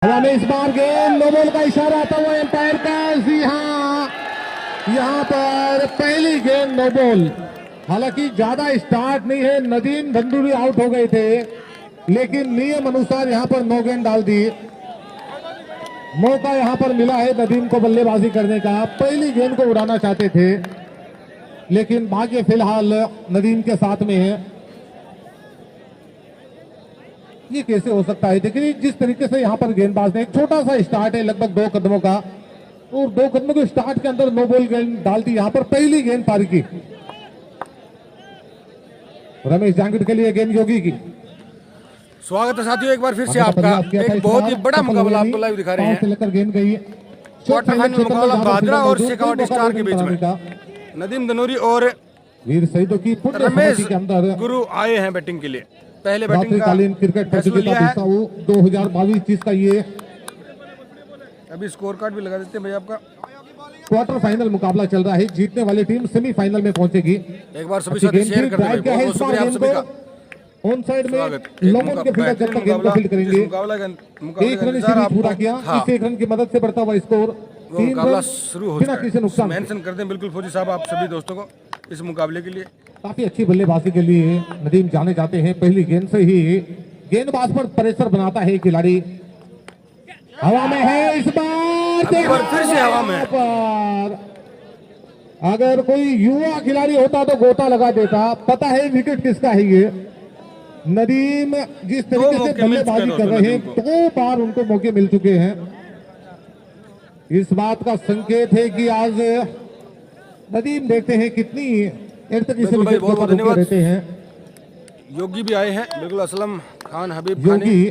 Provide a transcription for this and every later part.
हवा में इस बार गेंद नो बॉल का इशारा आता हुआ एम्पायर का। जी हाँ, यहाँ पर पहली गेंद नो बॉल। हालांकि ज्यादा स्टार्ट नहीं है, नदीम धंधुरी आउट हो गए थे, लेकिन नियम अनुसार यहाँ पर नो गेंद डाल दी। मौका यहाँ पर मिला है नदीम को बल्लेबाजी करने का। पहली गेंद को उड़ाना चाहते थे, लेकिन भाग्य फिलहाल नदीम के साथ में है। ये कैसे हो सकता है? देखिए जिस तरीके से यहाँ पर गेंदबाज ने एक छोटा सा स्टार्ट है लगभग 2 कदमों का, और 2 कदमों के स्टार्ट के अंदर नो बॉल गेंद डाल दी। यहाँ पर पहली गेंद पारी की रमेश जांगिड़ के लिए गेंद योगी की। स्वागत है साथियों एक बार फिर से आपका। एक बहुत ही बड़ा मुकाबला आपको लाइव दिखा रहे हैं। लेकर गेंद गई क्वार्टर फाइनल मुकाबला भादरा और शेखावत स्टार के बीच में। नदीम धनूरी और वीर शहीदों की रमेश के अंदर गुरु आए हैं बैटिंग के लिए। पहले बैटिंग का रात्रिकालीन क्रिकेट प्रतियोगिता 2022 का ये अभी स्कोर कार्ड भी लगा देते हैं भाई आपका। क्वार्टर फाइनल मुकाबला चल रहा है। जीतने वाली टीम सेमीफाइनल में पहुंचेगी। एक बार सभी साथी शेयर कर दें, बहुत बहुत शुक्रिया आप सभी का। ऑन साइड में लोगों के फील्डर जब तक गेंद को फील्ड करेंगे। एक रन सीरीज पूरा किया। इस एक रन की मदद से बढ़ता हुआ स्कोर मुकाबला शुरू हो चुका है। नुकसान मेंशन कर दें बिल्कुल फौजी साहब आप सभी दोस्तों को इस मुकाबले के लिए। काफी अच्छी बल्लेबाजी के लिए नदीम जाने जाते हैं। पहली गेंद से ही गेंदबाज पर प्रेशर बनाता है खिलाड़ी। हवा में है इस बार फिर से हवा में पर अगर कोई युवा खिलाड़ी होता तो गोता लगा देता। पता है विकेट किसका है ये। नदीम जिस तरीके से बल्लेबाजी कर रहे हैं 2 बार उनको मौके मिल चुके हैं। इस बात का संकेत है कि आज नदीम देखते हैं कितनी धन्यवाद रहते हैं। योगी भी आए हैं बिल्कुल। असलम खान हबीब योगी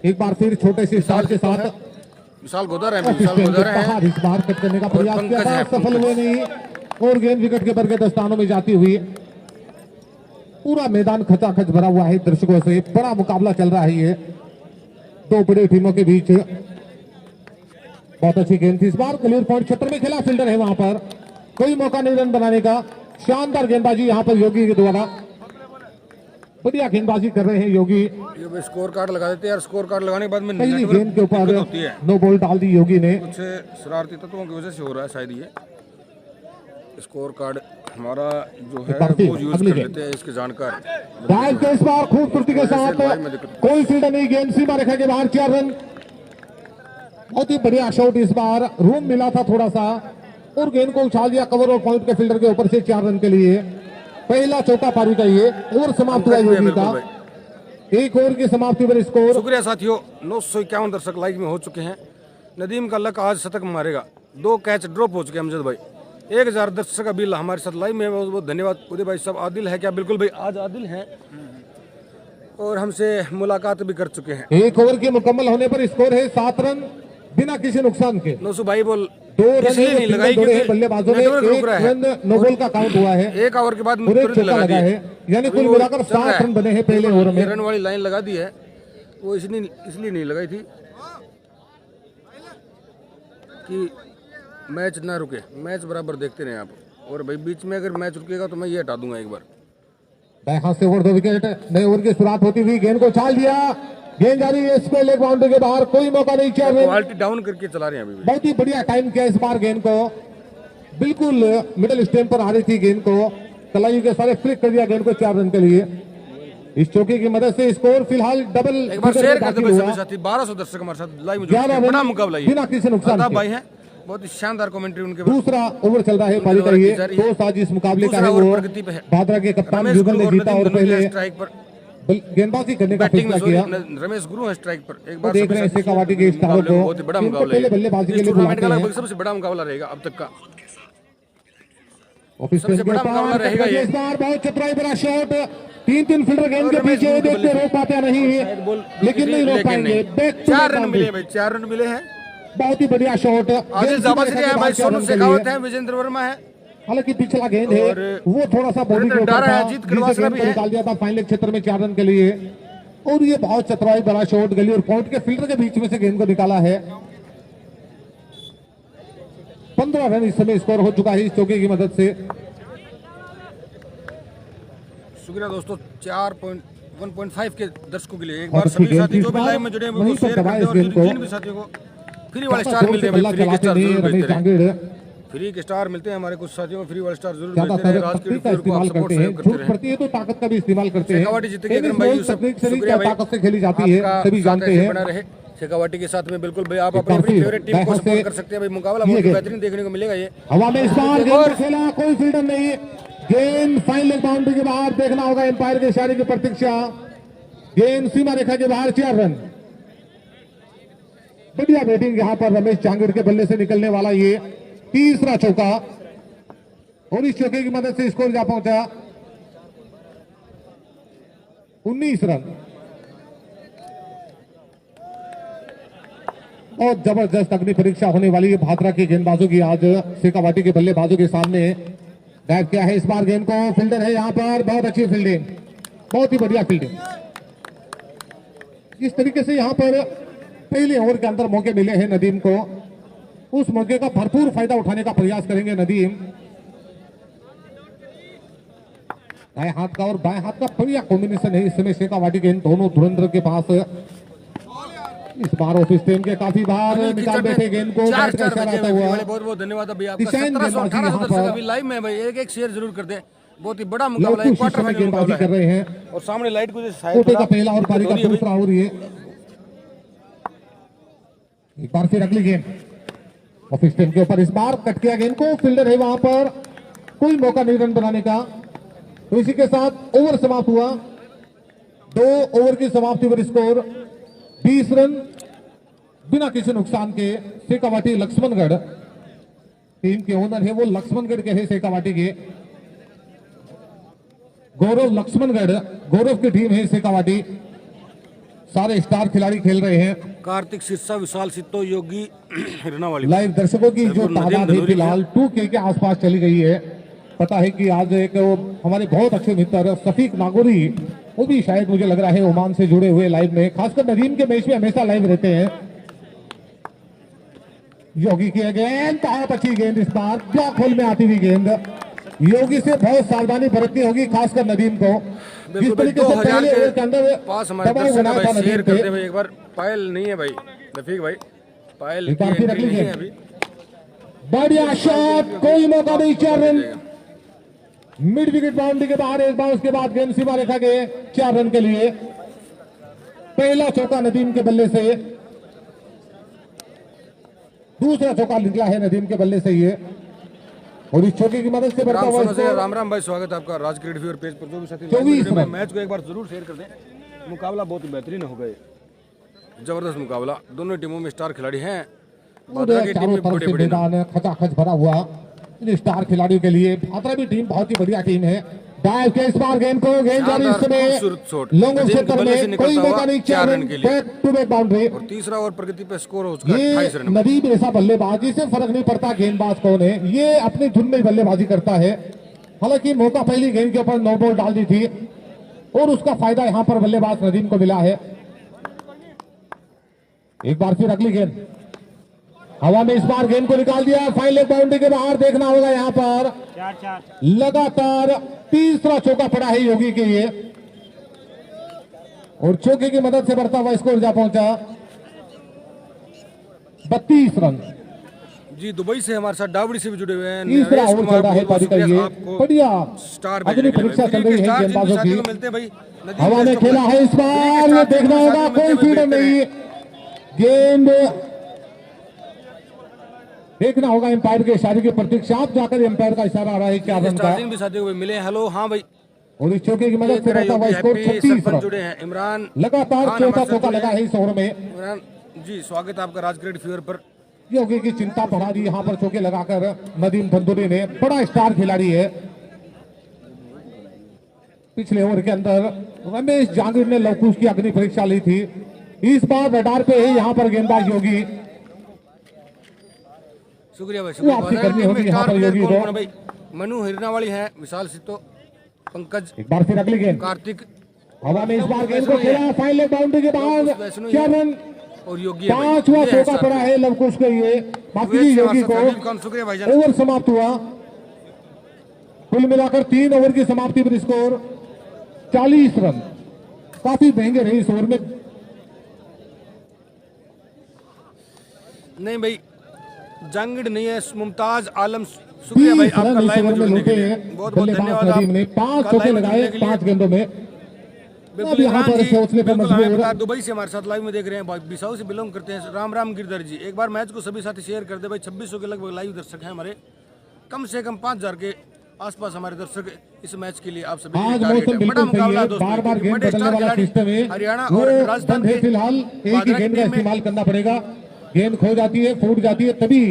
एक बार फिर छोटे से स्टार्ट के साथ विशाल गोदर है। विशाल गोदर है इस बार कट करने का प्रयास किया था, सफल हुए नहीं, और गेंद विकेट के बरगद स्थानों में जाती हुई। पूरा मैदान खचाखच भरा हुआ है दर्शकों से। बड़ा मुकाबला चल रहा है ये 2 बड़ी टीमों के बीच। बहुत अच्छी गेंद थी इस बार। क्लियर पॉइंट क्षेत्र में खेला, फील्डर है वहां पर, कोई मौका नहीं रन बनाने का। शानदार गेंदबाजी यहाँ पर योगी के द्वारा। बढ़िया गेंदबाजी कर रहे हैं योगी। ये स्कोर कार्ड लगा देते हैं यार। स्कोर कार्ड लगाने के बाद में पहली गेंद के ऊपर नो बॉल डाल दी योगी ने। कुछ शरारती तत्वों की वजह से हो रहा है शायद। ये स्कोर कार्ड हमारा जो है वो यूज कर लेते हैं इसके जानकार। डाइव के इस बार खूबसूरती के साथ कोई फील्डर नहीं, गेंद सीमा रेखा के बाहर 4 रन। बहुत ही बढ़िया शॉट इस बार। रूम मिला था थोड़ा सा और गेंद को उछाल दिया कवर और पॉइंट के फील्डर के ऊपर से 4 रन के लिए। पहला चौथा पारी का ये ओवर समाप्त हुआ योगी का। 1 ओवर की समाप्ति पर स्कोर। शुक्रिया साथियों। 951 दर्शक लाइव में हो चुके हैं। नदीम का लक आज शतक मारेगा। 2 कैच ड्रॉप हो चुके हैं अमजद भाई। 1000 दर्शक अभी हमारे साथ लाइव में। बहुत बहुत धन्यवाद उदय भाई साहब। आदिल है क्या? बिल्कुल भाई आज आदिल हैं और हमसे मुलाकात भी कर चुके हैं। 1 ओवर के मुकम्मल होने पर स्कोर है 7 रन बिना किसी नुकसान के। नौसू भाई बोल 2 रन नहीं लगाई क्योंकि बल्लेबाजों में 1 रन नो बॉल का काउंट हुआ है। 1 ओवर के बाद लगा है, यानी कुल मिलाकर 7 रन बने हैं पहले ओवर में। रन वाली लाइन लगा दी है वो इसलिए नहीं लगाई थी कि मैच ना रुके। मैच बराबर देखते रहे आप। और भाई बीच में अगर मैच रुकेगा तो मैं ये हटा दूंगा एक बार। बैक से ओवर 2 विकेट। नए ओवर की शुरुआत होती हुई गेंद को उछाल दिया। गेंद जा रही है इस पे लेग बाउंड्री के बाहर, कोई मौका नहीं। क्वालिटी डाउन करके चला रहे हैं अभी। बहुत ही बढ़िया टाइम किया इस बार। गेंद को बिल्कुल मिडिल स्टैंप पर आ रही थी गेंद को, कलाई के सारे फ्लिक कर दिया गेंद को 4 रन के लिए। इस चौके की मदद से स्कोर फिलहाल डबल। एक बार शेयर कर दो सभी साथी। 1200 दर्शक हमारे साथ लाइव में। बड़ा मुकाबला है बिना किसी नुकसान भाई है। बहुत ही शानदार कमेंट्री उनके। दूसरा ओवर चल रहा है पारी का ये। 2 साज इस मुकाबले का है वो भादरा के कप्तान युगल ने जीता और पहले स्ट्राइक पर गेंदबाजी करने का फैसला किया। रमेश गुरु है स्ट्राइक पर। एक बार देख रहे हैं शेखावटी के स्टारों को। बहुत ही बड़ा मुकाबला है। बल्लेबाजी के लिए बुलाते हैं। सबसे बड़ा मुकाबला रहेगा अब तक का। सबसे बड़ा मुकाबला रहेगा ये। इस बार बहुत चतुराई भरा शॉट। 3 फील्डर गेंद के पीछे देखते रोक पाते नहीं, लेकिन नहीं रोक पाएंगे। 4 रन मिले भाई। 4 रन मिले हैं। बहुत ही बढ़िया शॉट। सोनू शेखावत है, विजेंद्र वर्मा है। हालांकि पिछला गेंद है वो थोड़ा सा बॉडी के ऊपर था, निकाल दिया था फाइनल क्षेत्र में 4 रन के लिए। और ये बहुत चतुराई बड़ा शॉट गली और पॉइंट के फील्डर के बीच में से गेंद को निकाला है। 15 रन इस समय स्कोर हो चुका है इस चौके की मदद से। शुक्रिया दोस्तों। 1.5 के दर्शकों के लिए एक और बार सभी गेंद साथी जो इस भी बार लाइव में जुड़े हैं वहीं वो पर शेयर कर दबाए दें इस और गेंद को। जिन भी साथियों को फ्री वाले ज्यादा स्टार जोर मिलते से हैं बल्ला फ्री के चलाते स्टार नहीं जरूर रमेश भेजते रहे। जांगीड़। फ्री के स्टार मिलते हैं हमारे कुछ साथियों को, फ्री वाले स्टार जरूर भेजते ज्यादातर रहे। राजकीय तकनीक का वीर को आप इस्तेमाल सपोर्ट करते हैं, सहयोग करते झूठ रहे। पड़ती है तो ताकत का भी इस्तेमाल करते हैं। शेखावाटी जीतेगी टेनिस अग्रम भाई बॉल यूसुफ, तकनीक से नहीं, शुक्रिया भाई, ताकत से खेली जाती है, आपका सभी साथ जानते ऐसे हैं। बना रहे शेखावाटी के साथ में बिल्कुल भाई आप अपनी काफी अपनी फेवरेट टीम को दाएं सपोर्ट से कर सकते हैं भाई। मुकाबला ये बहुत गेंद। बेहतरीन देखने को मिलेगा ये। हवा में इस बार एक गेंद और। खेला, कोई फील्डर नहीं, गेंद फाइन लेग बाउंड्री के बाहर, देखना होगा एम्पायर के इशारे की प्रतीक्षा। गेंद सीमा रेखा के बाहर, 4 रन। बढ़िया बैटिंग यहां पर रमेश जांगीड़ के बल्ले से निकलने वाला ये तीसरा चौका, और इस चौके की मदद से स्कोर जा पहुंचा 19 रन। बहुत जबरदस्त अग्नि परीक्षा होने वाली है भादरा के गेंदबाजों की आज शेखावाटी के बल्लेबाजों के सामने। डाइव किया है इस बार गेंद को, फील्डर है यहां पर, बहुत अच्छी फील्डिंग, बहुत ही बढ़िया फील्डिंग। इस तरीके से यहां पर पहले ओवर के अंदर मौके मिले हैं नदीम को, उस मौके का भरपूर फायदा उठाने का प्रयास करेंगे नदीम। दाएं हाथ का और बाएं हाथ का बढ़िया कॉम्बिनेशन है इस समय शेखावाटी के इन दोनों धुरंधर के पास। इस बार ऑफ स्टेम के काफी बार निकाल बैठे गेंद को, बैट का इशारा आता हुआ। बहुत बहुत धन्यवाद अभी आपका। दिशाएं 1718 यहाँ दर्शक पर अभी लाइव में भाई, एक एक शेयर जरूर कर दें। बहुत ही बड़ा मुकाबला है, लवकुश क्वार्टर इस समय फाइनल गेंदबाजी मुकाबला कर है। रहे हैं। और सामने लाइट को कोटे का पहला और पारी का दूसरा ओवर ये। एक बार फिर अगली गेंद ऑफ स्टेम के ऊपर, इस बार कट किया गेंद को, फील्डर है वहां पर, कोई मौका नहीं रन बनाने का। तो इसी के साथ ओवर समाप्त हुआ। 2 ओवर की समाप्ति पर स्कोर 20 रन बिना किसी नुकसान के। शेखावाटी लक्ष्मणगढ़ टीम के ओनर है वो लक्ष्मणगढ़ के है शेखावाटी के, गौरव लक्ष्मणगढ़, गौरव की टीम है शेखावाटी। सारे स्टार खिलाड़ी खेल रहे हैं। कार्तिक सिरसा, विशाल सित्तो, योगी हिरना वाली। लाइव दर्शकों की जो तादाद है फिलहाल 2K के आसपास चली गई है। पता है कि आज एक हमारे बहुत अच्छे मित्र सफीक नागौरी, वो भी शायद मुझे लग रहा है ओमान से जुड़े हुए लाइव में, खासकर नदीम के मैच में हमेशा लाइव रहते हैं। योगी की गेंद, बहुत अच्छी गेंद इस बार, ब्लॉक होल में आती हुई गेंद। योगी से बहुत सावधानी बरतनी होगी, खासकर नदीम को। जिस तरीके से पहले ओवर के अंदर पास हमारे दबाव दर्शक बनाया था भाई शेयर नदीम करते पे। भाई। एक बार पायल नहीं है भाई रफीक भाई, पायल एक बार की फिर एंट्री अगली नहीं है गेंद। अभी। बढ़िया शॉट, कोई मौका नहीं, 4 रन। मिड विकेट बाउंड्री के बाहर एक बार, उसके बाद गेंद सीमा रेखा के 4 रन के लिए। पहला चौका नदीम के बल्ले से, दूसरा चौका निकला है नदीम के बल्ले से ये, और इस चौके की मदद से बढ़ता राम हुआ सोना से स्कोर। राम राम भाई, स्वागत है आपका राज क्रिकेट व्यूअर पेज पर। जो भी साथी 24 रन। मैच को एक बार जरूर शेयर कर दें। मुकाबला बहुत ही बेहतरीन हो गए, जबरदस्त मुकाबला, दोनों टीमों में स्टार खिलाड़ी हैं। भादरा की टीम चारों में तरफ बड़े से बड़े मैदान खचाखच भरा हुआ इन स्टार खिलाड़ियों के लिए। भादरा भी टीम बहुत ही बढ़िया टीम है। डाइव के इस बार गेंद को, गेंद जारी इस समय खूबसूरत शॉट, लॉन्ग ऑफ नदीम के क्षेत्र बल्ले से में, कोई निकलता मौका हुआ नहीं, 4 रन के लिए। Back to back boundary. और तीसरा ओवर प्रगति पे स्कोर हो चुका है ये 28 रन। नदीम ऐसा बल्लेबाज, इससे फर्क नहीं पड़ता गेंदबाज कौन है, ये अपनी धुन में बल्लेबाजी करता है। हालांकि मौका पहली गेंद के ऊपर 9 बॉल डाल दी थी, और उसका फायदा यहां पर बल्लेबाज नदीम को मिला है। एक बार फिर अगली गेंद हवा में, इस बार गेंद को निकाल दिया, फाइन लेग बाउंड्री के बाहर। देखना होगा यहां पर लगातार तीसरा चौका पड़ा है योगी के लिए, और चौके की मदद से बढ़ता हुआ स्कोर जा पहुंचा 32 रन। जी दुबई से हमारे साथ डावड़ी से भी जुड़े हुए हैं। तीसरा नरेश ओवर कुमार, चल रहा है बहुत बहुत पारी का, शुक्रिया ये आपको बढ़िया स्टार अग्नि परीक्षा चल रही है गेंदबाजों की। मिलते हैं भाई। नदीम हवा में के खेला है इस बार, देखना होगा कोई फील्डर नहीं, गेंद देखना होगा एम्पायर के इशारे की प्रतीक्षा। आप जाकर एम्पायर का इशारा आ रहा है 4 रन का, स्टार्टिंग भी साथियों को मिले। हेलो हाँ भाई, और इस चौके की मदद से बढ़ता हुआ स्कोर 36 सरपंच रन। जुड़े हैं। इमरान लगातार खान चौथा हमारे साथ चौका जुड़े लगा हैं। है इस ओवर में। इमरान जी स्वागत है आपका राज क्रिकेट व्यूअर पर। योगी की चिंता बढ़ा दी यहां पर चौके लगाकर नदीम धंधुरी ने, बड़ा स्टार खिलाड़ी है। पिछले ओवर के अंदर रमेश जांगीड़ ने लवकुश की अग्नि परीक्षा ली थी, इस बार रडार पे है यहां पर गेंदबाज योगी। शुक्रिया भाई, वो आपकी करनी होगी यहाँ पर योगी को। भाई मनु हिरनावाली है, विशाल सितो, पंकज, एक बार फिर अगली गेंद कार्तिक हवा में, इस बार गेंद को खेला, फाइन लेग बाउंड्री के बाद 4 रन। और योगी है भाई। पांचवा ये है चौका साथ पड़ा में। है लवकुश के लिए, बाकी वेद से योगी हमारे साथ हबीब को। खान, शुक्रिया भाईजान। ओवर समाप्त हुआ, कुल मिलाकर 3 ओवर की समाप्ति पर स्कोर 40 रन। काफी महंगे रहे इस ओवर में। नहीं भाई, जंगड़ नहीं है, मुमताज आलम, शुक्रिया भाई आपका लाइव में जुड़ने के लिए, बहुत बहुत धन्यवाद। ने 5 चौके लगाए 5 गेंदों में। बिल्कुल यहाँ पर सोचने पर मजबूर। दुबई से हमारे साथ लाइव में देख रहे हैं, बिसाऊ से बिलोंग करते हैं। राम राम गिरधर जी, एक बार मैच को सभी साथी शेयर कर दे भाई। 2600 के लगभग लाइव दर्शक हैं हमारे, कम से कम 5000 के आसपास हमारे दर्शक इस मैच के लिए। आप सभी आज मौसम बिल्कुल सही है, बार-बार गेंद बदलने वाला सिस्टम है, हरियाणा और राजस्थान है। फिलहाल एक ही गेंद का इस्तेमाल करना पड़ेगा। गेंद खो जाती है, फूट जाती है, तभी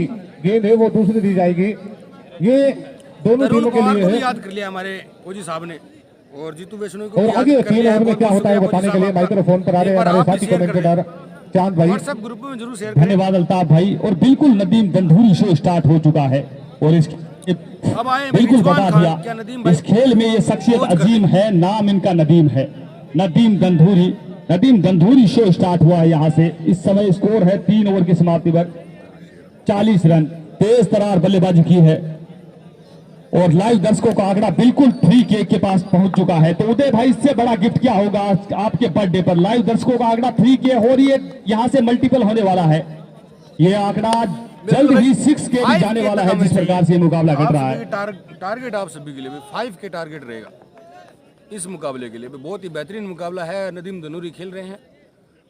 गेंद है वो दूसरी दी जाएगी। ये दोनों टीमों के लिए है। याद कर लिया हमारे फौजी साहब ने, और जीतू वैष्णो को। और आगे 3 ओवर में क्या होता है बताने के लिए माइक्रोफोन पर आ रहे हैं हमारे साथी कमेंटेटर चांद भाई। व्हाट्सएप ग्रुप में जरूर शेयर करें। धन्यवाद अल्ताफ भाई। और बिल्कुल नदीम गंधूरी शो स्टार्ट हो चुका है और इस बिल्कुल बता दिया, इस खेल में ये शख्सियत अजीम है, नाम इनका नदीम है, नदीम गंधूरी। नदीम गंधूरी शो स्टार्ट हुआ है यहाँ से। इस समय स्कोर है 3 ओवर की समाप्ति पर 40 रन। तेज तरार बल्लेबाजी की है और लाइव दर्शकों का आंकड़ा बिल्कुल 3K के पास पहुंच चुका है। तो उदय भाई, इससे बड़ा गिफ्ट क्या होगा आपके बर्थडे पर? लाइव दर्शकों का आंकड़ा 3K हो रही है, यहां से मल्टीपल होने वाला है। ये आंकड़ा जल्द ही 6K भी जाने वाला है, जिस प्रकार से मुकाबला घट रहा है। टारगेट आप सभी के लिए 5K टारगेट रहेगा इस मुकाबले के लिए। बहुत ही बेहतरीन मुकाबला है, नदीम गंधूरी खेल रहे हैं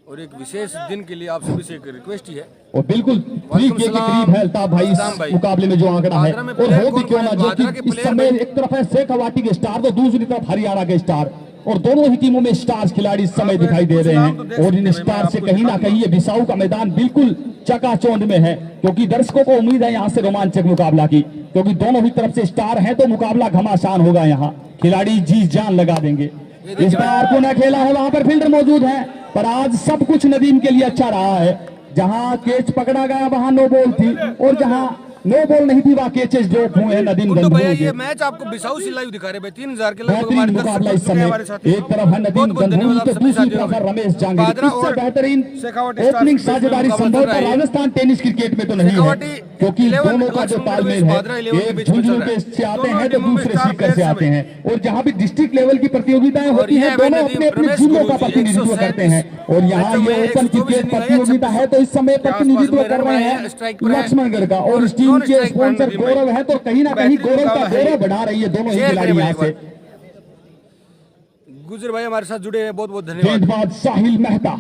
और एक विशेष दिन के लिए आप सभी से एक रिक्वेस्ट ही है। और बिल्कुल 3K के करीब है अल्ताफ भाई इस मुकाबले में जो आंकड़ा है। और हो भी क्यों ना, जो कि इस समय एक तरफ है शेखावाटी के स्टार तो दूसरी तरफ हरियाणा के स्टार, और दोनों ही टीमों में स्टार्स खिलाड़ी इस समय दिखाई दे रहे हैं। और इन स्टार से कहीं ना कहीं ये बिसाऊ का मैदान बिल्कुल चकाचौंध में है, क्योंकि दर्शकों को उम्मीद है यहाँ से रोमांचक मुकाबला की, क्योंकि दोनों ही तरफ से स्टार है तो मुकाबला घमासान होगा। यहाँ खिलाड़ी जी जान लगा देंगे। इस बार पुनः खेला है, वहां पर फील्डर मौजूद है, पर आज सब कुछ नदीम के लिए अच्छा रहा है। जहां कैच पकड़ा गया वहां नो बॉल थी, और जहां नो बॉल नहीं थी वहां कैचेस ड्रॉप हुए हैं नदीम गंधूरी के। ये मैच आपको बिसाऊ से लाइव दिखा रहे हैं 3000 के बेहतरीन मुकाबला इस समय। एक तरफ है नदीम गंधूरी तो दूसरी तरफ है रमेश जांगीर। इससे बेहतरीन ओपनिंग साझेदारी संभवतः राजस्थान टेनिस क्रिकेट में तो नहीं है, क्योंकि दोनों का जो तालमेल है, एक झुंझुनू से आते हैं तो दूसरे सीकर से आते हैं। और जहां भी डिस्ट्रिक्ट लेवल की प्रतियोगिताएं होती हैं, दोनों अपने अपने जिलों का प्रतिनिधित्व करते हैं। और यहाँ ये ओपन क्रिकेट प्रतियोगिता है तो इस समय प्रतिनिधित्व कर रहे हैं लक्ष्मणगढ़ का, और इस टीम के स्पॉन्सर गौरव है, तो कहीं ना कहीं गौरव का गौरव बढ़ा रही है दोनों ही खिलाड़ी यहाँ से। गुजर भाई हमारे साथ जुड़े हैं, बहुत बहुत धन्यवाद। गेंदबाज साहिल मेहता,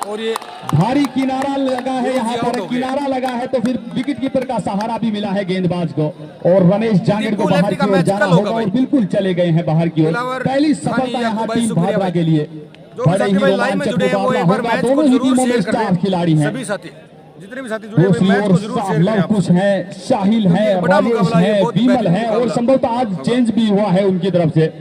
और ये भारी किनारा लगा है यहाँ पर, किनारा लगा है तो फिर विकेट कीपर का सहारा भी मिला है गेंदबाज को, और रमेश जांगीर को बाहर की ओर जाना होगा और बिल्कुल चले गए हैं बाहर की ओर। पहली सफलता यहाँ टीम भादरा के लिए। बड़े ही रोमांचक मुकाबला होगा, दोनों ही टीमों में स्टार खिलाड़ी हैं। सभी साथी, जितने भी साथी जुड़े हैं मैच को जरूर शेयर करें। कुछ है, साहिल है, राजेश है, विमल है, और संभवतः आज चेंज भी हुआ है उनकी तरफ से।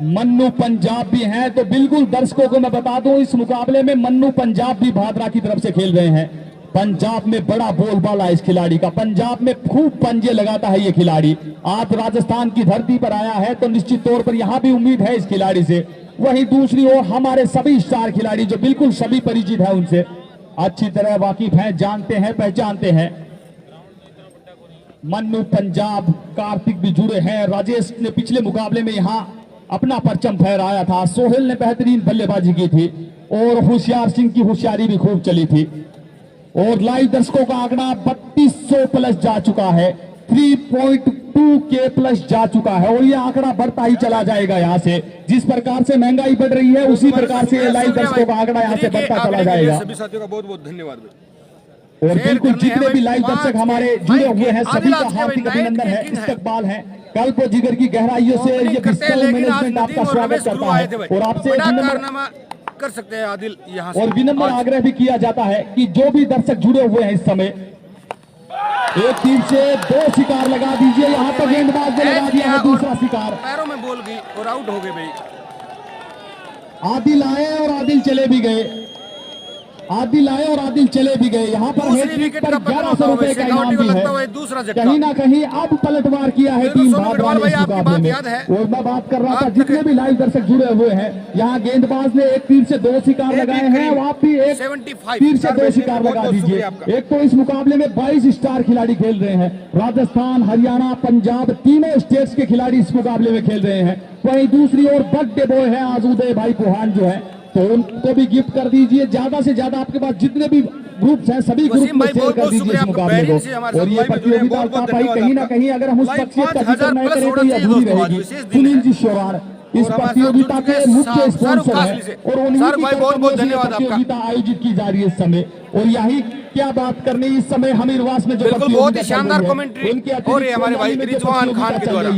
मन्नू पंजाब भी हैं, तो बिल्कुल दर्शकों को मैं बता दूं इस मुकाबले में मन्नू पंजाब भी भादरा की तरफ से खेल रहे हैं। पंजाब में बड़ा बोलबाला है इस खिलाड़ी का, पंजाब में खूब पंजे लगाता है ये खिलाड़ी। आज राजस्थान की धरती पर आया है तो निश्चित तौर पर यहां भी उम्मीद है इस खिलाड़ी से। वहीं दूसरी ओर हमारे सभी स्टार खिलाड़ी जो बिल्कुल सभी परिचित है, उनसे अच्छी तरह वाकिफ हैं, जानते हैं, पहचानते हैं। मन्नू पंजाब, कार्तिक भी जुड़े हैं, राजेश ने पिछले मुकाबले में यहाँ अपना परचम फहराया था, सोहेल ने बेहतरीन बल्लेबाजी की थी, और होशियार सिंह की होशियारी भी खूब चली थी। और लाइव दर्शकों का आंकड़ा 3200 प्लस जा चुका है, 3.2K प्लस जा चुका है, और यह आंकड़ा बढ़ता ही चला जाएगा यहाँ से। जिस प्रकार से महंगाई बढ़ रही है उसी प्रकार से लाइव दर्शकों का आंकड़ा यहाँ से बढ़ता चला जाएगा। सभी साथियों का बहुत बहुत धन्यवाद। और बिल्कुल जितने भी लाइव दर्शक हमारे जुड़े हुए हैं सभी का हार्दिक अभिनंदन है, इस्तकबाल है। कल्प जिगर की गहराइयों से ये पिस्टल मैनेजमेंट आपका स्वागत करता है, और आपसे कर सकते हैं आदिल यहाँ और विनम्र आग्रह भी किया जाता है कि जो भी दर्शक जुड़े हुए हैं इस समय एक टीम से 2 शिकार लगा दीजिए। यहाँ पर गेंदबाज ने लगा दिया है दूसरा शिकार, पैरों में बॉल गई और आउट हो गए भाई। आदिल आए और आदिल चले भी गए। आदिल आए और आदिल चले भी गए। यहाँ पर दूसरी हैट्रिक विकेट पर का 1100 रुपए का इनाम शेखावटी को भी लगता हुआ है। दूसरा झटका। कहीं ना कहीं अब पलटवार किया है बिल्कुल टीम सोनू भादवा गढ़वाल ने भाई, इस आपकी मुकाबले बात में। याद है। और मैं बात कर रहा था आप जितने भी लाइव दर्शक जुड़े हुए हैं, यहाँ गेंदबाज ने एक तीर से 2 शिकार लगाए हैं, और आप भी एक 75 तीर से 2 बहुत शिकार बहुत लगा दीजिए। शुक्रिया आपका। एक तो इस मुकाबले में 22 स्टार खिलाड़ी खेल रहे हैं, राजस्थान, हरियाणा, पंजाब तीनों स्टेट्स के खिलाड़ी इस मुकाबले में खेल रहे हैं। वहीं दूसरी ओर बर्थडे बॉय है आज उदय भाई पुहान जो है, तो उनको भी गिफ्ट कर दीजिए। ज्यादा से ज्यादा आपके पास जितने भी ग्रुप्स हैं सभी ग्रुप में शेयर कर दीजिए इस मुकाबले को। और ये प्रतियोगिता का भाई कहीं ना कहीं अगर हम उस शख्सियत का जिक्र नहीं करें तो ये अधूरी रहेगी। सुनील जी शोरान इस प्रतियोगिता के मुख्य स्पॉन्सर है और उन्हीं की तरफ से प्रतियोगिता आयोजित की जा रही है इस समय। और यही क्या बात करनी इस समय हमीरवास में जो बिल्कुल बहुत ही शानदार कमेंट्री हो रही है हमारे भाई रिजवान खान के द्वारा।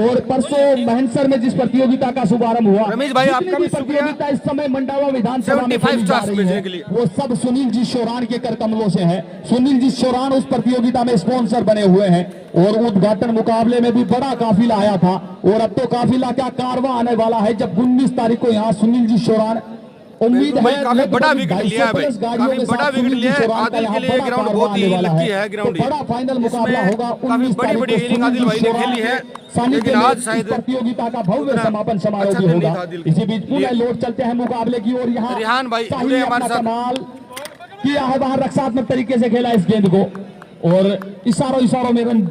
और परसों महनसर में जिस प्रतियोगिता का शुभारंभ हुआ, रमेश भाई आपका भी प्रतियोगिता इस समय मंडावा विधानसभा में 75 स्टार्स भेजने के लिए, वो सब सुनील जी शोरान के कर कमलों से है। सुनील जी शोरान उस प्रतियोगिता में स्पॉन्सर बने हुए हैं और उद्घाटन मुकाबले में भी बड़ा काफिला आया था। और अब तो काफिला क्या कारवां आने वाला है जब 19 तारीख को यहाँ सुनील जी शोरान, उम्मीद है काफी बड़ा विकेट लिया है भाई, काफी बड़ा विकेट लिया है। आदिल के लिए ग्राउंड बहुत ही लकी है ग्राउंड, बड़ा फाइनल मुकाबला होगा। काफी बड़ी बड़ी इनिंग आदिल भाई ने खेली है, लेकिन आज शायद प्रतियोगिता का भव्य समापन समारोह भी होगा। इसी बीच पुनः लौट चलते हैं मुकाबले की ओर। यहाँ रिहान भाई जुड़े हमारे साथ। कमाल किया है, बाहर रक्षात्मक तरीके से खेला इस गेंद को और इशारों में रन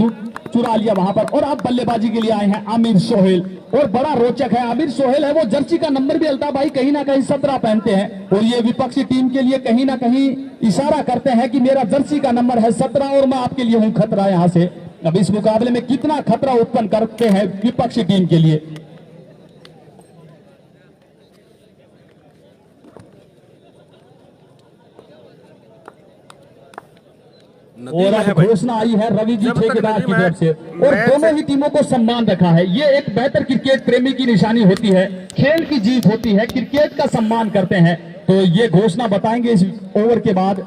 चुरा लिया वहां पर। और अब बल्लेबाजी के लिए आए हैं आमिर सोहेल और बड़ा रोचक है आमिर सोहेल है वो जर्सी का नंबर भी अल्ताफ भाई कहीं ना कहीं 17 पहनते हैं और ये विपक्षी टीम के लिए कहीं ना कहीं इशारा करते हैं कि मेरा जर्सी का नंबर है 17 और मैं आपके लिए हूं खतरा। यहां से अब इस मुकाबले में कितना खतरा उत्पन्न करते हैं विपक्षी टीम के लिए। और अब घोषणा आई है रवि जी ठेकेदार की तरफ से और दोनों ही टीमों को सम्मान रखा है। ये एक बेहतर क्रिकेट प्रेमी की निशानी होती है, खेल की जीत होती है, क्रिकेट का सम्मान करते हैं। तो ये घोषणा बताएंगे इस ओवर के बाद।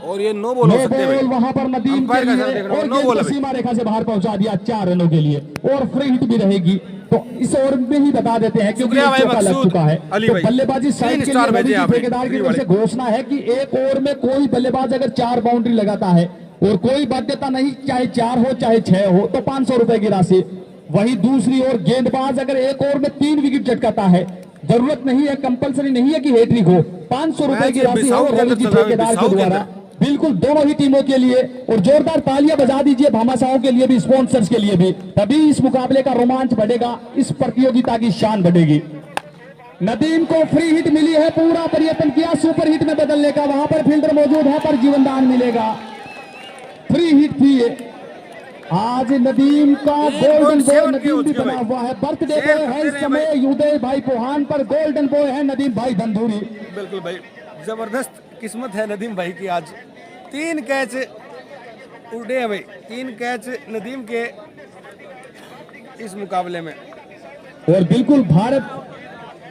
और ये नो बॉल हो सकते हैं वहां पर नदीम के लिए और गेंद सीमा रेखा से बाहर पहुंचा दिया 4 रनों के लिए और फ्री हिट भी रहेगी। तो इस ओवर में ही बता देते हैं क्योंकि लग चुका है। तो बल्लेबाजी साइड के लिए ठेकेदार की तरफ से घोषणा है कि एक ओवर में कोई बल्लेबाज अगर 4 बाउंड्री लगाता है और कोई बाध्यता नहीं, चाहे 4 हो चाहे 6 हो, तो 500 रुपए की राशि। वही दूसरी ओर गेंदबाज अगर एक ओवर में 3 विकेट चटकाता है, जरूरत नहीं है, कंपलसरी नहीं है कि हैट्रिक हो, 500 रुपए की राशि हो रवि जी ठेकेदार के द्वारा। बिल्कुल दोनों ही टीमों के लिए और जोरदार तालियां बजा दीजिए भामाशाहों के लिए भी, स्पॉन्सर्स के लिए भी, तभी इस मुकाबले का रोमांच बढ़ेगा, इस प्रतियोगिता की शान बढ़ेगी। नदीम को फ्री हिट मिली है, पूरा प्रयत्न किया सुपर हिट में बदलने का, वहां पर फील्डर मौजूद है पर जीवनदान मिलेगा। फ्री हिट थी आज नदीम का, गोल्डन बॉय नदीम भी बना हुआ है, बर्थडे बॉय है इस समय उदय भाई पोहान पर, गोल्डन बॉय है नदीम भाई धंधूरी। बिल्कुल भाई जबरदस्त किस्मत है नदीम भाई की, आज 3 कैच उड़े हैं भाई, 3 कैच नदीम के इस मुकाबले में। और बिल्कुल भारत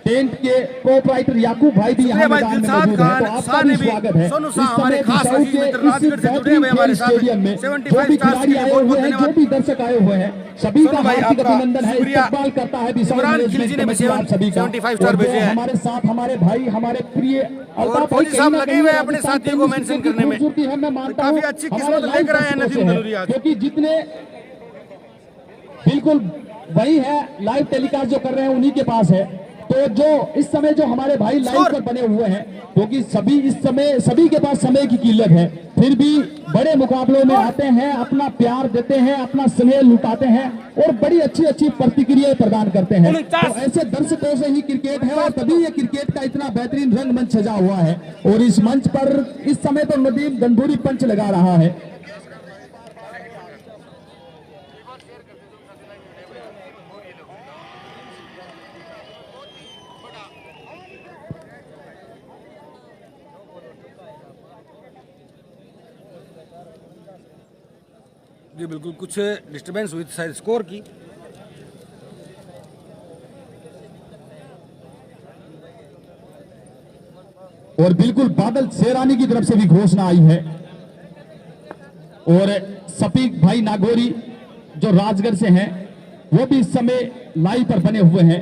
टेंट के प्रोपराइटर याकूब भाई भी यहाँ मैदान में मौजूद हैं, तो आपका भी स्वागत है। सोनू शाह हमारे खास अजीज मित्र राजगढ़ से जुड़े हुए हमारे साथ, स्टेडियम में जो भी खिलाड़ी आए हुए हैं, जो भी दर्शक आए हुए हैं, सभी का हार्दिक अभिनंदन है, इस्तकबाल करता है इमरान खिलजी ने भी 75 स्टार भेजे हैं हमारे साथ। हमारे भाई, हमारे प्रिय अल्ताफ भाई साहब लगे हुए हैं अपने साथियों को मेंशन करने में, मैं मानता हूं काफी अच्छी किस्मत लेकर आए हैं नदीम धनूरी आज, क्योंकि जितने बिल्कुल वही है लाइव टेलीकास्ट जो कर रहे हैं उन्हीं के पास है। तो जो इस समय जो हमारे भाई लाइव पर बने हुए हैं, क्योंकि सभी इस समय सभी के पास समय की किल्लत है, फिर भी बड़े मुकाबलों में आते हैं, अपना प्यार देते हैं, अपना स्नेह लुटाते हैं और बड़ी अच्छी अच्छी प्रतिक्रियाएं प्रदान करते हैं। तो ऐसे दर्शकों से ही क्रिकेट है और तभी ये क्रिकेट का इतना बेहतरीन रंगमंच सजा हुआ है। और इस मंच पर इस समय तो नदीम गंभूरी पंच लगा रहा है। जी बिल्कुल कुछ डिस्टरबेंस हुई थी शायद स्कोर की। और बिल्कुल बादल शेरानी की तरफ से भी घोषणा आई है और सफीक भाई नागौरी जो राजगढ़ से हैं वो भी इस समय लाइव पर बने हुए हैं।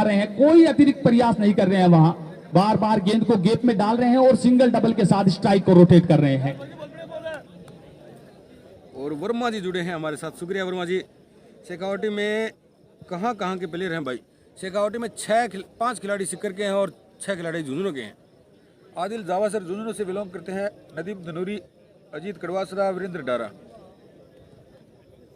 लगा रहे हैं, कोई अतिरिक्त प्रयास नहीं कर रहे हैं वहां, बार बार गेंद को गेप में डाल रहे हैं और सिंगल डबल के साथ स्ट्राइक को रोटेट कर रहे हैं। और वर्मा जी जुड़े हैं हमारे साथ, शुक्रिया वर्मा जी। शेखावटी में कहाँ के प्लेयर हैं भाई? शेखावटी में 5 खिलाड़ी सिक्कर के हैं और 6 खिलाड़ी झुंझुनू के हैं। आदिल जावा सर झुंझुनू से बिलोंग करते हैं, नदीम धनूरी अजीत कड़वासरा, वीरेंद्र डारा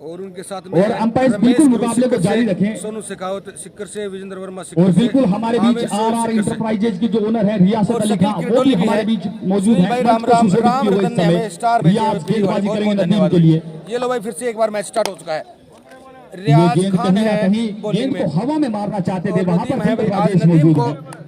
और उनके साथ में और अंपायर रमेश बिल्कुल गुरु मुकाबले को सिक्कर जारी से, रखें। सोनू शेखावत सिक्कर से, विजेंद्र वर्मा और सिक्कर से, बिल्कुल हमारे बीच आमिर सोहेल आर सिक्कर से। इंटरप्राइजेज की जो ओनर है रियासत और अली खान, शकील वो भी किरडोली भी हमारे है। बीच मौजूद सुनील है। भाई मंच राम पर राम सुशोभित राम किए हुए रतन इस ने समय हमें स्टार भेजे हैं, रियाज गेंदबाजी बहुत करेंगे बहुत नदीम धन्यवाद। के लिए। ये लो भाई फिर से एक बार मैच स्टार्ट हो चुका है। ये रियाज गेंद खान कहीं ना है कहीं बॉलिंग गेंद में को हवा में मारना चाहते थे, और वहां पर नदीम है भाई। आज राजेश नदीम मौजूद को है।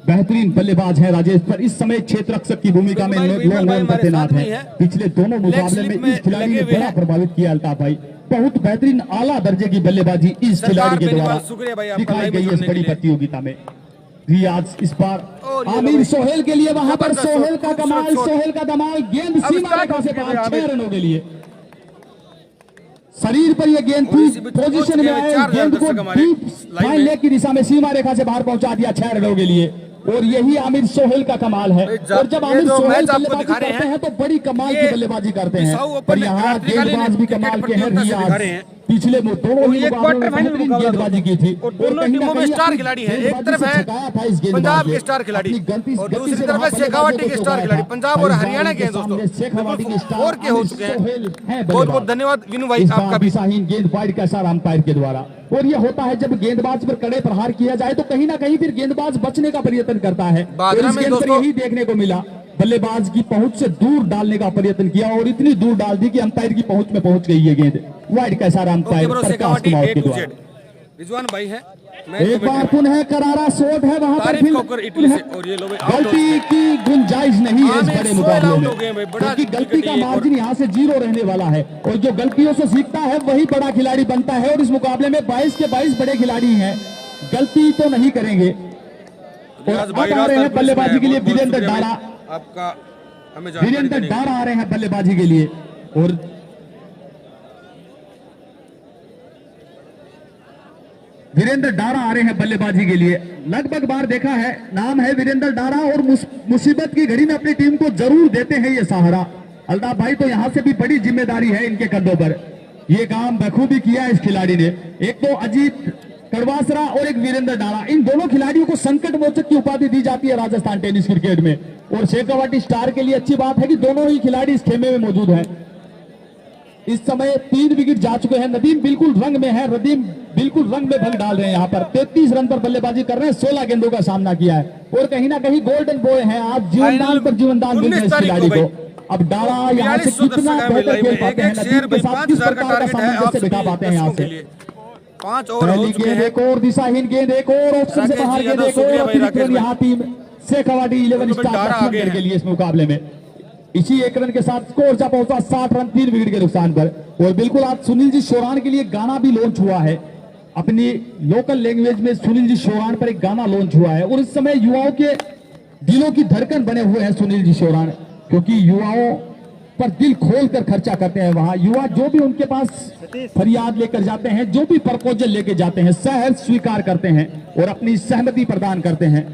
बेहतरीन बल्लेबाज है राजेश, पर इस समय क्षेत्र रक्षक की भूमिका में बिल्कुल भाई, लॉन्ग भाई ऑन पर हमारे तैनात साथ में है। ही है। पिछले दोनों मुकाबले स्लिप में इस खिलाड़ी लगे ने हुए बड़ा हैं। प्रभावित किया अल्ताफ भाई। बहुत बेहतरीन आला दर्जे की बल्लेबाजी इस सरकार खिलाड़ी के बेनीवाल, द्वारा शुक्रिया भाई आपका दिखाई लाइव में गई इस जुड़ने के बड़ी लिए। प्रतियोगिता में। रियाज इस बार और ये लो आमिर भाई। सोहेल के लिए वहां पर जबरदस्त सोहेल शॉट, का खूबसूरत कमाल, शॉट। सोहेल का धमाल, गेंद अब सीमा स्टार्ट रेखा हो से चुके हैं बाहर, आमिर। 6 रनों के लिए। शरीर पर यह गेंद और थी, इसी बीच पहुंच पोजीशन में गए आए, 4,000 गेंद को दर्शक हमारे डीप लाइन फाइन में। लेग की दिशा में सीमा रेखा से बाहर पहुंचा दिया 6 रनों के लिए। और यही आमिर सोहेल का कमाल है। और जब ये आमिर जो सोहेल मैच आपको बल्लेबाजी दिखा रहे करते हैं, हैं तो बड़ी कमाल ये की बल्लेबाजी करते हैं। बिसाऊ पर ओपन यहाँ रात्रिकालीन गेंदबाज भी क्रिकेट कमाल के हैं। प्रतियोगिता से दिखा रहे रियाज हैं। पिछले दोनों और ही ये मुकाबलों क्वार्टर में फाइनल बेहतरीन मुकाबला गेंदबाजी की दोस्तों। थी। और दोनों कहीं ना टीमों में कहीं स्टार अपनी खिलाड़ी हैं। एक गेंदबाजी तरफ से है छकाया था इस गेंदबाज पंजाब ने। के स्टार खिलाड़ी अपनी गलती और गति दूसरी से तरफ वहां है शेखावटी बल्लेबाजी के को स्टार चौकाया खिलाड़ी। था। पंजाब और इस बार हरियाणा के हैं उनके दोस्तों, सामने शेखावटी के स्टार फोर के हो आमिर चुके हैं। सोहेल हैं बहुत बहुत बल्लेबाज। धन्यवाद विनू भाई इस आपका बार भी। दिशाहीन गेंद वाइड का सारा अंपायर के द्वारा। और ये होता है जब गेंदबाज पर कड़े प्रहार किया जाए तो कहीं ना कहीं फिर गेंदबाज बचने का प्रयत्न करता है। और बादरा इस में गेंद पर दोस्तों- यही देखने को मिला, बल्लेबाज की पहुंच से दूर डालने का प्रयत्न किया और इतनी दूर डाल दी कि अंपायर की पहुंच में पहुंच गई है गेंद। वाइड का सारा okay umpire bro, Prakash Shekhawati Kumar A के to द्वारा। Z। रिजवान भाई है एक बार पुनः करारा शॉट है वहां पर, तारीफ फिर कोकर इटली से। और ये लो भाई आउट हो गलती चुके हैं। की गुंजाइश नहीं है इस आमिर बड़े सोहेल मुकाबले आउट में, हो गए भाई, बड़ा क्योंकि गलती का विकेट ये मार्जिन यहाँ से 0 रहने वाला है। और जो गलतियों से सीखता है वही बड़ा खिलाड़ी बनता है। और इस मुकाबले में 22 के 22 बड़े खिलाड़ी हैं, गलती तो नहीं करेंगे। और रियाज अब भाई आ रहे हैं रास्ता बल्लेबाजी के लिए बहुत-बहुत वीरेंद्र शुक्रिया भाई डारा। आपका हमें जानकारी वीरेंद्र देने के लिए। डारा आ रहे हैं बल्लेबाजी के लिए। और वीरेंद्र डारा आ रहे हैं बल्लेबाजी के लिए। लगभग बार देखा है, नाम है वीरेंद्र डारा और मुसीबत की घड़ी में अपनी टीम को जरूर देते हैं ये सहारा। अल्ताफ भाई तो यहां से भी बड़ी जिम्मेदारी है इनके कंधों पर। ये काम बखूबी किया है इस खिलाड़ी ने। एक तो अजीत कड़वासरा और एक वीरेंद्र डारा, इन दोनों खिलाड़ियों को संकट मोचक की उपाधि दी जाती है राजस्थान टेनिस क्रिकेट में। और शेखावटी स्टार के लिए अच्छी बात है कि दोनों ही खिलाड़ी इस खेमे में मौजूद हैं। इस समय 3 विकेट जा चुके हैं। नदीम बिल्कुल रंग में है, नदीम बिल्कुल रंग में भंग डाल रहे हैं। यहाँ पर 33 रन पर बल्लेबाजी कर रहे हैं, 16 गेंदों का सामना किया है। और कहीं ना कहीं गोल्डन बॉय है, आज जीवनदान पर जीवनदान मिल रहे हैं इस खिलाड़ी को। अब डारा यहाँ से कितना बेहतर खेल पाते हैं, नदीम के साथ किस प्रकार का सामंजस्य बिठा पाते हैं यहाँ से। 5 ओवर हो पहली चुके गेंद हैं। एक और दिशाहीन गेंद, एक और ऑप्शन से राकेश बाहर जी, गेंद, यादव, एक और शुक्रिया भाई, अतिरिक्त राकेश रन यहाँ टीम शेखावटी 11 बिल्कुल स्टार डारा लक्ष्मण आगे गिल है। के लिए इस मुकाबले में। इसी 1 रन के साथ स्कोर जा पहुंचा 60 रन 3 विकेट के नुकसान पर। और बिल्कुल आज सुनील जी शोरान के लिए गाना भी लॉन्च हुआ है, अपनी लोकल लैंग्वेज में सुनील जी शोरान पर एक गाना लॉन्च हुआ है। और इस समय युवाओं के दिलों की धड़कन बने हुए हैं सुनील जी शोरान, क्योंकि युवाओं पर दिल खोल कर खर्चा करते हैं। वहां युवा जो भी उनके पास फरियाद लेकर जाते हैं, जो भी प्रपोजल लेके जाते हैं, सहर्ष स्वीकार करते हैं और अपनी सहमति प्रदान करते हैं।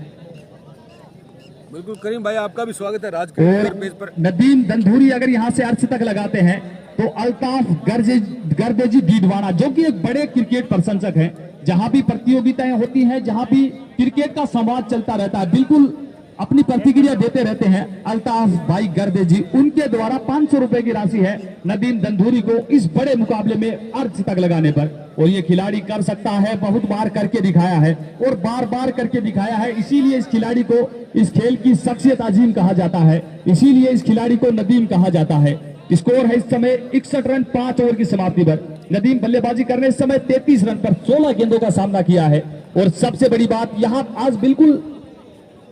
बिल्कुल करीम भाई आपका भी स्वागत है राज और पेज पर। नदीम दंधूरी अगर यहां से अर्थ तक लगाते हैं तो अल्ताफ गर्देजी दीदवाना, जो कि एक बड़े क्रिकेट प्रशंसक हैं, जहां भी प्रतियोगिताएं होती हैं, जहां भी क्रिकेट का संवाद चलता रहता है, बिल्कुल अपनी प्रतिक्रिया देते रहते हैं अल्ताफ भाई गर्देजी। उनके द्वारा 500 रुपए की राशि है नदीम दंधूरी को इस बड़े मुकाबले में अर्थ तक लगाने पर। और ये खिलाड़ी कर सकता है, बहुत बार करके दिखाया है और बार बार करके दिखाया है। इसीलिए इस खिलाड़ी को इस खेल की शख्सियत अजीम कहा जाता है, इसीलिए इस खिलाड़ी को नदीम कहा जाता है। स्कोर है इस समय 61 रन 5 ओवर की समाप्ति पर। नदीम बल्लेबाजी करने इस समय 33 रन पर 16 गेंदों का सामना किया है। और सबसे बड़ी बात, यहां आज बिल्कुल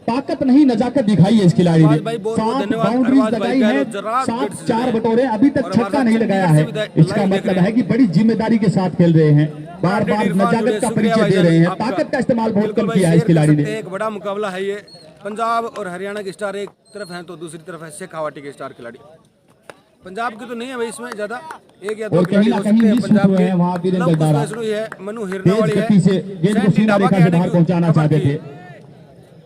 ताकत नहीं नजाकत दिखाई है इस खिलाड़ी ने। 7 बाउंड्रीज लगाई है, 7 4 बटोरे, अभी तक छक्का नहीं लगाया है। इसका मतलब है कि बड़ी जिम्मेदारी के साथ खेल रहे हैं, बार बार नजाकत का परिचय दे रहे हैं। ताकत का इस्तेमाल बहुत कम किया है इस खिलाड़ी ने। एक बड़ा मुकाबला है ये। पंजाब और हरियाणा के स्टार एक तरफ हैं तो दूसरी तरफ है शेखावटी के स्टार खिलाड़ी। पंजाब की तो नहीं है भाई इसमें ज्यादा, एक या दो और कहीं खिलाड़ी ना हो कहीं सकते हैं मिस पंजाब हुए के। हैं वहां वीरेंद्र लंब डारा, फैसलू है, मनु हिरना तेज वाली है, गति से गेंद को सैंडी सीमा डाबा रेखा के से आने बाहर की पहुंचाना खबर चाहते थी। थे।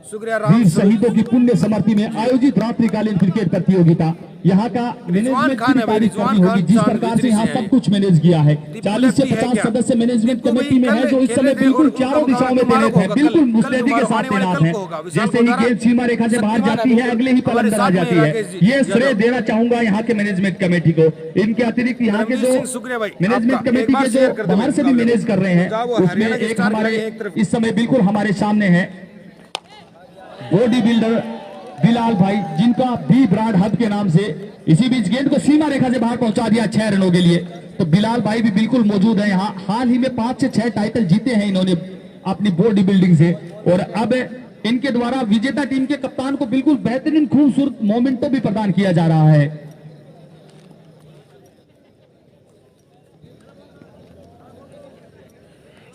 शुक्रिया राम वीर शहीदों की पुण्य स्मृति में आयोजित रात्रिकालीन क्रिकेट प्रतियोगिता। यहाँ का मैनेजमेंट खान की है भाई, तारीफ रिजवान करनी होगी खान जिस चांद प्रकार से बिजली यहाँ से सब हैं। कुछ मैनेज किया है। दीपू 40 से लेफ्टी है 50 क्या? सदस्य मैनेजमेंट दीपू कमेटी में भाई है जो इस कल समय खेले थे बिल्कुल और चारों उनका दिशाओं में मुकाबला तैनात है, होगा, बिल्कुल कल मुस्तैदी के साथ आने वाले तैनात कल है। को होगा, विशाल जैसे ही गोदारा, गेंद सीमा रेखा से बाहर शक्तिमान जाती है अगले ही पल हमारे अंदर आ साथ में जाती है। राकेश जी, ये श्रेय यादव। देना चाहूंगा यहाँ के मैनेजमेंट कमेटी को। इनके अतिरिक्त यहाँ के रणवीर जो सिंह, शुक्रिया भाई, मैनेजमेंट आपका। कमेटी एक बार के शेयर जो कर दो बाहर से भी मुकाबले मैनेज कर रहे हैं पंजाब और उसमें हरियाणा के एक स्टार हमारे खिलाड़ी एक तरफ। इस समय बिल्कुल हमारे सामने है बॉडी बिल्डर बिलाल भाई, जिनका बी ब्रांड हब के नाम से इसी बीच गेंद को सीमा रेखा से बाहर पहुंचा दिया 6 रनों के लिए। तो बिलाल भाई भी बिल्कुल मौजूद है यहाँ। हाल ही में 5 से 6 टाइटल जीते हैं इन्होंने अपनी बॉडी बिल्डिंग से, और अब इनके द्वारा विजेता टीम के कप्तान को बिल्कुल बेहतरीन खूबसूरत मोमेंटो भी प्रदान किया जा रहा है।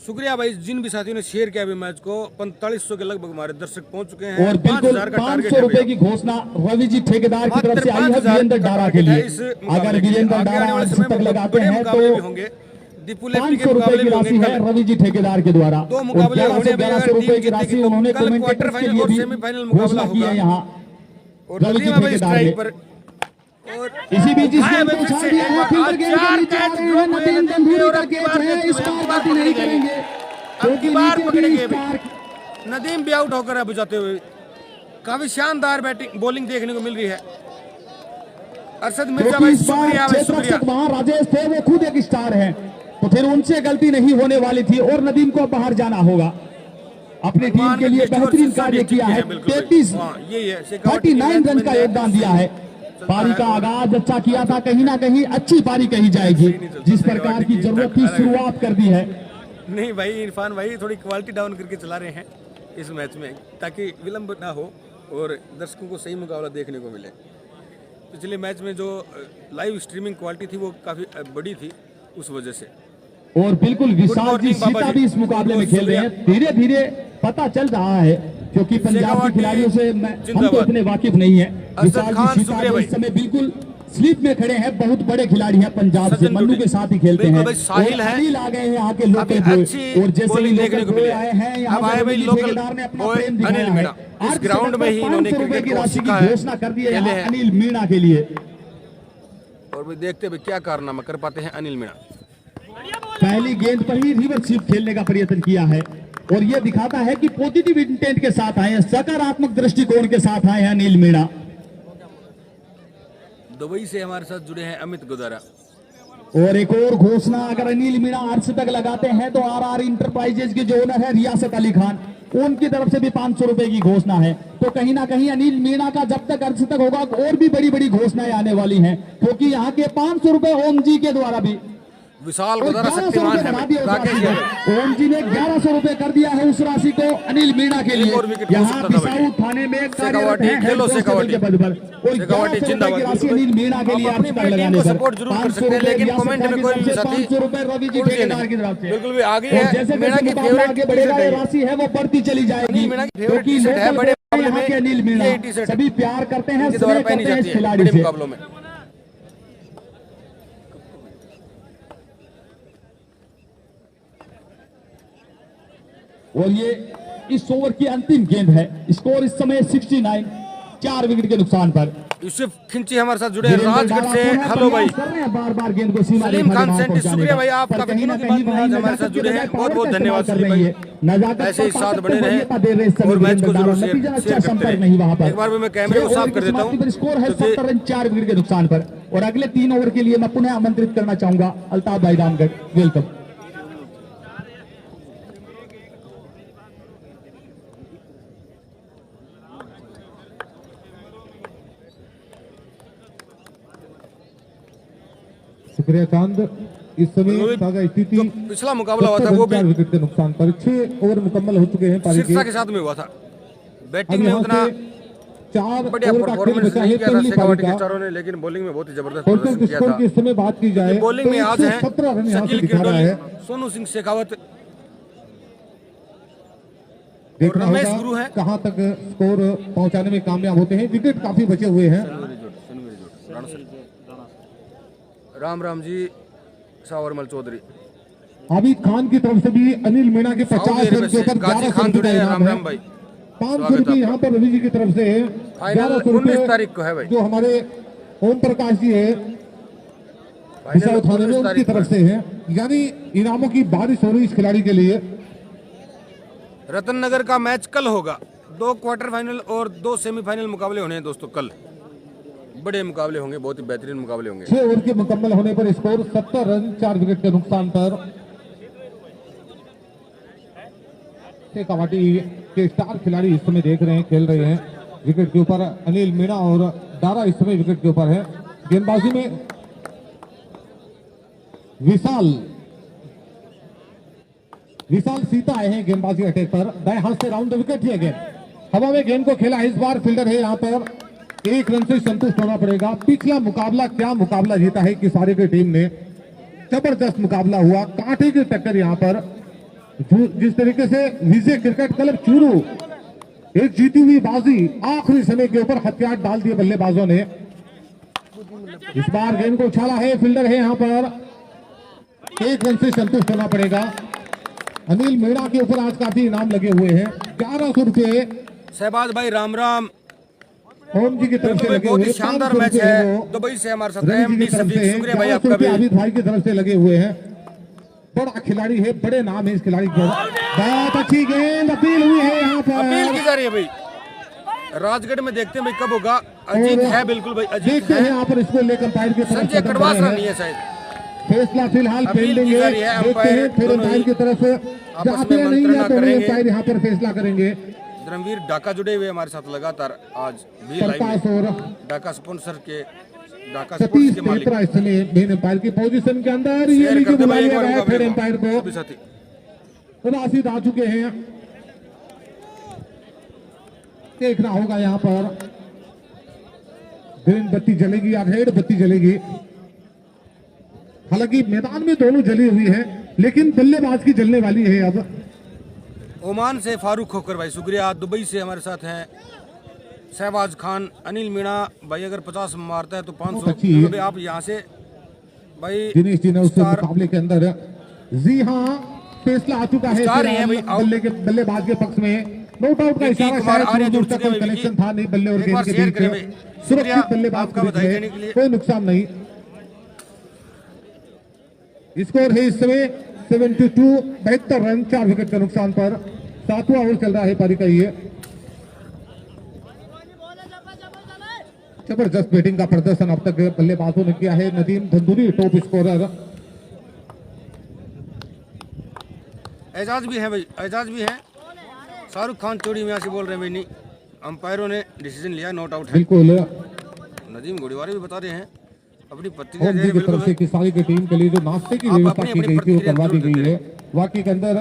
शुक्रिया भाई जिन भी साथियों ने शेयर किया अभी मैच को। 4500 के लगभग हमारे दर्शक पहुंच चुके हैं और बिल्कुल 5000 का टारगेट 500 रुपए है की घोषणा रवि जी ठेकेदार की तरफ से आई है मात्र वीरेंद्र 5,000 डारा का के लिए। टारगेट है इस मुकाबले अगर के लिए। वीरेंद्र आगे डारा आने वाले अर्ध समय तक में लगाते बड़े हैं मुकाबले भी तो होंगे। दीपू लेफ्टी के 500 रुपए मुकाबले की भी राशि होंगे है कल। रवि जी ठेकेदार के द्वारा। दो मुकाबले और होने 1100 रुपए की राशि उन्होंने कल क्वार्टर कमेंटेटर्स के फाइनल लिए और भी सेमीफाइनल मुकाबला घोषणा की होगा है यहाँ और रवि जी नदीम भाई ठेकेदार ने। स्ट्राइक पर। और इसी बीच इस उठाया गेंद को भाई फिर उछाल से दिया एक है, बार फिल्डर आज गेंद के चार नीचे आ कैच रहे हैं। ड्रॉप हुए नदीम नदीम गंभीर और का अब की कैच बार है, देखते इस हुए बार अब की बार गलती नहीं पकड़ेंगे। करेंगे अब क्योंकि की बार नीचे पकड़ेंगे भी अभी। स्टार नदीम भी आउट होकर अब जाते हुए काफी शानदार बैटिंग बॉलिंग देखने को मिल रही है। अरशद मिर्जा क्योंकि भाई इस बार शुक्रिया भाई क्षेत्र शुक्रिया। रक्षक वहां राजेश थे, वो खुद एक स्टार है, तो फिर उनसे गलती नहीं होने वाली थी और नदीम को बाहर जाना होगा। अपनी टीम के लिए बेहतरीन कार्य किया है। 33 39 रन का योगदान दिया है। पारी का आगाज अच्छा किया था, कहीं ना कहीं अच्छी पारी कही जाएगी। जिस प्रकार की जरूरत थी शुरुआत कर दी है। नहीं भाई इरफान भाई थोड़ी क्वालिटी डाउन करके चला रहे हैं इस मैच में ताकि विलंब ना हो और दर्शकों को सही मुकाबला देखने को मिले। पिछले मैच में जो लाइव स्ट्रीमिंग क्वालिटी थी वो काफ़ी बड़ी थी उस वजह से। और बिल्कुल विशाल जी सीता भी इस मुकाबले में खेल रहे हैं। धीरे धीरे पता चल रहा है क्योंकि पंजाब के खिलाड़ियों से हम तो इतने वाकिफ नहीं है। विशाल जी सीता भी इस समय बिल्कुल स्लीप में खड़े हैं। बहुत बड़े खिलाड़ी हैं पंजाब से, मन्नू के साथ ही खेलते हैं। साहिल है, अनिल आ गए हैं यहाँ के लोकल बॉय, और जैसे ही लोकल बॉय आए हैं यहाँ पे ठेकेदार ने अपना प्रेम दिखाया है। इस ग्राउंड में ही इन्होंने 500 रुपए क्रिकेट की को राशि की सीखा है। घोषणा कर दी है यहाँ अनिल मीणा के लिए। और भी देखते हुए क्या कारनामा कर पाते हैं अनिल मीणा। पहली गेंद पर ही रिवर्स खेलने का प्रयत्न किया है और यह दिखाता है कि पॉजिटिव इंटेंट के साथ आए हैं, सकारात्मक दृष्टिकोण के साथ आए हैं अनिल मीणा। दुबई से हमारे साथ जुड़े हैं अमित गोदारा। और एक और घोषणा, अगर अनिल मीणा अर्श तक लगाते हैं तो आरआर इंटरप्राइजेज के जो ओनर है रियासत अली खान, उनकी तरफ से भी 500 रुपए की घोषणा है। तो कहीं ना कहीं अनिल मीणा का जब तक अर्श तक होगा और भी बड़ी बड़ी घोषणाएं आने वाली हैं, क्योंकि यहाँ के 500 रुपए ओम जी के द्वारा भी विशाल गोदारा शक्तिमान है राकेश यादव। ओम जी ने 1100 रुपए कर दिया है उस राशि को अनिल मीणा के लिए। यहाँ बिसाऊ थाने में कार्यरत है हेड कांस्टेबल के पद पर, और 1100 रुपए की राशि अनिल मीणा के लिए अर्श तक लगाने पर 500 रुपए रियासत 500 रुपए रवि जी ठेकेदार की तरफ से। बिल्कुल भी आगे और है जैसे मीणा की मुकाबला आगे बढ़ेगा ये फेवरेट राशि है वो बढ़ती चली जाएगी, मीणा की फेवरेट क्योंकि टी-शर्ट है बड़े मुकाबले यहाँ के अनिल में। मीणा ये टी-शर्ट सभी प्यार करते हैं, इनके द्वारा स्नेह पहनी करते हैं जाती इस है खिलाड़ी बड़े से। मुकाबलों में। और ये इस ओवर की अंतिम गेंद है। स्कोर इस समय 69, 4 विकेट के नुकसान पर। यूसुफ खिंची हमारे साथ जुड़े हैं राजगढ़ से। हेलो भाई बार-बार गेंद को सीमा सलीम खान सेंटी, शुक्रिया भाई आप काफी दिनों के बाद आज हमारे साथ जुड़े हैं। बहुत बहुत धन्यवाद सलीम भाई, ऐसे ही साथ बने रहें और मैच को जरूर शेयर करते रहें। एक बार भी मैं कैमरे को साफ कर देता हूं। स्कोर है 70 रन 4 विकेट के नुकसान पर। और अगले 3 ओवर के लिए मैं पुनः आमंत्रित करना चाहूंगा अल्ताफ भाई रामगढ़, वेलकम। शुक्रिया चांद। इस समय ताजा स्थिति जो पिछला मुकाबला हुआ था वो भी 4 विकेट के नुकसान पर 6 ओवर मुकम्मल हो चुके हैं पारी सिरसा के। के साथ में हुआ था। बैटिंग में उतना 4 बढ़िया ओवर का खेल परफॉर्मेंस बचा है नहीं किया था पहली पारी शेखावटी के का। स्टारों ने, लेकिन बॉलिंग में बहुत ही जबरदस्त टोटल प्रदर्शन किया स्कोर था। की इस समय बात की जाए बॉलिंग में आज है 17 रन यहाँ से शकील दिखा रहा है। किरदोली, सोनू सिंह शेखावत, देखना रमेश होगा गुरु हैं। कहां तक स्कोर पहुंचाने में कामयाब होते हैं। विकेट काफी बचे हुए हैं। राम राम जी, सावरमल चौधरी, आबिद खान की तरफ से भी अनिल मीणा के 50 रन के ऊपर गाजी 11 खान रन जुड़े का हैं। इनाम राम राम है। भाई, ₹500 यहाँ पर रवि जी की तरफ से है। फाइनल 1100 19 तारीख को है भाई। जो हमारे ओम प्रकाश जी है विशाल थाने में, उनकी तरफ से है। यानी इनामों की बारिश हो रही इस खिलाड़ी के लिए। रतन नगर का मैच कल होगा। 2 क्वार्टर फाइनल और 2 सेमीफाइनल मुकाबले होने हैं दोस्तों। कल बड़े मुकाबले होंगे, बहुत ही बेहतरीन मुकाबले होंगे। 6 ओवर के मुकम्मल होने पर स्कोर 70 रन 4 विकेट के नुकसान पर। कबड्डी के स्टार खिलाड़ी इस समय देख रहे हैं, खेल रहे हैं। विकेट के ऊपर अनिल मीणा और दारा इस समय विकेट के ऊपर है। गेंदबाजी में विशाल सीता आए हैं गेंदबाजी अटैक पर। दाएं हाथ से राउंड द विकेट है। गेंद हवा में गेंद को खेला। इस बार फील्डर है यहाँ पर 1 रन से संतुष्ट होना पड़ेगा। पिछला मुकाबला क्या मुकाबला जीता है किसारे की टीम ने। जबरदस्त मुकाबला हुआ, कांटे की टक्कर यहाँ पर। जिस तरीके से विजय क्रिकेट क्लब चूरू एक जीती हुई बाजी आखिरी समय के ऊपर हथियार डाल दिए बल्लेबाजों ने। इस बार गेंद को उछाला है, फील्डर है यहाँ पर। 1 रन से संतुष्ट होना पड़ेगा। अनिल मीणा के ऊपर आज काफी इनाम लगे हुए हैं। 1100 रुपये शहबाज भाई राम राम ओम जी की तरफ से लगे बहुत हुए। ही शानदार मैच है। दुबई से हमारे साथ एमडी सफीक, शुक्रिया भाई आपका भी। आबिद भाई की तरफ से लगे हुए हैं। बड़ा खिलाड़ी है, बड़े नाम है इस खिलाड़ी को। बहुत अच्छी गेंद अपील हुई है यहाँ पर। अपील की जा रही है भाई। राजगढ़ में देखते हैं भाई कब होगा। अजीत है, बिल्कुल भाई अजीत देखते हैं है। यहाँ पर इसको लेकर अंपायर की तरफ संजय कदम कड़वास बढ़े हैं। नहीं है शायद। फैसला फिलहाल अपील पेंडिंग की जा है। रही है। देखते अंपायर हैं फिर दोनों अंपायर ही की तरफ आपस जाते में नहीं मंत्रणा है तो करेंगे। अंपायर यहाँ पर फैसला करेंगे। धर्मवीर ढाका जुड़े हुए हमारे साथ लगातार आज भी लाइव प्रकाश में। और ढाका स्पॉन्सर के ढाका सतीश स्पोर्ट्स के मालिक। नेत्रा इस समय मेन अंपायर की पोजीशन के अंदर। ये शेयर नीचे कर दे बुला भाई एक लिया बार गया फिर मुकाबले अंपायर को। सभी को। साथी राशिद आ चुके हैं। देखना होगा यहाँ पर ग्रीन बत्ती जलेगी या रेड बत्ती जलेगी। हालांकि मैदान में दोनों जली हुई है, लेकिन बल्लेबाज की जलने वाली है अब। ओमान से फारूक खोकर भाई शुक्रिया। दुबई से हमारे साथ हैं शहबाज खान। अनिल मीणा भाई अगर 50 मारता है तो 500 अच्छी है। भाई आप यहाँ से भाई दिनेश जी ने उस स्टार मुकाबले के अंदर जी हाँ फैसला आ चुका है स्टार ही है भाई। बल्लेबाज के पक्ष में। नोट आउट का विकी इशारा कुमार शायद आर्य दूर जुड़ तक चुके कोई हैं। कनेक्शन था नहीं बल्ले और एक बार गेंद के शेयर बीच करें भाई। में। शुक्रिया सुरक्षित बल्लेबाज आपका के बीच बधाई में देने के लिए। कोई नुकसान नहीं। स्कोर है इस समय 72 रन 4 विकेट के नुकसान पर। 7वां ओवर चल रहा है पारी का। ये जबरदस्त बैटिंग का प्रदर्शन अब तक बल्लेबाजों ने किया है। Nadeem Dhanduri top scorer. एजाज भी है भाई, एजाज भी है। शाहरुख खान चोरी में से बोल रहे हैं भाई। नहीं, अंपायरों ने डिसीजन लिया, नॉट आउट है। बिल्कुल नदीम घोड़ीवाले भी बता रहे हैं अपनी ओम प्रतिक्रिया जी की तरफ से किसारी की टीम के लिए जो नाश्ते की आप व्यवस्था अपनी की अपनी गई थी वो प्रतिक्रिया करवा दी जरूर गई है। वाकई के अंदर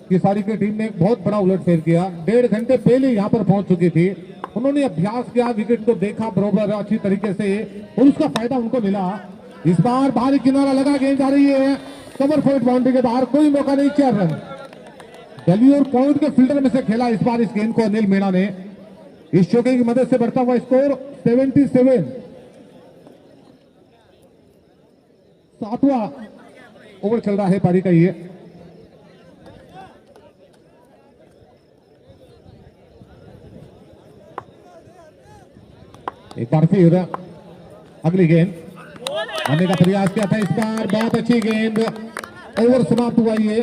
किसारी की टीम ने एक बहुत बड़ा उलटफेर किया। 1.5 घंटे पहले यहाँ पर पहुंच चुकी थी। उन्होंने अभ्यास किया, विकेट को देखा बरोबर अच्छी तरीके से और उसका फायदा उनको मिला। इस बार बाहरी किनारा लगा, गेंद जा रही है कवर फॉइट बाउंड्री के बाहर। कोई मौका नहीं, 4 रन। गली और पॉइंट के फील्डर में से खेला इस बार इस गेंद को अनिल मीणा ने। इस चौके की मदद से बढ़ता हुआ स्कोर 77। 7वां ओवर चल रहा है पारी का। ये एक बार फिर अगली गेंद आने का प्रयास किया था इस बार। बहुत अच्छी गेंद। ओवर समाप्त हुआ। ये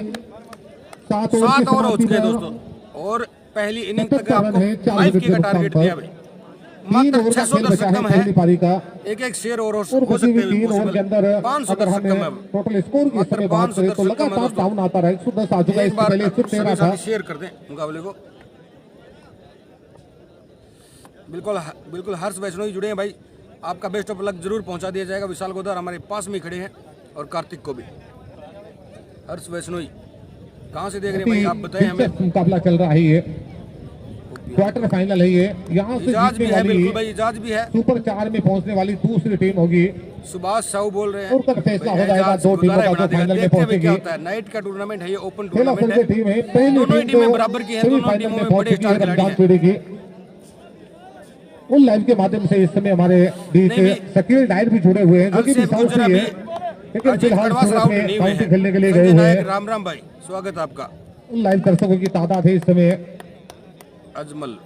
7 ओवर हो चुके हैं दोस्तों। और पहली इनिंग तक आपको 5 के का टारगेट दिया भाई। मात्र 610 रकम है। पारी का एक शेयर और हो और सकते किसी भी हैं 3 ओवर के अंदर 500 अगर रकम हमें है। टोटल स्कोर की समय बात करें तो लगातार डाउन आता रहा। 110 आ चुका है, एक इससे बार पहले 113 था। शेयर कर दें मुकाबले को। बिल्कुल हर्ष वैष्णोई जुड़े हैं भाई। आपका बेस्ट ऑफ लक जरूर पहुंचा दिया जाएगा। विशाल गोदार हमारे पास में खड़े हैं और कार्तिक को भी। हर्ष वैष्णोई कहां से देख रहे हैं भाई, आप बताएं हमें। मुकाबला चल रहा है। ये क्वार्टर फाइनल है। ये यहाँ से इजाज भी जीतने है, वाली बिल्कुल भाई इजाज भी है। सुपर 4 में पहुंचने वाली दूसरी टीम होगी। सुभाष साहू बोल रहे हैं। और कल फैसला भाई हो जाएगा एजाज 2 टीमों का गुरुद्वारा जो फाइनल में देखते हैं भाई क्या पहुंचेगी। होता है। नाइट का टूर्नामेंट है, ये ओपन खेला टूर्नामेंट की टीम है। पहली दोनों ही टीम टीमें तो बराबर की हैं। दोनों सेमीफाइनल टीमों में में पहुंच बड़े चुकी है स्टार खिलाड़ी रमजान हैं। पीढ़ी की। उन लाइव के माध्यम से इस समय हमारे बीच नहीं, शकील डायर भी जुड़े हुए हैं जो कि अभिषेक साउथ गुजर से है, अभी लेकिन अजीत फिलहाल कड़वास सूरत राउंड में नहीं हुए काउंटी हैं। खेलने के लिए संजय गए हुए नायक, हैं। राम राम भाई स्वागत है आपका। उन लाइव दर्शकों की तादाद है इस समय अजमल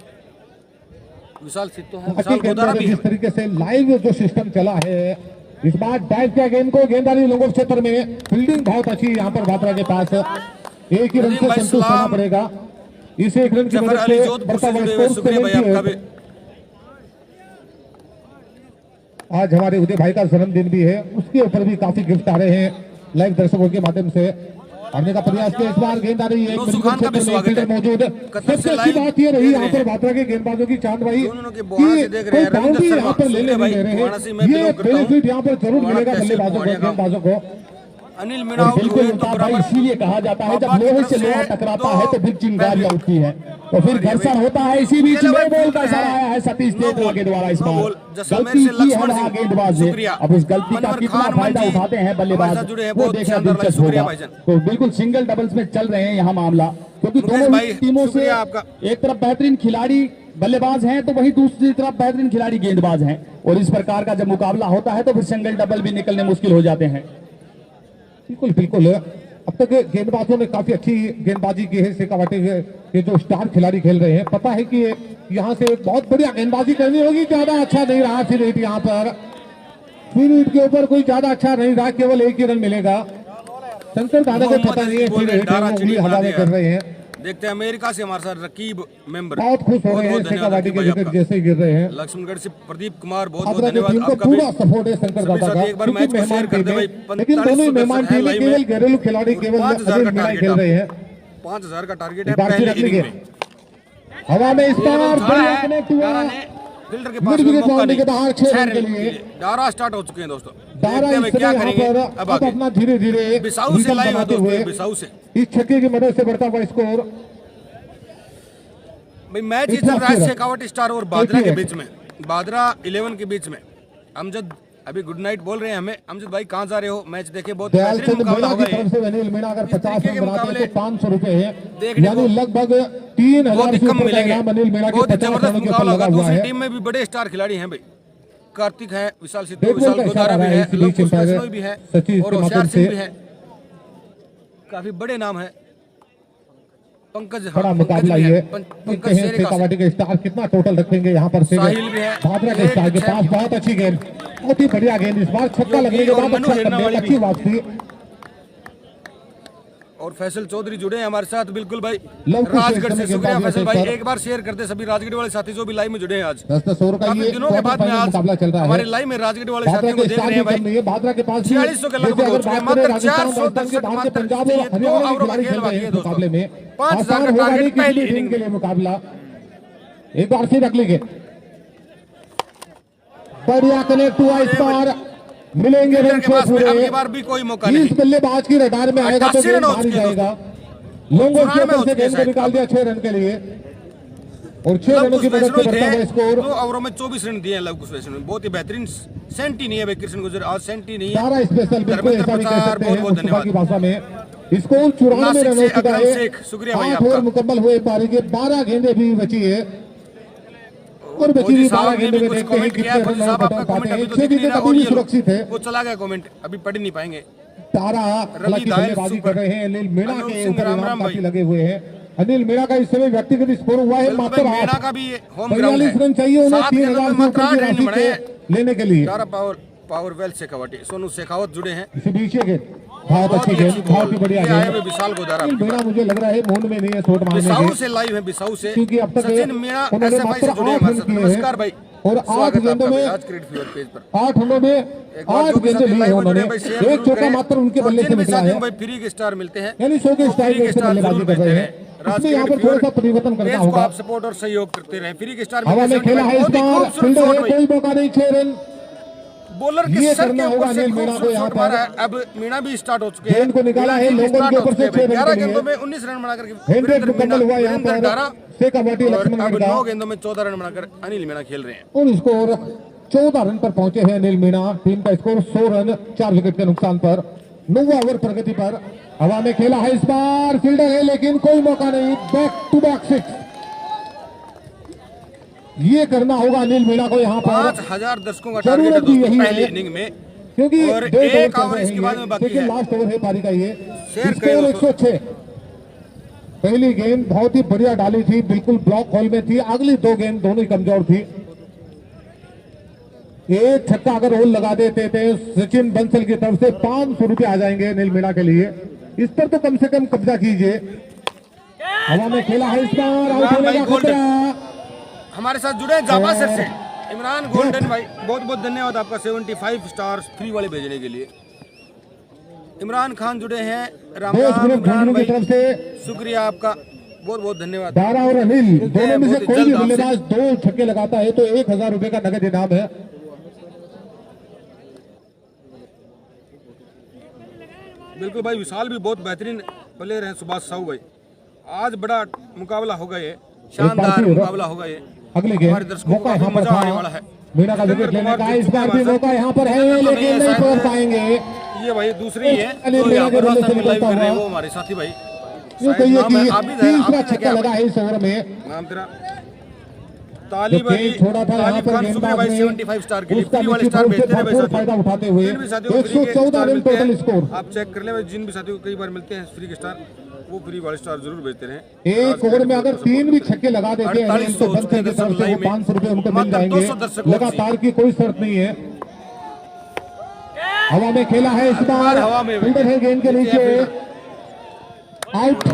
विशाल सिद्धू है, अखिल विशाल गोदारा भी है। जिस तरीके से लाइव जो सिस्टम चला है, इस बार डाइव किया गेंद को, गेंदबाजी लोगों क्षेत्र में, फील्डिंग बहुत अच्छी यहाँ पर बात्रा के पास। एक ही रन से संतुष्ट होना पड़ेगा, इस एक रन की जफर मदद अली से जोधपुर बढ़ता से हुआ जुड़े हुए, स्कोर शुक्रिया भाई 70 आपका है। भी। आज हमारे उदय भाई का जन्मदिन भी है, उसके ऊपर भी काफी गिफ्ट आ रहे हैं लाइव दर्शकों के माध्यम से। आने का प्रयास किया, इस बार गेंद आ रही है, नौसु खान का भी स्वागत है। मौजूद। कतर से सबसे अच्छी लाइव बात ये रही देख यहाँ रहे पर हैं। बात्रा के गेंदबाजों की, चांद भाई, दोनों के बुहाना से देख रहे हैं, कोई रविंद्र बाउंड्री शर्मा, यहाँ पर ले शुक्रिया नहीं भाई, ले रहे बुहाना से हैं। मैं ये बिलोंग करता हूं। बेनिफिट यहाँ पर जरूर बुहाना मिलेगा तहसील गेंदबाजों को। अनिल मीणा और आउट बिल्कुल हुए तो उल्टा भाई, बराबर इसीलिए कहा जाता है जब पापा की लोहे तरफ से लोहा से टकराता दो है तो फिर चिंगारियां उठती है, तो फिर घर्षण होता है। इसी बीच चलो में भाई, बॉल का है। इशारा आया है सतीश नो तेतला के द्वारा। इस नो बार बॉल। जैसलमेर गलती से की है लक्ष्मण वहां सिंह, गेंदबाज ने, शुक्रिया। अब इस गलती का अनवर कितना खान फायदा मंजी उठाते हैं बल्लेबाज, हमारे साथ जुड़े हैं, वो बहुत देखना शानदार दिलचस्प शुक्रिया होगा। भाईजान। तो बिल्कुल सिंगल डबल्स में चल रहे हैं यहाँ मामला, क्योंकि मुकेश दोनों भाई, ही टीमों से शुक्रिया आपका। एक तरफ बेहतरीन खिलाड़ी बल्लेबाज हैं तो वहीं दूसरी तरफ बेहतरीन खिलाड़ी गेंदबाज हैं, और इस प्रकार का जब मुकाबला होता है तो फिर सिंगल डबल भी निकलने मुश्किल हो जाते हैं। बिल्कुल बिल्कुल, अब तक गेंदबाजों ने काफी अच्छी गेंदबाजी की है। शेखावाटी के जो स्टार खिलाड़ी खेल रहे हैं, पता है कि यहाँ से बहुत बढ़िया गेंदबाजी करनी होगी। ज्यादा अच्छा नहीं रहा फिर हिट, यहाँ पर फिर हिट के ऊपर कोई ज्यादा अच्छा नहीं रहा, केवल एक ही रन मिलेगा। शंकर दादा को पता नहीं है, फिर हिट है, वो उंगली हवा में कर रहे हैं। देखते हैं अमेरिका से हमारे साथ रकीब मेंबर, बहुत खुश हो रहे हैं शेखावाटी के विकेट जैसे ही गिर रहे हैं। लक्ष्मणगढ़ से प्रदीप कुमार, बहुत बहुत आगरा की धन्यवाद टीम को आपका भी। पूरा सपोर्ट है शंकर दादा का, एक बार मैच क्योंकि को शेयर मेहमान कर टीम दे है, भाई। लेकिन दोनों ही मेहमान टीम है, केवल घरेलू खिलाड़ी केवल 5000 का मीणा टारगेट खेल रहे हैं। 5000 का टारगेट है बार पहले रख इनिंग लीजिए, में। हवा में इस बार झाड़ा बढ़िया है, कनेक्ट हुआ। डारा ने फील्डर के पास मिड कोई विकेट मौका बाउंड्री नहीं। के बाहर 6 रन के लिए डारा स्टार्ट हो चुके हैं दोस्तों। दारा देखते हैं भाई इस क्या समय यहाँ करेंगे पर अब अब आगे। अपना धीरे धीरे बिसाऊ से लाइव है दोस्तों, बिसाऊ से इस छक्के की मदद से बढ़ता हुआ स्कोर। भाई मैच ये चल रहा है शेखावटी स्टार और बादरा के बीच में, बादरा 11 के बीच में। अमजद अभी गुड नाइट बोल रहे हैं हमें। अमजद भाई कहाँ जा रहे हो? मैच देखे, बहुत दयाल बेहतरीन चंद मुकाबला मीणा होगा की तरफ ये। से अनिल मीणा अगर 50 तरीके के रन बनाते हैं मुकाबले तो 500 रुपए है, देखने यानी को लगभग बहुत 3000 ही से कम ऊपर का मिलेंगे। इनाम अनिल मीणा के बहुत ही 50 जबरदस्त रनों के ऊपर मुकाबला होगा। लगा हुआ दूसरी है। टीम में भी बड़े स्टार खिलाड़ी हैं भाई। कार्तिक है, विशाल सिद्धू, देखो विशाल इनका गोदारा इशारा भी है, है, इसी लव बीच कुश अंपायर बिश्नोई भी है सचिन और के होशियार माध्यम सिंह से भी है। काफी बड़े नाम है। पंकज, बड़ा हाँ, मुकाबला पंकज भी ये है। देखते पंकज हैं शेरे का शेखावाटी के स्टार कितना टोटल रखेंगे यहाँ पर से। साहिल भी है। भादरा के स्टार के एक पास बहुत अच्छी गेंद, बहुत ही बढ़िया गेंद, इस बार छक्का लगने के और बाद मनु अच्छा हिरना वाली अच्छी भी। वापसी। और फैसल चौधरी जुड़े हैं हमारे साथ, बिल्कुल भाई। लव कुश राजगढ़ इस से समय शुक्रिया गेंदबाजी फैसल भाई, पर। एक बार शेयर करते सभी राजगढ़ वाले साथी जो भी लाइव में जुड़े हैं आज। 10 ओवर का काफी ये दिनों के बाद में क्वार्टर आज फाइनल मुकाबला चल रहा है। हमारे लाइव में राजगढ़ वाले भादरा साथियों को के देख स्टार रहे भी हैं भाई। कम नहीं है, भादरा के पास 4600 के लगभग जैसे हो अगर चुके हैं, बात मात्र करें राजस्थान 410 राजस्थान के बाहर के पंजाब और दो हरियाणा के ओवरों का खिलाड़ी खेल खेल रहे बाकी हैं है इस मुकाबले में। 5000 आसान का होगा नहीं टारगेट किसी पहली भी टीम इनिंग के लिए मुकाबला। एक बार फिर रख लेंगे, बढ़िया कनेक्ट हुआ इस बार, मिलेंगे रन के पास में अब पूरे। की बार भी कोई मौका इस नहीं। बल्लेबाज की रडार में आएगा तो 88 गेंद रन हो बाहर ही चुके हैं जाएगा। लोगों के चुनाव में ऊपर हो से चुके हैं गेंद को शायद। निकाल दिया 6 रन के लिए, और 6 रनों की मदद से बढ़ता हुआ स्कोर। 2 ओवरों में 24 रन दिए हैं लव कुश वैष्णव ने, बहुत ही बेहतरीन। सेंटी नहीं है भाई कृष्ण गुजर, आज सेंटी नहीं है। सारा स्पेशल बिल्कुल धर्मेंद्र ऐसा भी कह प्रचार, सकते बहुत हैं बहुत मुस्तफा की धन्यवाद। भाषा में। स्कोर 94 नासिक रन से हो चुका अकरम है। शेख, शुक्रिया भाई 8 आपका। ओवर मुकम्मल हुए पारी के, 12 गेंदें भी बची है, और बची फौजी हुई 12 साहब ने गेंदों भी में कुछ देखते हैं कमेंट किया कितने है। फौजी रन साहब बचा आपका पाते कमेंट हैं। अभी तो 6 दिख नहीं विकेट रहा, अभी भी ऑडियो सुरक्षित है। वो चला गया कमेंट, अभी पढ़ नहीं पाएंगे। तारा हालांकि दाहिर बल्लेबाजी सुपर। कर रहे हैं। अनिल मीणा अनूप के सिंह ऊपर राम इनाम राम काफी भाई। लगे हुए हैं। अनिल मीणा का इस समय व्यक्तिगत स्कोर हुआ है बिल्कुल मात्र भाई, मीणा 8। का भी होम ग्राउंड 42 रन है। चाहिए उन्हें 7 3000 गेंदों से में ऊपर मात्र की 8 रन राशि बनाए हैं। के लेने के लिए। तारा पावर वेल शेखावटी, सोनू शेखावत जुड़े हैं। इसी बीच ये गेंद बहुत अच्छी गेंद, बहुत ही बढ़िया ये आए हुए गेंद। विशाल गोदारा। अनिल मीणा मुझे लग रहा है मूड में नहीं है शॉट मारने बिसाऊ के, से लाइव है, बिसाऊ से क्योंकि अब तक सचिन मीणा उन्होंने SFI से मात्र जुड़े हैं 8 हमारे रन साथ। किए नमस्कार हैं, भाई, और 8 स्वागत है गेंदों आपका में भाई आज क्रिकेट फीवर पेज पर। 8 रनों में एक बार 8 जो भी गेंदें साथी ली है लाइव में उन्होंने। जुड़े हैं भाई, शेयर एक जरूर चौका करें। मात्र उनके और बल्ले जिन से भी निकला साथियों है, को भाई फ्री के स्टार मिलते हैं, यानी 100 के वो स्टाइल फ्री में के से स्टार बल्लेबाजी जरूर कर रहे मिलते हैं। हैं। इसमें यहाँ पर थोड़ा सा परिवर्तन करना पेज को होगा। आप सपोर्ट और सहयोग करते रहे। फ्री के स्टार हवा में खेला है इस बार, फील्डर है, कोई मौका नहीं, 6 रन। बॉलर के ये सर करना के होगा ऊपर से अनिल मीणा को खूबसूरत यहाँ शॉट मारा पर। है। अब मीणा भी स्टार्ट हो चुके हैं। गेंद को निकाला है, लोगों के ऊपर से 6 रन 11 के लिए। गेंदों में 19 रन बनाकर 100 मुकम्मल हुआ यहाँ पर शेखावटी और लक्ष्मणगढ़ अब का, 9 गेंदों में 14 रन बनाकर अनिल मीणा खेल रहे हैं। और स्कोर 14 रन पर पहुंचे हैं अनिल मीणा। टीम का स्कोर 100 रन 4 विकेट के नुकसान पर, 9वां ओवर प्रगति पर। हवा में खेला है इस बार, फील्डर है लेकिन कोई मौका नहीं, बैक टू बैक 6। ये करना होगा अनिल मीणा को यहाँ पर, 5000 दर्शकों का टारगेट है जरूरत भी दोस्तों यही पहली है, इनिंग में। क्योंकि और 1.5 एक ओवर ओवर चल इसके बाद में रहेंगे, बाकी लेकिन है। लास्ट ओवर है पारी का ये। शेयर स्कोर करें 106। पहली गेंद बहुत ही बढ़िया डाली थी, बिल्कुल ब्लॉक हॉल में थी। अगली दो गेंद दोनों ही कमजोर थी। एक छक्का अगर होल लगा देते थे सचिन बंसल की तरफ से 500 रुपए आ जाएंगे अनिल मीणा के लिए। इस पर तो कम से कम कब्जा कीजिए। हवा में खेला है इस बार, आउट होने का खतरा। हमारे साथ जुड़े जावा सर से इमरान गोल्डन भाई, बहुत बहुत धन्यवाद आपका 75 स्टार्स फ्री वाले भेजने के लिए। इमरान खान जुड़े हैं, राम राम इमरान भाई, तरफ से शुक्रिया आपका, बहुत बहुत धन्यवाद। दारा और अनिल दोनों में से कोई भी बल्लेबाज 2 छक्के लगाता है तो 1000 रुपए का नगद इनाम है। बिल्कुल भाई, विशाल भी बहुत बेहतरीन प्लेयर हैं। सुभाष साहू भाई, आज बड़ा मुकाबला होगा, ये शानदार मुकाबला होगा। ये अगले गेम मौका यहाँ पर आने वाला है। मीणा का विकेट लेने का इस बार भी मौका यहाँ पर है, लेकिन नहीं पकड़ पाएंगे। ये भाई दूसरी है अनिल मीणा के बल्ले से निकलता हुआ, वो हमारे साथी भाई यूं कहिए कि तीसरा छक्का लगा है इस ओवर में। नाम तेरा ताली भाई, छोड़ा था यहाँ पर गेंदबाज ने 75 स्टार के लिए उसका फ्री वाले स्टार भेजते हैं भाई। फायदा उठाते हुए 114 रन टोटल स्कोर। आप चेक कर ले भाई, जिन भी साथियों को कई बार मिलते हैं फ्री के स्टार, वो फ्री वाले स्टार जरूर भेजते रहे। एक ओवर में अगर 3 भी छक्के लगा देते हैं तो बंसल की तरफ से वो 500 रुपए उनको मिल जाएंगे। लगातार की कोई शर्त नहीं है। हवा में खेला है इस बार, फील्डर है गेंद के नीचे, आउट।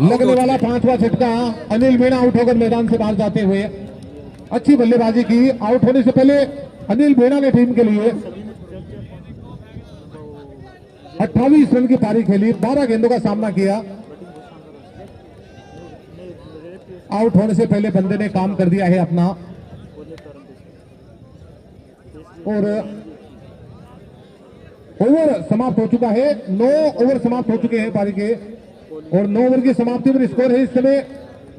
लगने वाला 5वां झटका, अनिल मीणा आउट होकर मैदान से बाहर जाते हुए। अच्छी बल्लेबाजी की। आउट होने से पहले अनिल मीणा ने टीम के लिए 28 रन की पारी खेली, 12 गेंदों का सामना किया। आउट होने से पहले बंदे ने काम कर दिया है अपना। और ओवर समाप्त हो चुका है, 9 ओवर समाप्त हो चुके हैं पारी के, और 9 ओवर की समाप्ति पर स्कोर है इस समय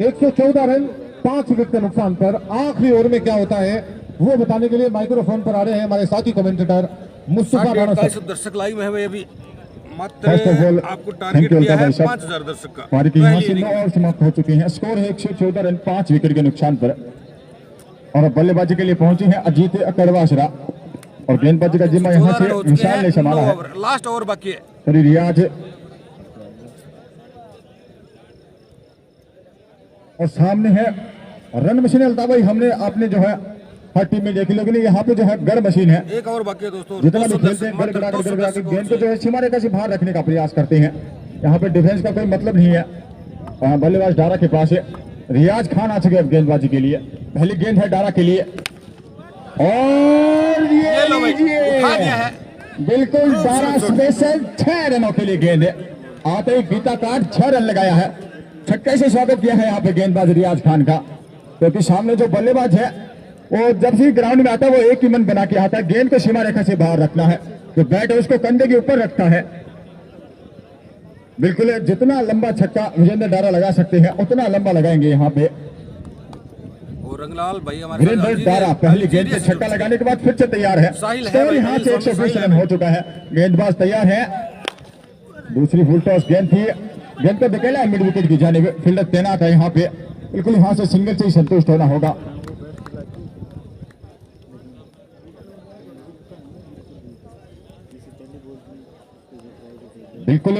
114 रन 5 विकेट के नुकसान पर। आखिरी ओवर में क्या होता है वो बताने के लिए माइक्रोफोन पर आ रहे हैं हमारे साथी कमेंटेटर मुस्तफा राणा साहब। दर्शक लाइव है अभी, मात्र आपको टारगेट दिया है 5000 दर्शक का। पारी के यहाँ से 9 ओवर समाप्त हो चुके हैं, स्कोर है 114 रन 5 विकेट के नुकसान पर। और अब बल्लेबाजी के लिए पहुंचे हैं अजीत कड़वासरा, और गेंदबाजी का जिम्मा यहाँ से विशाल ने संभाला है। लास्ट ओवर बाकी है। रियाज और सामने है रन मशीन। अल्ताफ भाई, हमने आपने जो है हर टीम में देखी, लेकिन यहाँ पे जो है गड़ मशीन है। एक ओवर बाकी है दोस्तों। जितना भी खेलते हैं गड़गड़ा के गेंद को जो है सीमा रेखा से बाहर रखने का प्रयास करते हैं। यहाँ पे डिफेंस का कोई मतलब नहीं है। बल्लेबाज डारा के पास है, रियाज खान आ चुके हैं गेंदबाजी के लिए। पहली गेंद है डारा के लिए, और ये लीजिए बिल्कुल डारा स्पेशल 6 रनों के लिए गेंद है। आते ही गीता काट 6 रन लगाया है। छक्के से स्वागत किया है यहाँ पे गेंदबाज रियाज खान का, क्योंकि सामने जो बल्लेबाज है वो जब भी ग्राउंड में आता है वो एक ही मन बना के आता है, गेंद को सीमा रेखा से बाहर रखना है। तो बैट उसको कंधे के ऊपर रखता है। बिल्कुल जितना लंबा छक्का विजेंद्र डारा लगा सकते हैं उतना लंबा लगाएंगे यहाँ पे। और रंगलाल भाई हमारे वीरेंद्र डारा पहली गेंद पे छक्का लगाने के बाद फिर से तैयार है। स्कोर यहाँ से 120 रन हो चुका है। गेंदबाज तैयार है। दूसरी फुल टॉस गेंद थी, गेंद को धकेला है मिड विकेट की जानिब। फील्डर तैनात है यहाँ पे, बिल्कुल यहाँ से सिंगल से ही संतुष्ट होना होगा। बिल्कुल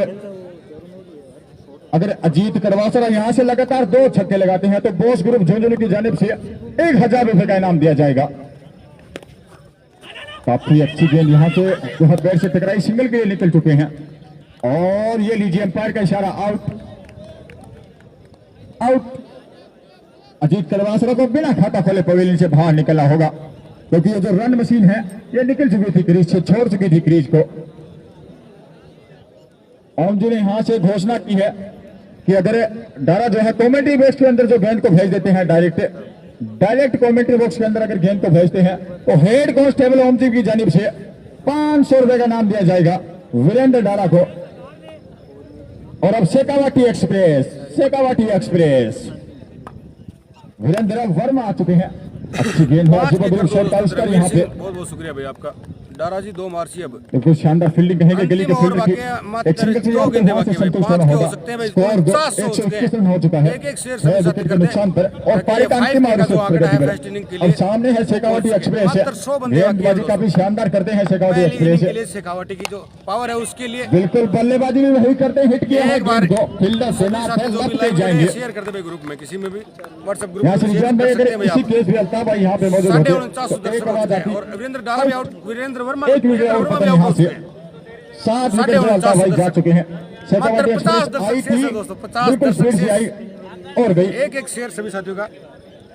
अगर अजीत करवासरा यहाँ से लगातार 2 छक्के लगाते हैं तो बोस ग्रुप झुंझुनू की जानिब से 1000 रुपए का इनाम दिया जाएगा। काफी अच्छी गेंद यहाँ से जो है बैट से टकराई, सिंगल के लिए निकल चुके हैं। और ये लीजिए अंपायर का इशारा, आउट। आउट। अजीत करवासरा को बिना खाता खोले पवेलियन से बाहर निकलना होगा, क्योंकि ये जो रन मशीन है ये निकल चुकी थी क्रीज से, छोड़ चुकी थी क्रीज को। ओम जी ने यहां से घोषणा की है कि अगर डारा जो है कमेंट्री बॉक्स के अंदर जो गेंद को भेज देते हैं डायरेक्ट कमेंट्री बॉक्स के अंदर अगर गेंद को भेजते हैं तो हेड कांस्टेबल ओम जी की जानिब से 500 रुपए का नाम दिया जाएगा वीरेंद्र डारा को। और अब शेखावाटी एक्सप्रेस वीरेंद्र वर्मा आ चुके हैं। अच्छी गेंद यहाँ पे बहुत बहुत शुक्रिया भाई आपका। दाराजी 2 मार्ची अब बिल्कुल शानदार फील्डिंग कहेंगे गली के अंतिम ओवर फील्डर की। बाकी मात्र एक सिंगल से 2 गेंदे वहां से बाकी भाई, संतुष्ट 5 होना के हो होगा। सकते हैं भाई, स्कोर 49 121 रन हो चुका है। एक शेर से भी साथी विकेट के करते नुकसान पर हैं। और पारी का ताकि अंतिम 5 ओवर का जो आंकड़ा है प्रगति फर्स्ट इनिंग के पर। अब लिए सामने है शेखावटी एक्सप्रेस। मात्र 100 बंदे बाकी गेंदबाजी हैं काफी शानदार करते हैं शेखावटी पहली इनिंग के एक्सप्रेस। लिए शेखावटी की जो पावर है उसके लिए बिल्कुल बल्लेबाजी भी वही करते हैं, हिट किया है एक बार गेंद को फील्डर सेना साथी पे जो भी लगते लाइव जाएंगे। शेयर करते भाई ग्रुप में, किसी में भी व्हाट्सएप ग्रुप यहाँ में से शेयर निजाम कर भाई सकते अगर हैं भाई इसी आप। केस भी चलता है भाई यहाँ पे मौजूद होते 49 तो एक आवाज आती। और वीरेंद्र डाला भी आउट, वीरेंद्र वर्मा एक विकेट आउट वर्मा पता भी नहीं यहाँ आउट से हो चुके हैं। 7 विकेट डालता भाई जा चुके हैं। शेखावटी मात्र 50 एक्सप्रेस आई दर्शक थी है दोस्तों, 50 बिल्कुल स्पीड से दर्शक आई और गई। एक शेयर सभी साथियों का,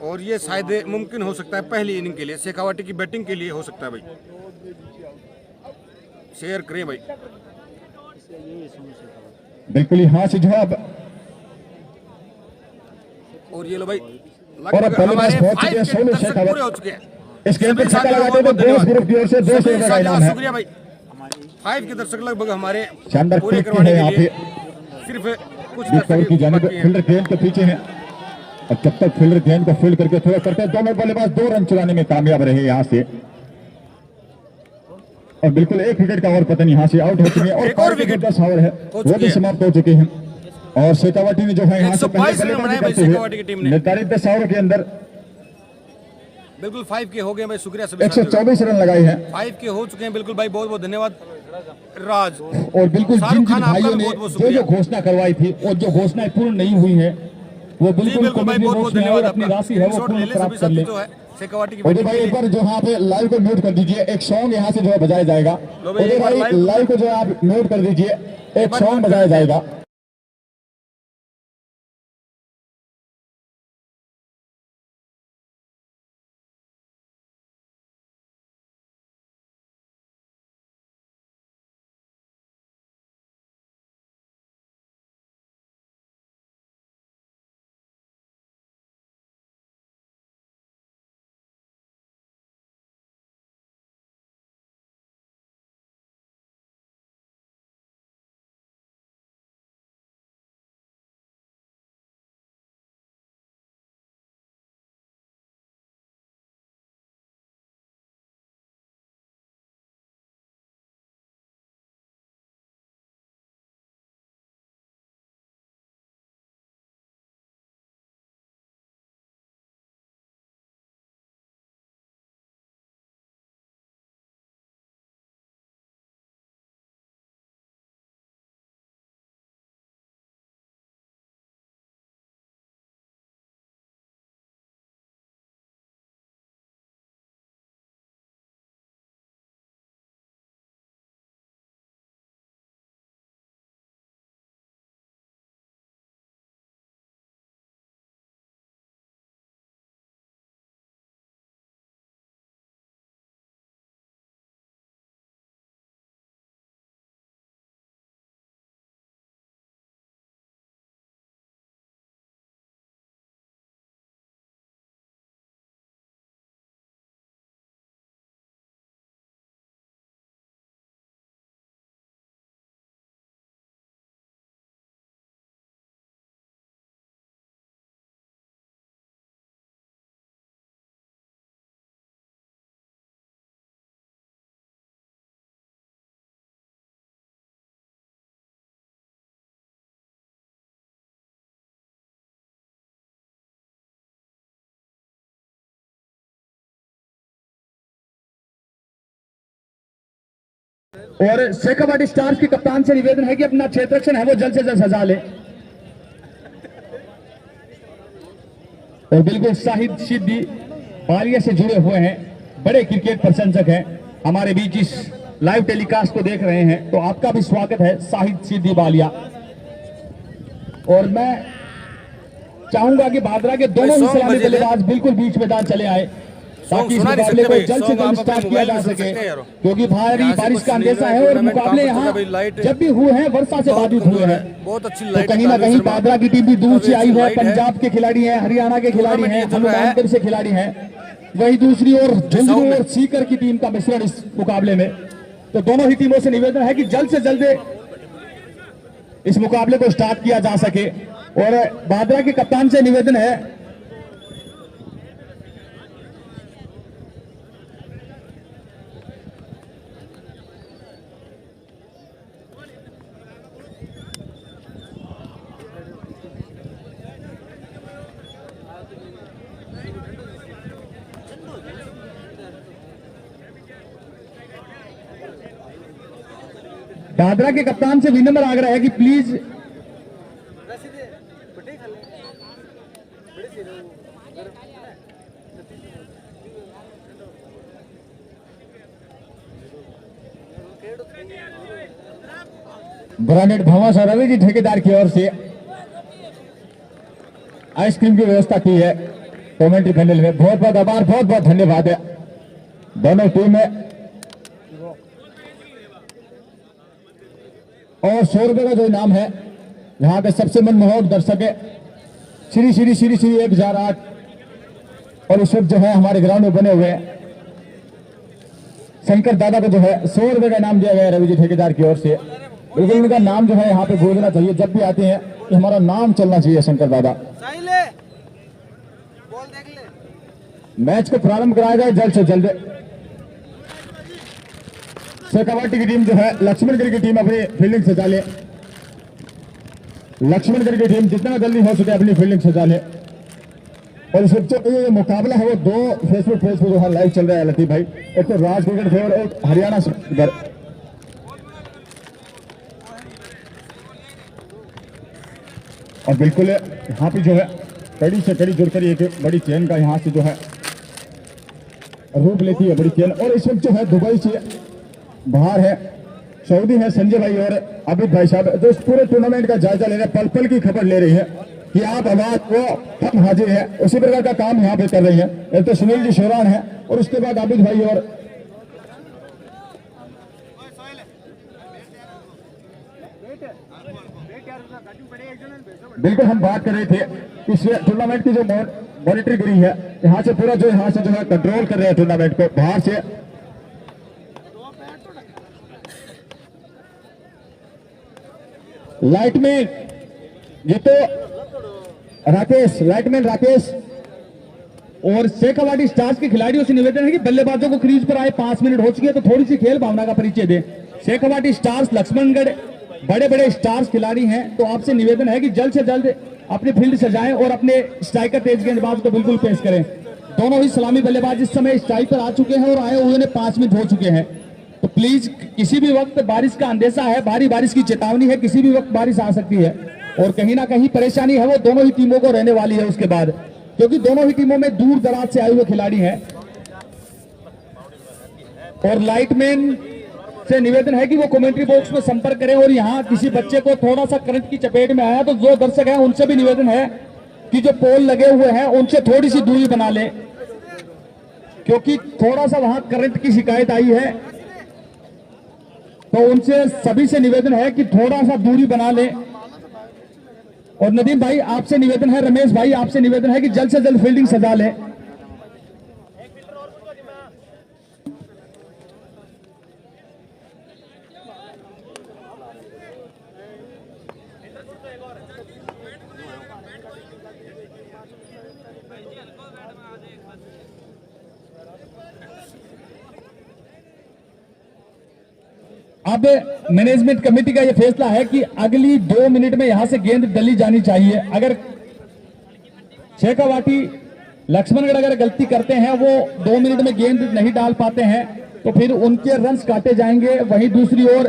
और ये शायद मुमकिन हो सकता है पहली इनिंग के लिए, शेखावटी की बैटिंग के लिए हो सकता है भाई। शेयर करें भाई, बिल्कुल यहाँ से जवाब और ये लो भाई और लगभग पहले हमारे मैच पहुंच चुके 5 हैं के 16 दर्शक शेखावत। पूरे हो चुके हैं। इस गेम पे सभी छक्का साथियों लगाते को थे बहुत बोस ग्रुप की ओर से 200 सभी रुपए का साथियों इनाम का है। शुक्रिया भाई। 5 के दर्शक लगभग हमारे शानदार पूरे क्लिक करवाने है के यहाँ लिए पे सिर्फ कुछ बीच कवर की दर्शक जानिब बाकी हैं। फील्डर गेंद के पीछे है और जब तक फील्डर गेंद को फील्ड करके थोड़ा करते हैं, दोनों बल्लेबाज 2 रन चुराने में कामयाब रहे यहाँ से। और बिल्कुल एक विकेट का और पतन यहाँ से आउट हो चुके हैं और एक और विकेट विकेट 10 ओवर है हो वो चुकी भी है। समाप्त हो चुके हैं। और शेखावटी ने जो है यहाँ से 122 पहले रन बनाए बल्लेबाजी भाई करते शेखावटी की टीम हुए ने। निर्धारित 10 ओवर के अंदर बिल्कुल 5 के हो गए भाई, शुक्रिया सभी साथियों का। 124 रन लगाए हैं। 5 के हो चुके हैं बिल्कुल भाई, बहुत बहुत धन्यवाद राज। और बिल्कुल जिन शाहरुख जिन खान आपका भाइयों भी ने बहुत बहुत जो शुक्रिया। जो घोषणा करवाई थी और जो घोषणाएं पूर्ण नहीं हुई है वो बिल्कुल बिल्कुल भाई, कमेटी बहुत बॉक्स बहुत में और धन्यवाद अपनी आपका। राशि है वो स्क्रीनशॉट ले पूर्ण ले सभी प्राप्त कर साथी ले। जो है शेखावटी की उदय बैटिंग भाई के एक लिए। बार जो यहाँ पे लाइव को म्यूट कर दीजिए, एक सॉन्ग यहाँ से जो है बजाया जाएगा। लो भाई, उदय एक बार भाई live- लाइव को जो है आप म्यूट कर दीजिए, एक बार सॉन्ग म्यूट कर बजाया दीजिए। जाएगा। और शेखावटी स्टार्स के कप्तान से निवेदन है कि अपना क्षेत्ररक्षण है वो जल्द से जल्द सजा ले। और बिल्कुल शाहिद सिद्दी बालिया से जुड़े हुए हैं, बड़े क्रिकेट प्रशंसक हैं, हमारे बीच इस लाइव टेलीकास्ट को देख रहे हैं, तो आपका भी स्वागत है शाहिद सिद्दी बालिया। और मैं चाहूंगा कि भादरा के दोनों ही सलामी बल्लेबाज बिल्कुल बीच मैदान चले आए ताकि इस सुना नहीं मुकाबले सकते को भाई, जल्द से सॉन्ग जल्द आप स्टार्ट अपने किया जा मोबाइल में सुन सके, सकते हैं यारो। क्योंकि भारी यहाँ से बारिश कुछ का नहीं अंदेशा रहा है है, और टूर्नामेंट मुकाबले आपको यहाँ पता है भाई, लाइट जब भी हुए हैं वर्षा से बाधित हुए हैं। बहुत अच्छी तो लाइट कहीं ना कहीं भादरा की टीम भी दूर से आई है, पंजाब के खिलाड़ी हैं, हरियाणा के खिलाड़ी टूर्नामेंट हैं, ये चल रहा है। हनुमानगढ़ से खिलाड़ी हैं, वही दूसरी ओर झुंझुनू और सीकर की टीम का मिश्रण इस मुकाबले में। तो दोनों ही टीमों से निवेदन है कि जल्द से जल्द इस मुकाबले को स्टार्ट किया जा सके। और भादरा के कप्तान से निवेदन है दादरा के कप्तान से विनम्र आग्रह है कि प्लीज ब्रांडेड भवासा रवि जी ठेकेदार की ओर से आइसक्रीम की व्यवस्था की है कमेंट्री पैनल में। बहुत बहुत आभार, बहुत बहुत धन्यवाद है दोनों टीम में। और 100 रुपए का जो इनाम है यहाँ के सबसे मनमोहक दर्शक है श्री श्री श्री श्री 1008 और इस वक्त जो है हमारे ग्राउंड में बने हुए हैं शंकर दादा को जो है 100 रुपए का इनाम दिया गया है रवि जी ठेकेदार की ओर से। बिल्कुल इनका नाम जो है यहाँ पे बोलना चाहिए जब भी आते हैं कि हमारा नाम चलना चाहिए शंकर दादा। मैच को प्रारंभ कराया जाए जल्द से जल्द। शेखावाटी की टीम जो है लक्ष्मणगढ़ की टीम अपनी फील्डिंग सजा ले। लक्ष्मणगढ़ की टीम जितना जल्दी हो सके अपनी फील्डिंग सजा ले। और इस वक्त जो ये मुकाबला है वो 2 फेसबुक पेज पर जो है लाइव चल रहा है लतीफ भाई। एक तो राज क्रिकेट फेवर और एक हरियाणा क्रिकेट। और बिल्कुल यहाँ पे जो है कड़ी से कड़ी जुड़कर एक बड़ी चेन का यहाँ से जो है रूप लेती है बड़ी चेन। और इस वक्त जो है दुबई से बाहर है सऊदी है संजय भाई और अमित भाई साहब जो इस पूरे टूर्नामेंट का जायजा ले रहे हैं, पल पल की खबर ले रही है कि आप आवाज को हम हाजिर हैं। उसी प्रकार का काम यहाँ पे कर रही है। एक तो सुनील जी शोरान है और उसके बाद अमित भाई और बिल्कुल हम बात कर रहे थे इस टूर्नामेंट की जो मॉनिटरिंग करी है यहाँ से पूरा जो यहाँ से जो है कंट्रोल कर रहे हैं टूर्नामेंट को बाहर से। लाइटमैन ये तो राकेश लाइटमैन राकेश और शेखावाटी स्टार्स के खिलाड़ियों से निवेदन है कि बल्लेबाजों को क्रीज पर आए 5 मिनट हो चुके हैं तो थोड़ी सी खेल भावना का परिचय दें। शेखावाटी स्टार्स लक्ष्मणगढ़ बड़े बड़े स्टार्स खिलाड़ी हैं तो आपसे निवेदन है कि जल्द से जल्द अपनी फील्ड सजाएं और अपने स्ट्राइकर तेज गेंदबाज को बिल्कुल पेश करें। दोनों ही सलामी बल्लेबाज इस समय स्ट्राइक पर आ चुके हैं और आए हुए ने 5 मिनट हो चुके हैं तो प्लीज किसी भी वक्त बारिश का अंदेशा है, भारी बारिश की चेतावनी है, किसी भी वक्त बारिश आ सकती है और कहीं ना कहीं परेशानी है वो दोनों ही टीमों को रहने वाली है उसके बाद, क्योंकि दोनों ही टीमों में दूर दराज से आए हुए खिलाड़ी हैं। और लाइटमैन से निवेदन है कि वो कमेंट्री बॉक्स में संपर्क करें और यहाँ किसी बच्चे को थोड़ा सा करंट की चपेट में आया तो जो दर्शक हैं उनसे भी निवेदन है कि जो पोल लगे हुए हैं उनसे थोड़ी सी दूरी बना लें, क्योंकि थोड़ा सा वहां करंट की शिकायत आई है तो उनसे सभी से निवेदन है कि थोड़ा सा दूरी बना लें। और नदीम भाई आपसे निवेदन है, रमेश भाई आपसे निवेदन है कि जल्द से जल्द फील्डिंग सजा लें। अब मैनेजमेंट कमेटी का यह फैसला है कि अगली 2 मिनट में यहां से गेंद डली जानी चाहिए। अगर शेखावाटी लक्ष्मणगढ़ अगर गलती करते हैं वो 2 मिनट में गेंद नहीं डाल पाते हैं तो फिर उनके रन्स काटे जाएंगे। वहीं दूसरी ओर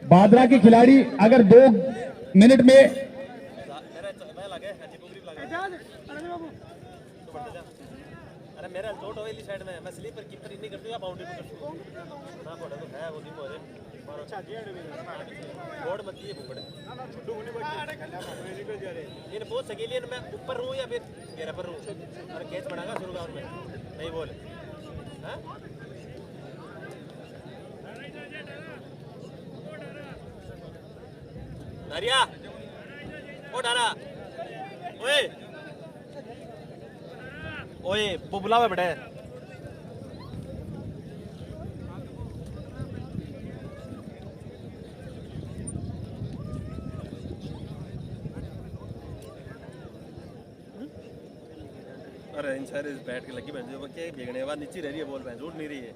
बादरा के खिलाड़ी अगर 2 मिनट में मेरा लोट वाली साइड में मैं स्लीपर कीपर नहीं करती या बाउंड्री पे करती हूं ना बोला तो है वो नहीं बोले और अच्छा गेट में बोर्ड मत दिए बुकड़े छोटू होने बाकी निकल जा रहे इन बहुत सकेली मैं ऊपर रहूं या फिर घेरा पर रहूं और कैच बनागा शुरू ग्राउंड में नहीं बोले हां दारिया ओ डारा ओए ओए वो बुलावे बेटे अरे इन सारे बैठ के लगी बहन जो क्या भीगने बाद नीचे रह रही है बॉल बहन उड़ नहीं रही है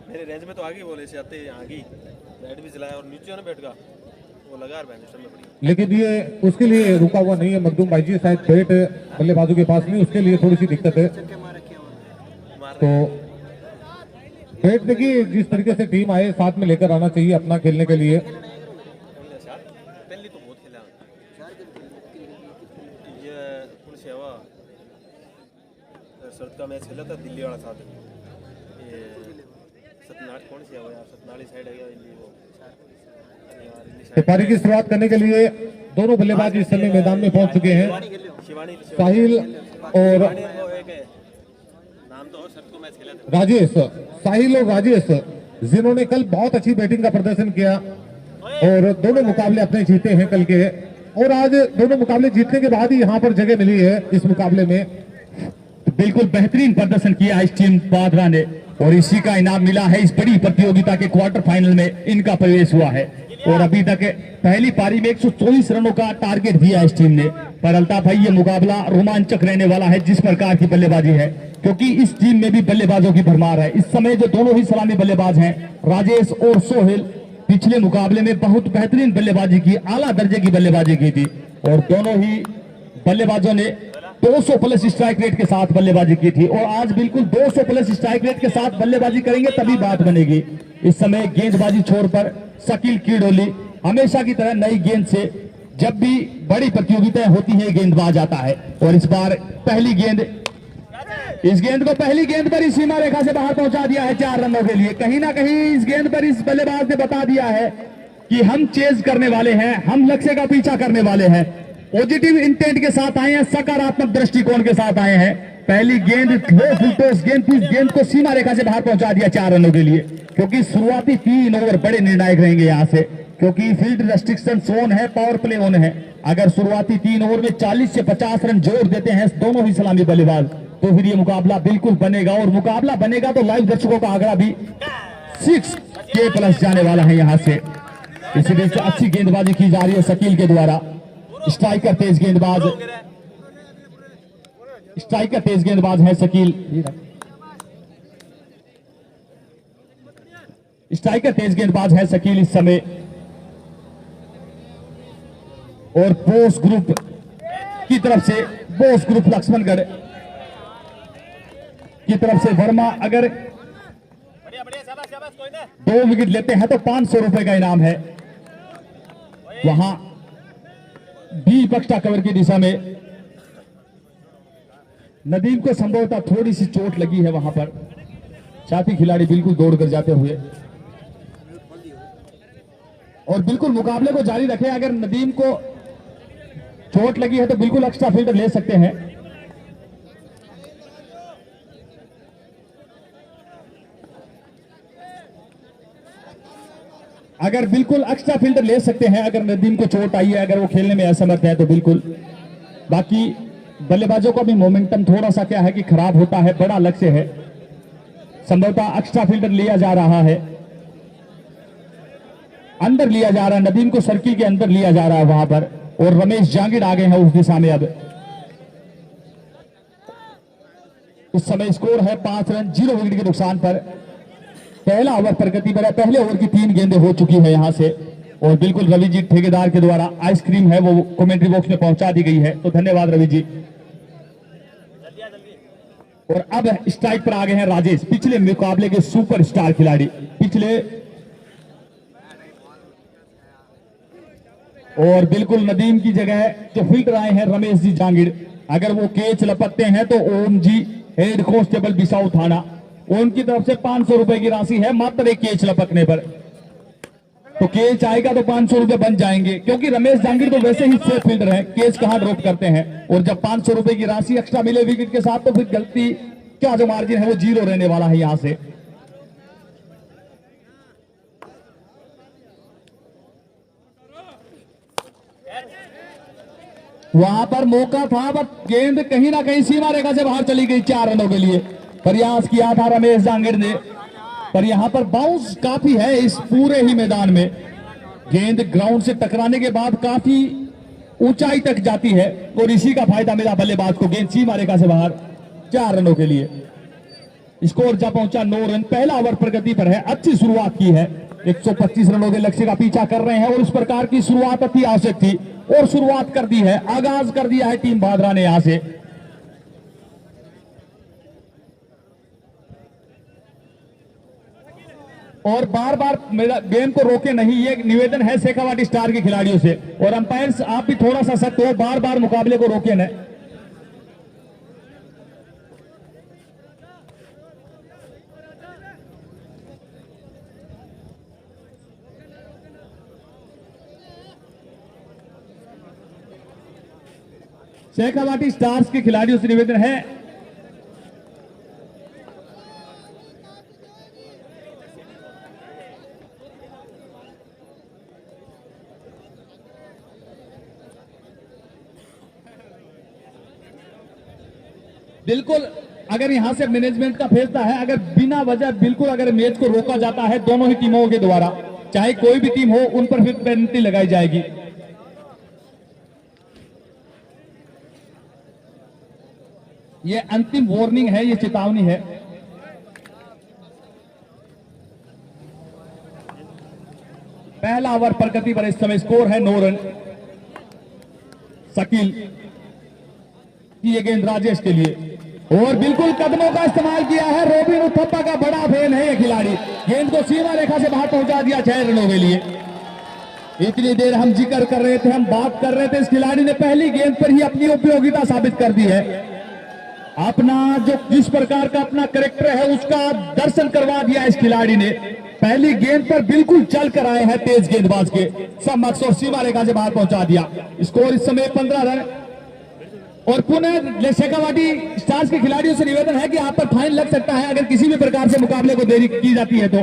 मेरे रेंज में तो आ गई बॉल ऐसे आते आ गई बैट भी चलाया और नीचे ना बैठ गया वो लगा बहन चलना पड़ी। लेकिन ये उसके लिए रुका हुआ नहीं है मखदूम भाई जी, शायद बैट बल्लेबाजों के पास नहीं, उसके लिए थोड़ी सी दिक्कत है। तो बैट देखिए जिस तरीके से टीम आए साथ में लेकर आना चाहिए अपना खेलने के लिए। पहले तो बहुत खेला ये कौन से हवा शर्त का मैच खेला था दिल्ली वाला साथ ये सतनाल कौन सी हवा यार सतनाली साइड है वो पारी की शुरुआत करने के लिए दोनों बल्लेबाज इस समय मैदान में पहुंच चुके हैं। साहिल और नाम तो और शर्त को मैच खेला था राजेश, साहिल और राजेश जिन्होंने कल बहुत अच्छी बैटिंग का प्रदर्शन किया और दोनों मुकाबले अपने जीते हैं कल के, और आज दोनों मुकाबले जीतने के बाद ही यहाँ पर जगह मिली है इस मुकाबले में। बिल्कुल बेहतरीन प्रदर्शन किया इस टीम बादरा ने और इसी का इनाम मिला है। इस बड़ी प्रतियोगिता के क्वार्टर फाइनल में इनका प्रवेश हुआ है और अभी तक पहली पारी में 124 रनों का टारगेट दिया इस टीम ने। पर अल्ताफ भाई ये मुकाबला रोमांचक रहने वाला है जिस प्रकार की बल्लेबाजी है, क्योंकि इस टीम में भी बल्लेबाजों की भरमार है। इस समय जो दोनों ही सलामी बल्लेबाज हैं राजेश और सोहेल, पिछले मुकाबले में बहुत बेहतरीन बल्लेबाजी की, आला दर्जे की बल्लेबाजी की थी और दोनों ही बल्लेबाजों ने 200 प्लस स्ट्राइक रेट के साथ बल्लेबाजी की थी और आज बिल्कुल 200 प्लस स्ट्राइक रेट के साथ बल्लेबाजी करेंगे तभी बात बनेगी। इस समय गेंदबाजी छोर पर शकील कीडोली हमेशा की तरह नई गेंद से जब भी बड़ी प्रतियोगिताएं होती है गेंदबाज आता है और इस बार पहली गेंद, इस गेंद को पहली गेंद पर ही सीमा रेखा से बाहर पहुंचा दिया है 4 रनों के लिए। कहीं ना कहीं इस गेंद पर इस बल्लेबाज ने बता दिया है कि हम चेज करने वाले हैं, हम लक्ष्य का पीछा करने वाले हैं। पॉजिटिव इंटेंट के साथ आए हैं, सकारात्मक दृष्टिकोण के साथ आए हैं। पहली गेंद वो फुलटॉस गेंद थी, गेंद को सीमा रेखा से बाहर पहुंचा दिया 4 रनों के लिए, क्योंकि शुरुआती 3 ओवर बड़े निर्णायक रहेंगे यहां से, क्योंकि फील्ड रेस्ट्रिक्शन ऑन है, पावर प्ले ऑन है। अगर शुरुआती 3 ओवर में 40 से 50 रन जोड़ देते हैं दोनों ही सलामी बल्लेबाज तो फिर ये मुकाबला बिल्कुल बनेगा और मुकाबला बनेगा तो लाइव दर्शकों का आंकड़ा भी 6K प्लस जाने वाला है यहां से। इसलिए अच्छी गेंदबाजी की जा रही है शकील के द्वारा। स्ट्राइकर तेज गेंदबाज, स्ट्राइकर तेज गेंदबाज है शकील, स्ट्राइकर तेज गेंदबाज है शकील इस समय। और बोस ग्रुप की तरफ से, बोस ग्रुप लक्ष्मणगढ़ की तरफ से वर्मा अगर 2 विकेट लेते हैं तो 500 रुपए का इनाम है। वहां बी बख्शा कवर की दिशा में नदीम को संभवतः थोड़ी सी चोट लगी है वहां पर, साथी खिलाड़ी बिल्कुल दौड़कर जाते हुए और बिल्कुल मुकाबले को जारी रखें। अगर नदीम को चोट लगी है तो बिल्कुल एक्स्ट्रा फील्डर ले सकते हैं। अगर बिल्कुल एक्स्ट्रा फील्डर ले सकते हैं, अगर नदीम को चोट आई है, अगर वो खेलने में असमर्थ है तो बिल्कुल। बाकी बल्लेबाजों का भी मोमेंटम थोड़ा सा क्या है कि खराब होता है, बड़ा लक्ष्य है, संभवतः एक्स्ट्रा फील्डर लिया जा रहा है, अंदर लिया जा रहा है, नदीम को सर्किल के अंदर लिया जा रहा है वहां पर और रमेश जांगिड़ आ गए हैं उस दिशा में। अब इस समय स्कोर है 5 रन 0 विकेट के नुकसान पर। पहला ओवर प्रगति पर है, पहले ओवर की 3 गेंदें हो चुकी है यहां से और बिल्कुल रवि जी ठेकेदार के द्वारा आइसक्रीम है वो कमेंट्री बॉक्स में पहुंचा दी गई है, तो धन्यवाद रवि जी। और अब स्ट्राइक पर आ गए हैं राजेश, पिछले मुकाबले के सुपरस्टार खिलाड़ी, पिछले, और बिल्कुल नदीम की जगह जो फील्डर आए हैं रमेश जी जांगिड़, अगर वो कैच लपकते हैं तो ओम जी हेड कांस्टेबल बिसाऊ थाना, उनकी तरफ से 500 रुपए की राशि है मात्र एक कैच लपकने पर। तो कैच आएगा तो 500 रुपए बन जाएंगे, क्योंकि रमेश जांगिड़ तो वैसे ही सेफ फील्डर है, कैच कहां ड्रॉप करते हैं। और जब 500 रुपए की राशि एक्स्ट्रा मिले विकेट के साथ तो फिर गलती क्या जो मार्जिन है वो 0 रहने वाला है यहां से। वहां पर मौका था बट गेंद कहीं ना कहीं सीमा रेखा से बाहर चली गई। 4 रनों के लिए प्रयास किया था रमेश जांगिड़ ने, पर यहां पर बाउंस काफी है इस पूरे ही मैदान में। गेंद ग्राउंड से टकराने के बाद काफी ऊंचाई तक जाती है और इसी का फायदा मिला बल्लेबाज को। गेंद सीमा रेखा से बाहर 4 रनों के लिए। स्कोर जा पहुंचा 9 रन। पहला ओवर प्रगति पर है, अच्छी शुरुआत की है, 125 रनों के लक्ष्य का पीछा कर रहे हैं और इस प्रकार की शुरुआत अति आवश्यक थी और शुरुआत कर दी है, आगाज कर दिया है टीम भादरा ने यहां से। और बार बार मेरा गेम को रोके नहीं, ये निवेदन है शेखावाटी स्टार के खिलाड़ियों से। और अंपायर्स आप भी थोड़ा सा सख्त हो, बार बार मुकाबले को रोके न। शेखावाटी स्टार्स के खिलाड़ियों से निवेदन है बिल्कुल, अगर यहां से मैनेजमेंट का फैसला है, अगर बिना वजह बिल्कुल अगर मैच को रोका जाता है दोनों ही टीमों के द्वारा, चाहे कोई भी टीम हो, उन पर फिर पेनल्टी लगाई जाएगी। ये अंतिम वार्निंग है, ये चेतावनी है। पहला ओवर प्रगति पर इस समय स्कोर है 9 रन। शकील की ये गेंद राजेश के लिए, और बिल्कुल कदमों का इस्तेमाल किया है। रोबिन उथप्पा का बड़ा फैन है ये खिलाड़ी, गेंद को सीमा रेखा से बाहर पहुंचा दिया 6 रनों के लिए। इतनी देर हम जिक्र कर रहे थे, हम बात कर रहे थे, इस खिलाड़ी ने पहली गेंद पर ही अपनी उपयोगिता साबित कर दी है। अपना जो जिस प्रकार का अपना कैरेक्टर है उसका दर्शन करवा दिया इस खिलाड़ी ने। पहली गेंद पर बिल्कुल चल कर आए हैं तेज गेंदबाज के सब मक्स, और सीमा रेखा से बाहर पहुंचा दिया। स्कोर इस समय 15 रन। और पुनः शेखावाटी स्टार्स के खिलाड़ियों से निवेदन है कि आप पर फाइन लग सकता है अगर किसी भी प्रकार से मुकाबले को देरी की जाती है तो।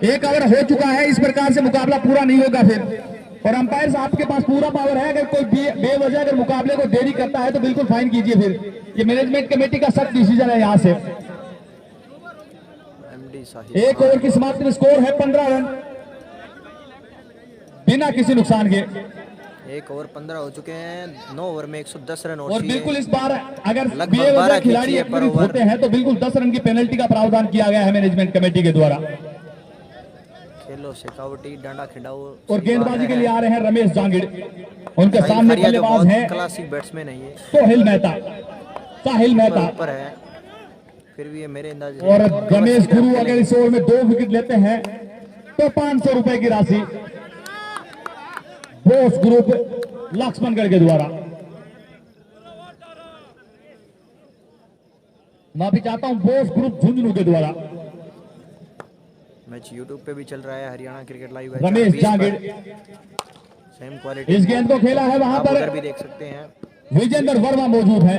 1 ओवर हो चुका है, इस प्रकार से मुकाबला पूरा नहीं होगा फिर। और अंपायर आपके पास पूरा पावर है, अगर कोई बेवजह अगर मुकाबले को देरी करता है तो बिल्कुल फाइन कीजिए। फिर ये मैनेजमेंट कमेटी का सख्त डिसीजन है। यहां से 1 ओवर की समाप्ति में स्कोर है 15 रन बिना किसी नुकसान के। 1 ओवर 15 हो चुके हैं, 9 ओवर में 110 रन और बिल्कुल इस बार अगर लगभग बेवजह 12 खिलाड़ी एक्टिव होते हैं तो बिल्कुल 10 रन की पेनल्टी का प्रावधान किया गया है मैनेजमेंट कमेटी के द्वारा। खेलो शेखावटी, डांडा खिलाओ। और गेंदबाजी के लिए आ रहे हैं रमेश जांगिड़, उनके सामने बल्लेबाज हैं क्लासिक बैट्समैन है ये, साहिल मेहता। साहिल मेहता ऊपर है, फिर भी ये मेरे अंदाज। और रमेश गुरु अगर इस ओवर में 2 विकेट लेते हैं तो 500 रुपए की राशि बोस ग्रुप लक्ष्मणगढ़ के द्वारा। माफी चाहता हूं, बोस ग्रुप झुंझुनू के द्वारा। मैच यूट्यूब पे भी चल रहा है, Haryana cricket live. Ramesh Jangid same quality इस गेंद को खेला है, वहां पर भी देख सकते हैं। विजेंद्र वर्मा मौजूद है,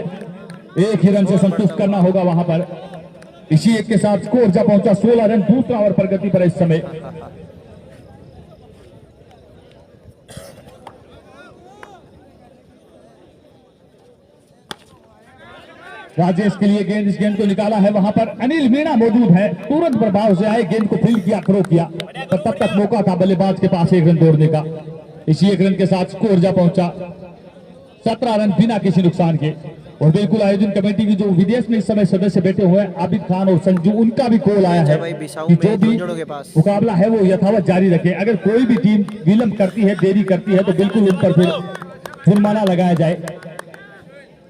1 ही रन से संतुष्ट करना होगा वहां पर। इसी एक के साथ स्कोर जब पहुंचा 16 रन। दूसरा ओवर प्रगति पर इस समय। राजेश के लिए गेंद, इस गेंद को निकाला है, वहां पर अनिल मीणा मौजूद है, तुरंत प्रभाव से आए, गेंद को फील्ड किया, थ्रो किया, पर तब तक मौका था बल्लेबाज के पास 1 रन तोड़ने का। इसी 1 रन के साथ स्कोर जा पहुंचा 17 रन बिना किसी नुकसान के। और बिल्कुल आयोजन कमेटी की जो विदेश में इस समय सदस्य बैठे हुए हैं आबिद खान और संजू, उनका भी कॉल आया है कि जो भी मुकाबला है वो यथावत जारी रखे। अगर कोई भी टीम विलंब करती है, देरी करती है तो बिल्कुल उन पर फिर जुर्माना लगाया जाए।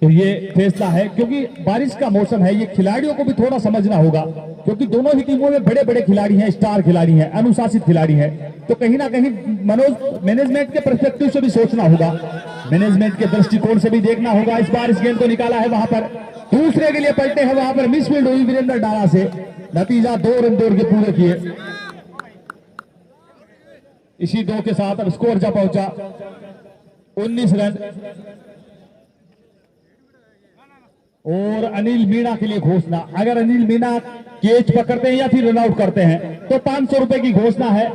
तो ये फैसला है, क्योंकि बारिश का मौसम है, ये खिलाड़ियों को भी थोड़ा समझना होगा, क्योंकि दोनों ही टीमों में बड़े बड़े खिलाड़ी हैं, स्टार खिलाड़ी हैं, अनुशासित खिलाड़ी हैं। तो कहीं ना कहीं मैनेजमेंट के पर्सपेक्टिव से भी सोचना होगा, मैनेजमेंट के दृष्टिकोण से भी देखना होगा। इस बार इस गेंद को निकाला है, वहां पर दूसरे के लिए पलटे हैं, वहां पर मिसफील्ड हुई वीरेंद्र डारा से, नतीजा 2 रन दौड़ के पूरे किए। इसी 2 के साथ अब स्कोर जा पहुंचा 19 रन। और अनिल मीणा के लिए घोषणा, अगर अनिल मीणा कैच पकड़ते हैं या फिर रन आउट करते हैं तो 500 रुपए की घोषणा है।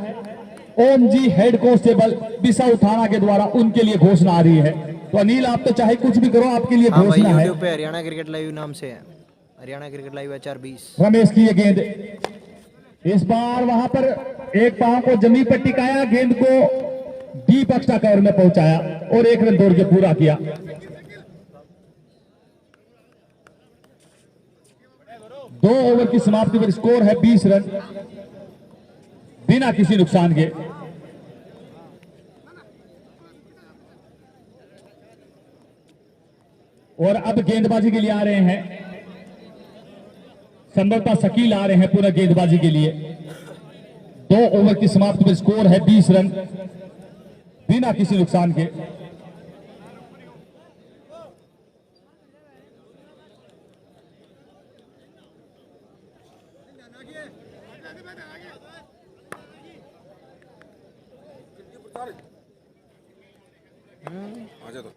ओम जी हेड कांस्टेबल बिसाऊ थाना के द्वारा उनके लिए घोषणा आ रही है। तो अनिल आप तो चाहे कुछ भी करो, आपके लिए घोषणा है। यूट्यूब पे हरियाणा क्रिकेट लाइव नाम से है, Haryana cricket live HR20। Ramesh की ये गेंद, इस बार वहां पर एक पांव को जमीन पर टिकाया, गेंद को डीप एक्स्ट्रा कवर में पहुंचाया और 1 रन दौड़ के पूरा किया। दो ओवर की समाप्ति पर स्कोर है 20 रन बिना किसी नुकसान के। और अब गेंदबाजी के लिए आ रहे हैं संभवतः शकील, आ रहे हैं पूरा गेंदबाजी के लिए। 2 ओवर की समाप्ति में स्कोर है 20 रन बिना किसी नुकसान के। आजा तो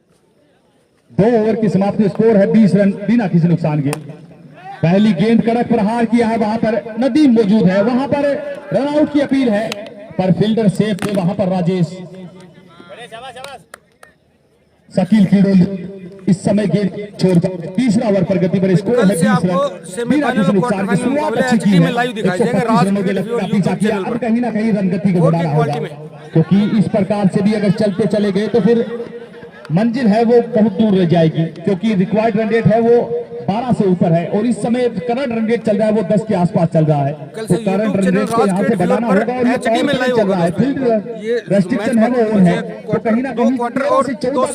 2 ओवर की समाप्ति में स्कोर है 20 रन बिना किसी नुकसान के। पहली गेंद कड़क प्रहार किया है, वहां पर नदीम मौजूद है, वहां पर रन आउट की अपील है, पर फील्डर सेफ थे वहां पर राजेश। शकील कीड़ोली इस समय गेंद छोड़कर तीसरा ओवर पर गति पर स्कोर है 20 रन बिना किसी नुकसान के। शुरुआत अच्छी की है, 125 रनों के लक्ष्य का पीछा किया। अब कहीं ना कहीं रन गति को बढ़ाना होगा, क्योंकि इस प्रकार से भी अगर चलते चले गए तो फिर मंजिल है वो बहुत दूर रह जाएगी, क्योंकि रिक्वायर्ड रन रेट है वो 12 से ऊपर है और इस समय करंट रन रेट चल रहा है वो 10 के आसपास चल रहा है। तो करंट रन रेट को यहाँ से बढ़ाना होगा और ये चल रहा है, फील्ड रेस्ट्रिक्शन है वो ऑन है, तो कहीं ना कहीं 14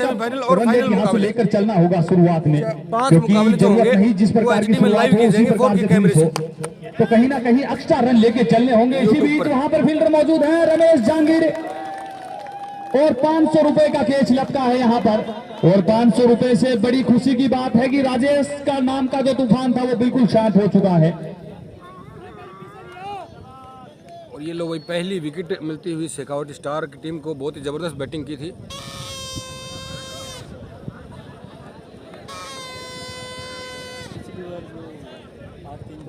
रन रेट यहाँ से लेकर चलना होगा शुरुआत में, क्योंकि जरूरत नहीं जिस प्रकार की शुरुआत हो उसी प्रकार से फिनिश हो, तो कहीं ना कहीं एक्स्ट्रा रन लेके चलने होंगे। इसी बीच वहां पर फील्डर मौजूद है रमेश जहांगीर और 500 रुपए का कैच लपका है यहाँ पर, और 500 रुपए से बड़ी खुशी की बात है कि राजेश का नाम का जो तूफान था वो बिल्कुल शांत हो चुका है। और ये लोग वही पहली विकेट मिलती हुई शेखावत स्टार की टीम को बहुत ही जबरदस्त बैटिंग की थी।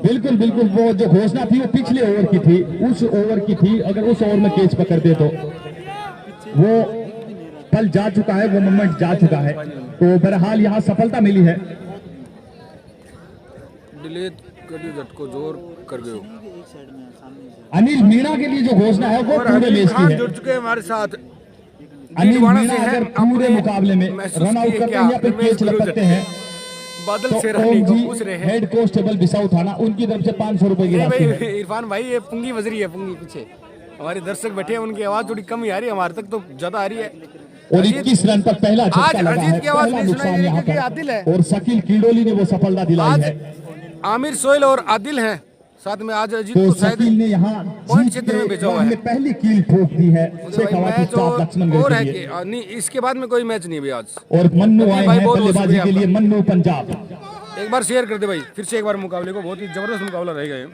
बिल्कुल बिल्कुल, वो जो घोषणा थी वो पिछले ओवर की थी, उस ओवर की थी, अगर उस ओवर में कैच पकड़ दे तो वो पल जा चुका है, वो मोमेंट जा चुका है, तो बहरहाल यहाँ सफलता मिली है। डिलीट कर झटको जोर कर गए। अनिल मीणा के लिए जो घोषणा है वो पूरे मैच की है। जुड़ चुके हैं हमारे साथ। अनिल मीणा अगर पूरे मुकाबले में रन आउट करते हैं या फिर कैच लपकते हैं बादल तो से पूछ रहे हैं हेड कांस्टेबल बिसाऊ थाना उनकी तरफ से 500 रुपए की राशि है। इरफान भाई ये पुंगी बज रही है, पुंगी पीछे हमारे दर्शक बैठे हैं, उनकी आवाज थोड़ी कम ही आ रही है, हमारे तक तो ज्यादा आ रही है। और 21 रन पर पहला झटका लगा है, अजीत की आवाज पहला नहीं सुनाई नुकसान दे रही यहाँ क्योंकि आदिल है। पर, और शकील कीड़ोली ने वो सफलता दिलाई है। आमिर सोहेल और आदिल हैं साथ में, आज अजीत तो को शायद शकील ने यहाँ पॉइंट जीत क्षेत्र में के भेजा हुआ राह है। में पहली कील ठोक दी है शेखावत मैच स्टार लक्ष्मणगढ़ और के है लिए। कि नहीं, इसके बाद में कोई मैच नहीं है भाई आज। और मन्नू आए भाई हैं बहुत बहुत बल्लेबाजी शुक्रिया के लिए, मन्नू पंजाब। एक बार शेयर कर दे भाई, फिर से एक बार मुकाबले को, बहुत ही जबरदस्त मुकाबला रहेगा ये।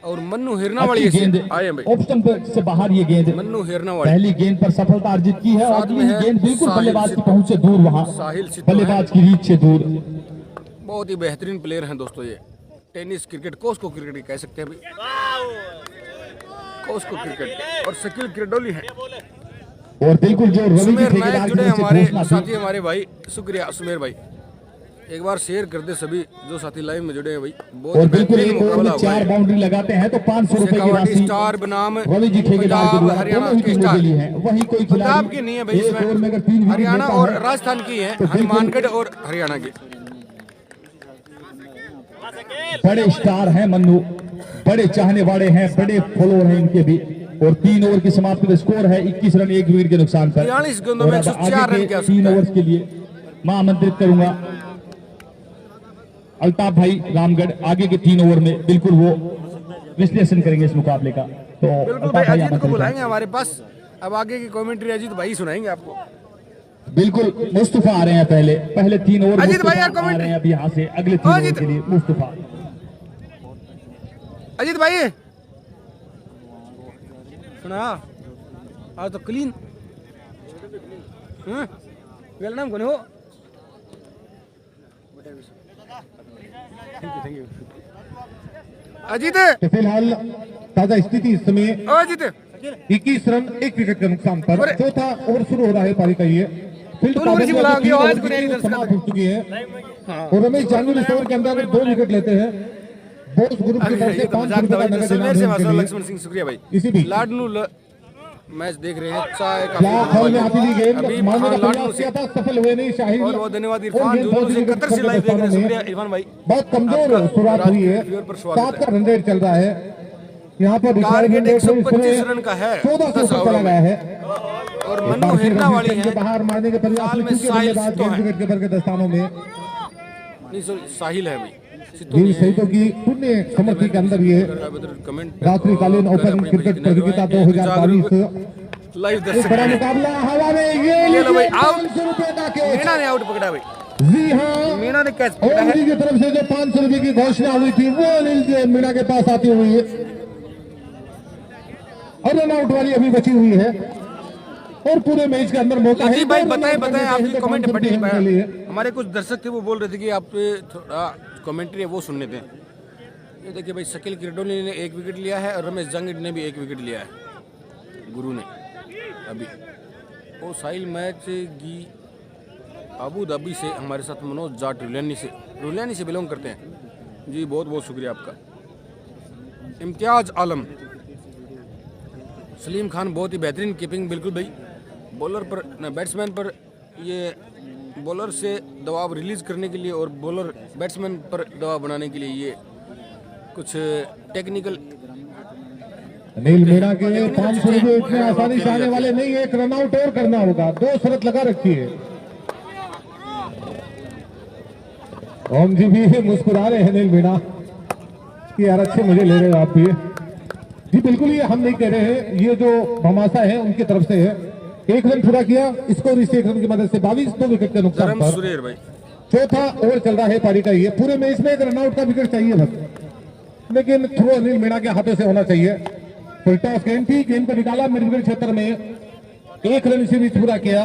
और मन्नू हिरना वाली गेंद आए हैं भाई, ऑफ स्टंप से बाहर ये गेंद मन्नू हिरना वाली पहली गेंद पर सफलता अर्जित की है, और साथ में है गेंद बिल्कुल साहिल बल्लेबाज की पहुंच से दूर, वहां साहिल सिद्धू बल्लेबाज की रीच से दूर। बहुत ही बेहतरीन प्लेयर हैं दोस्तों ये। टेनिस क्रिकेट कोस्को क्रिकेट कह सकते हैं भाई, कोस्को क्रिकेट। और शकील कीड़ोली है और बिल्कुल जो रवि सुमेर की नायक ठेकेदार जुड़े की तरफ से हमारे घोषणा साथी, थी, हमारे भाई, शुक्रिया सुमेर भाई। एक बार शेयर कर दे सभी जो साथी लाइव में जुड़े हैं भाई। बहुत और ही बिल्कुल बेहतरीन एक ओवर मुकाबला में हुआ 4 है। बाउंड्री लगाते हैं तो 500 रुपए की शेखावत राशि स्टार बनाम रवि जी ठेकेदार के पंजाब द्वारा हरियाणा दोनों ही के टीमों स्टार, के लिए है। वही कोई पंजाब की खिलाड़ी नहीं है भाई एक ओवर में अगर 3 विकेट हरियाणा लेता और है राजस्थान की है, तो बिल्कुल हनुमानगढ़ और हरियाणा की। बड़े स्टार हैं मन्नू, बड़े चाहने वाले हैं, बड़े फॉलोअर हैं इनके भी। और 3 ओवर की समाप्ति में स्कोर है 21 रन 1 विकेट के नुकसान पर। 43 गेंदों और में अब 104 आगे रन के की 3 ओवर्स के लिए मैं आमंत्रित करूंगा अल्ताफ भाई रामगढ़। आगे के 3 ओवर में बिल्कुल वो विश्लेषण करेंगे इस मुकाबले का। तो बिल्कुल अल्ताफ भाई, भाई अजीत को आमंत्रित बुलाएंगे हमारे पास। अब आगे की कमेंट्री अजीत भाई सुनाएंगे आपको। बिल्कुल मुस्तफा आ रहे हैं पहले 3 ओवर अजीत भाई यार मुस्तफा आ कमेंट रहे हैं अब यहाँ से अगले 3 ओवर अजीत। के लिए मुस्तफा। अजीत भाई सुना आज तो क्लीन वेल नाम कौन हो? Thank you Ajit. तो फिलहाल ताजा स्थिति इस समय ओ अजीत 21 रन 1 विकेट के नुकसान पर चौथा ओवर शुरू हो रहा है पारी का। ये फील्ड दोनों ओवर की बुला के आवाज को नहीं दर्शक समाप्त हो चुकी है और रमेश जहांगीर इस ओवर के अंदर अगर 2 विकेट लेते हैं बोस ग्रुप की तरफ से 500 रुपए का नगद इनाम है उनके लिए। लक्ष्मण सिंह शुक्रिया भाई। इसी बीच लाडनू मैच देख रहे हैं, चाय ब्लैक हॉल में आती हुई गेंद अभी मारने का लाडनू प्रयास से किया था, सफल हुए नहीं शाहिद। बहुत बहुत धन्यवाद और इरफान गेंद जो बहुत से ही कतर से लाइव देख रहे हैं, शुक्रिया इरफान भाई। बहुत कमजोर शुरुआत हुई है, 7 का रन रेट चल रहा है यहाँ पर। टारगेट 125 रन का है 14 से ऊपर चला गया है और मन्नू हिरना वाली है। बाहर मारने के प्रयास साल में में चूंकि साहिल बल्लेबाज सिद्धू के है। विकेट कीपर के दस्तानों में नहीं सॉरी साहिल है भाई। वीर शहीदों की पुण्य स्मृति के अंदर ये कमेंट रात्रिकालीन ओपन क्रिकेट प्रतियोगिता 2022 लाइव एक दर्शक बड़ा मुकाबला हवा में ये लो भाई, आउट। 500 रुपए का कैच। मीना ने आउट पकड़ा भाई, जी हाँ, मीना ने कैच पकड़ा है। ओवली की तरफ से जो 500 रुपए की घोषणा हुई थी वो अनिल मीणा के पास आती हुई है और रन आउट वाली अभी बची हुई है और पूरे मैच के अंदर मौका है। अजीब भाई दो रन बताएं आउट बताएं, करने आपकी के कमेंट लिए पढ़ नहीं के लिए। पाया। हमारे कुछ दर्शक थे वो बोल रहे थे कि आप थोड़ा कमेंट्री है वो सुनने दें। ये देखिए भाई, शकील किरडोली ने 1 विकेट लिया है और रमेश जंगिड ने भी 1 विकेट लिया है, गुरु ने अभी। और साहिल मैच की अबू धाबी से हमारे साथ मनोज जाट रुलियानी से बिलोंग करते हैं जी, बहुत बहुत शुक्रिया आपका। इम्तियाज आलम, सलीम खान बहुत ही बेहतरीन कीपिंग, बिल्कुल भाई। बॉलर पर बैट्समैन पर ये बॉलर से दबाव रिलीज करने के लिए और बॉलर बैट्समैन पर दबाव बनाने के लिए ये कुछ टेक्निकल। अनिल मीणा के 500 रुपए इतने आसानी से आने वाले नहीं, एक रन आउट और करना होगा, 2 शर्त लगा रखी है। ओम जी भी मुस्कुरा रहे हैं अनिल मीणा कि यार अच्छे मजे ले रहे हो आप भी। जी बिल्कुल, ये हम नहीं कह रहे हैं, ये जो भमासा है उनकी तरफ से है। 1 रन पूरा किया, स्कोर इस 1 रन की मदद से 22, 2 विकेट के नुकसान पर। सुरेर भाई, चौथा ओवर चल रहा है पारी का। ये पूरे मैच में एक रनआउट का विकेट चाहिए बस, लेकिन थ्रो अनिल मीणा के हाथों से होना चाहिए। फुल टॉस गेंद थी, गेंद को निकाला मिड विकेट क्षेत्र में, 1 रन इसी बीच पूरा किया।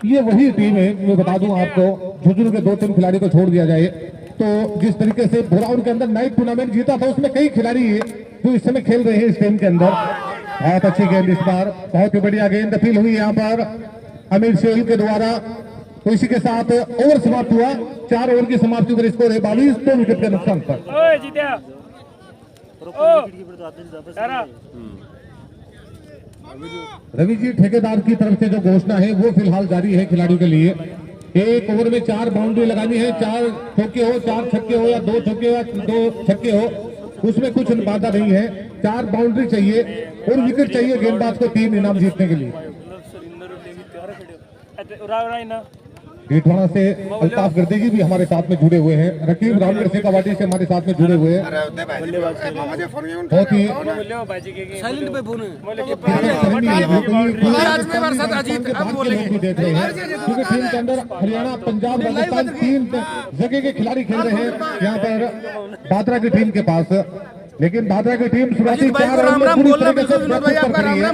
ये वही टीम है, मैं बता दूं आपको, झुंझुनू के 2-3 खिलाड़ी को छोड़ दिया जाए तो जिस तरीके से भोराउन के अंदर नाइट टूर्नामेंट जीता था उसमें कई खिलाड़ी है जो इस समय खेल रहे हैं इस टीम के अंदर। बहुत अच्छी गेंद इस बार, बहुत ही बढ़िया गेंद अपील हुई यहाँ पर अमीर शेल के द्वारा। तो इसी के साथ ओवर समाप्त हुआ, 4 ओवर की समाप्ति पर स्कोर है 22, 2 विकेट के नुकसान पर। रवि जी, ठेकेदार की तरफ से जो घोषणा है वो फिलहाल जारी है खिलाड़ियों के लिए। 1 ओवर में 4 बाउंड्री लगानी है, 4 चौके हो, 4 छक्के हो या 2 चौके हो 2 छक्के हो, उसमें कुछ बाधा नहीं है। 4 बाउंड्री चाहिए और विकेट चाहिए गेंदबाज को 3 इनाम जीतने के लिए। टीटवाड़ा से अल्ताफ गर्देगी भी हमारे साथ में जुड़े हुए हैं, रकीब रामगढ़ से कवाटी से हमारे साथ में जुड़े हुए हैं। बहुत ही साइलेंट पे फोन है। देख रहे हैं क्योंकि टीम के अंदर हरियाणा, पंजाब, राजस्थान 3 जगह के खिलाड़ी खेल रहे हैं यहाँ पर बाद्रा की टीम के पास। लेकिन बाद्रा की टीम शुरुआती 4 ओवर में पूरी तरीके से प्रस्तुत कर रही है।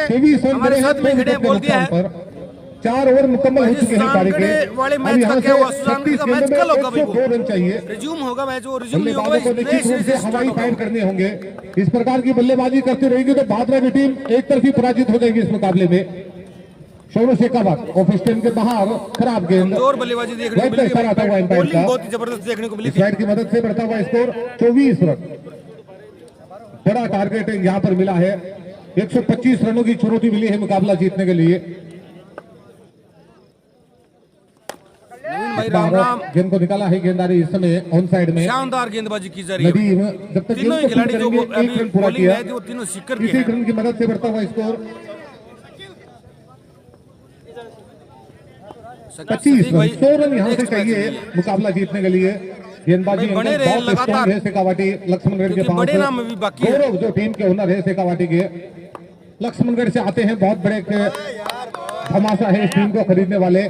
23 रन बने हैं 2 विकेट के नुकसान पर। 4 ओवर मुकम्मल हो चुके हैं पारी के। वाले अब मैच का यहाँ क्या हुआ? से सुशांत 36 का मैच गेंदों कल में होगा भाई, 102 रन चाहिए। रिज्यूम होगा मैच, वो रिज्यूम नहीं होगा बल्लेबाजों को निश्चित रूप से हवाई फायर करने होंगे। इस प्रकार की बल्लेबाजी करती रहेगी तो बाद्रा की टीम एक तरफी पराजित हो जाएगी इस मुकाबले में। शोनो शेखावत ऑफ स्टेन के बाहर, खराब गेंद, जोर बल्लेबाजी देखने को मिली, इशारा था एम्पायर बॉलिंग का। बहुत ही जबरदस्त देखने को मिली थी। स्लाइड की मदद से बढ़ता हुआ स्कोर 24 रन। बड़ा टारगेट यहाँ पर मिला है, 125 रनों की चुनौती मिली है मुकाबला जीतने के लिए। भाई राम राम, गेंद को निकाला है गेंदारी इस समय ऑन साइड में। शानदार गेंदबाजी की जा रही है। नदीम जब तक तीनों ही गेंद को खिलाड़ी जो करेंगे, अभी 1 रन पूरा बॉलिंग किया। आए थे वो तीनों सीकर के इसी हैं। रन की मदद से बढ़ता हुआ स्कोर 25 रन। 100 रन यहाँ से चाहिए मुकाबला जीतने के लिए। गेंदबाजी भाई बने अंदर रहे बहुत स्ट्रांग लगातार। है शेखावाटी लक्ष्मणगढ़ के क्योंकि बड़े पास। नाम अभी बाकी है। गौरव जो टीम के ओनर है शेखावाटी के, लक्ष्मणगढ़ से आते हैं, बहुत बड़े धमासा है इस टीम को खरीदने वाले।